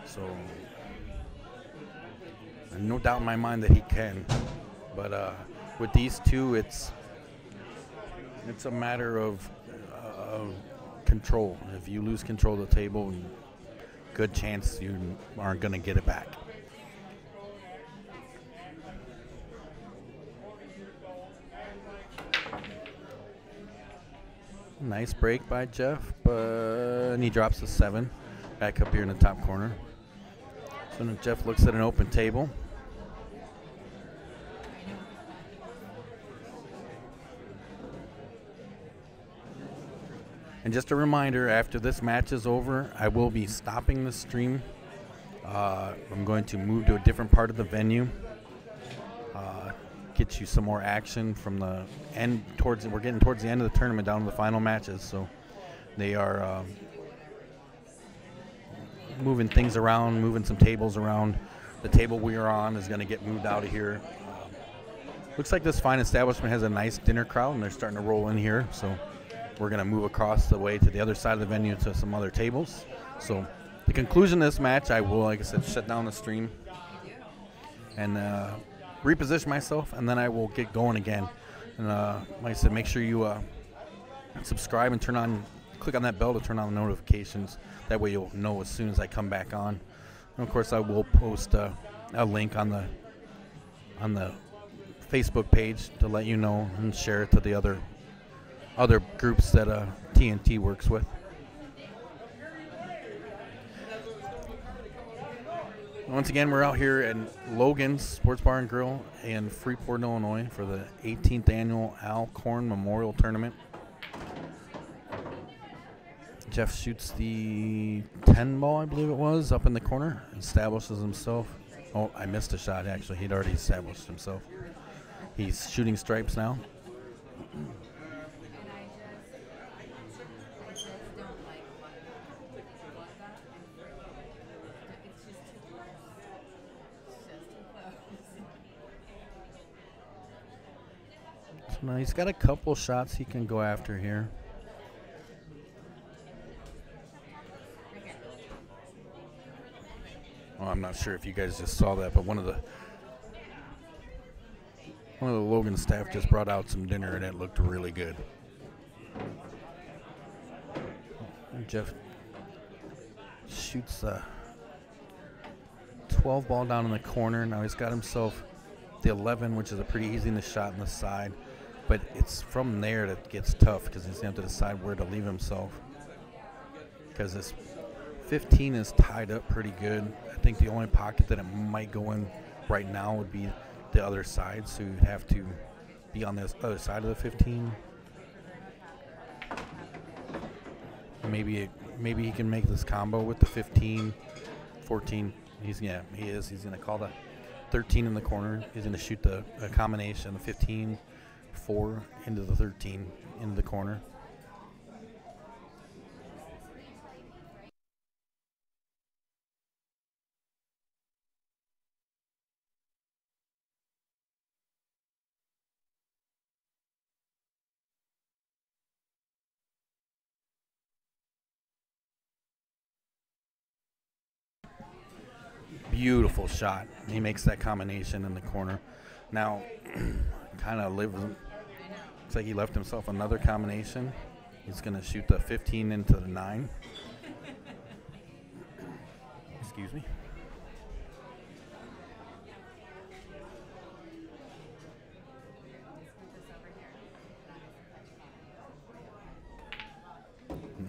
So no doubt in my mind that he can, but with these 2, it's a matter of control. If you lose control of the table, good chance you aren't going to get it back. Nice break by Jeff, and he drops the 7 back up here in the top corner. So now Jeff looks at an open table. And just a reminder, after this match is over, I will be stopping the stream. I'm going to move to a different part of the venue. Get you some more action from the end we're getting towards the end of the tournament, down to the final matches. So they are moving things around, moving some tables around. The table we are on is going to get moved out of here. Looks like this fine establishment has a nice dinner crowd, and they're starting to roll in here. So we're going to move across the way to the other side of the venue to some other tables. So the conclusion of this match, I will, like I said, shut down the stream and reposition myself, and then I will get going again. And like I said, make sure you subscribe and click on that bell to turn on the notifications. That way you'll know as soon as I come back on. And of course, I will post a link on the Facebook page to let you know and share it to the other groups that TNT works with. Once again, we're out here at Logan's Sports Bar and Grill in Freeport, Illinois for the 18th annual Al Korn Memorial Tournament. Jeff shoots the 10 ball, I believe it was, up in the corner, establishes himself. Oh, I missed a shot, actually. He'd already established himself. He's shooting stripes now. No, he's got a couple shots he can go after here. Well, I'm not sure if you guys just saw that, but one of the Logan staff just brought out some dinner, and it looked really good. And Jeff shoots the 12 ball down in the corner. Now he's got himself the 11, which is a pretty easy shot on the side. But it's from there that gets tough because he's going to have to decide where to leave himself. Because this 15 is tied up pretty good. I think the only pocket that it might go in right now would be the other side. So you'd have to be on this other side of the 15. Maybe he can make this combo with the 15, 14. He is. He's going to call the 13 in the corner. He's going to shoot a combination of 15. 4 into the 13 into the corner. Beautiful shot. He makes that combination in the corner. Now, kind of looks like he left himself another combination. He's going to shoot the 15 into the 9. Excuse me.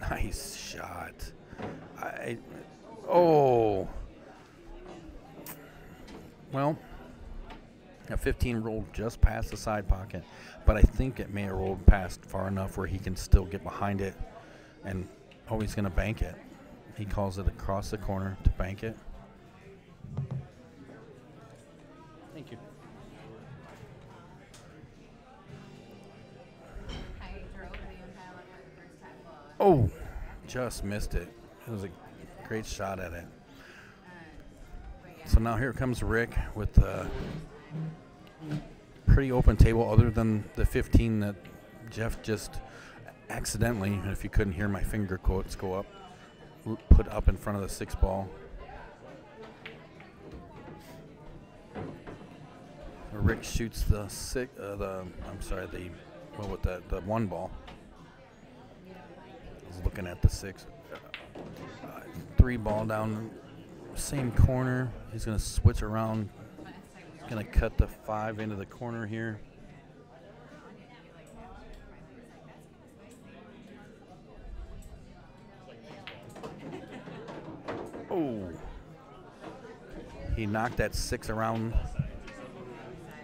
Nice shot. Well, that 15 rolled just past the side pocket, but I think it may have rolled past far enough where he can still get behind it, and he's going to bank it. He calls it across the corner to bank it. Thank you. Oh, just missed it. It was a great shot at it. So now here comes Rick with a pretty open table other than the 15 that Jeff just accidentally, if you couldn't hear my finger quotes go up, put up in front of the 6 ball. Rick shoots the 1 ball. I was looking at the 6. 3 ball down, same corner. He's going to switch around. He's going to cut the 5 into the corner here. Oh. He knocked that 6 around.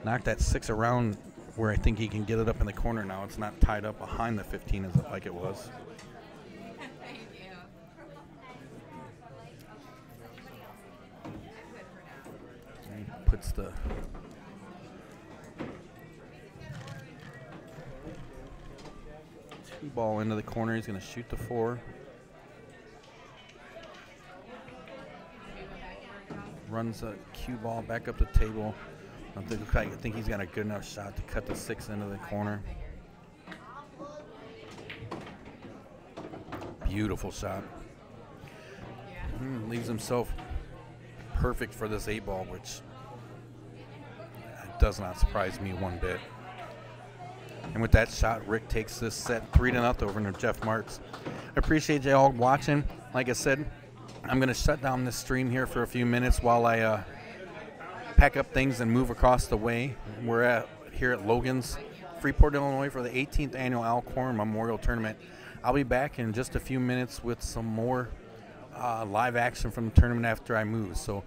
Knocked that 6 around where I think he can get it up in the corner now. It's not tied up behind the 15 as like it was. Puts the two ball into the corner. He's going to shoot the 4. Runs a cue ball back up the table. I think he's got a good enough shot to cut the 6 into the corner. Beautiful shot. Leaves himself perfect for this 8-ball, which does not surprise me one bit. And with that shot, Rick takes this set 3-0 over to Jeff Marks. I appreciate you all watching. Like I said, I'm going to shut down this stream here for a few minutes while I pack up things and move across the way. We're here at Logan's, Freeport, Illinois, for the 18th annual Al Korn Memorial Tournament. I'll be back in just a few minutes with some more live action from the tournament after I move. So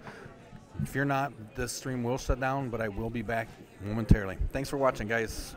if you're not, this stream will shut down, but I will be back momentarily. Thanks for watching, guys.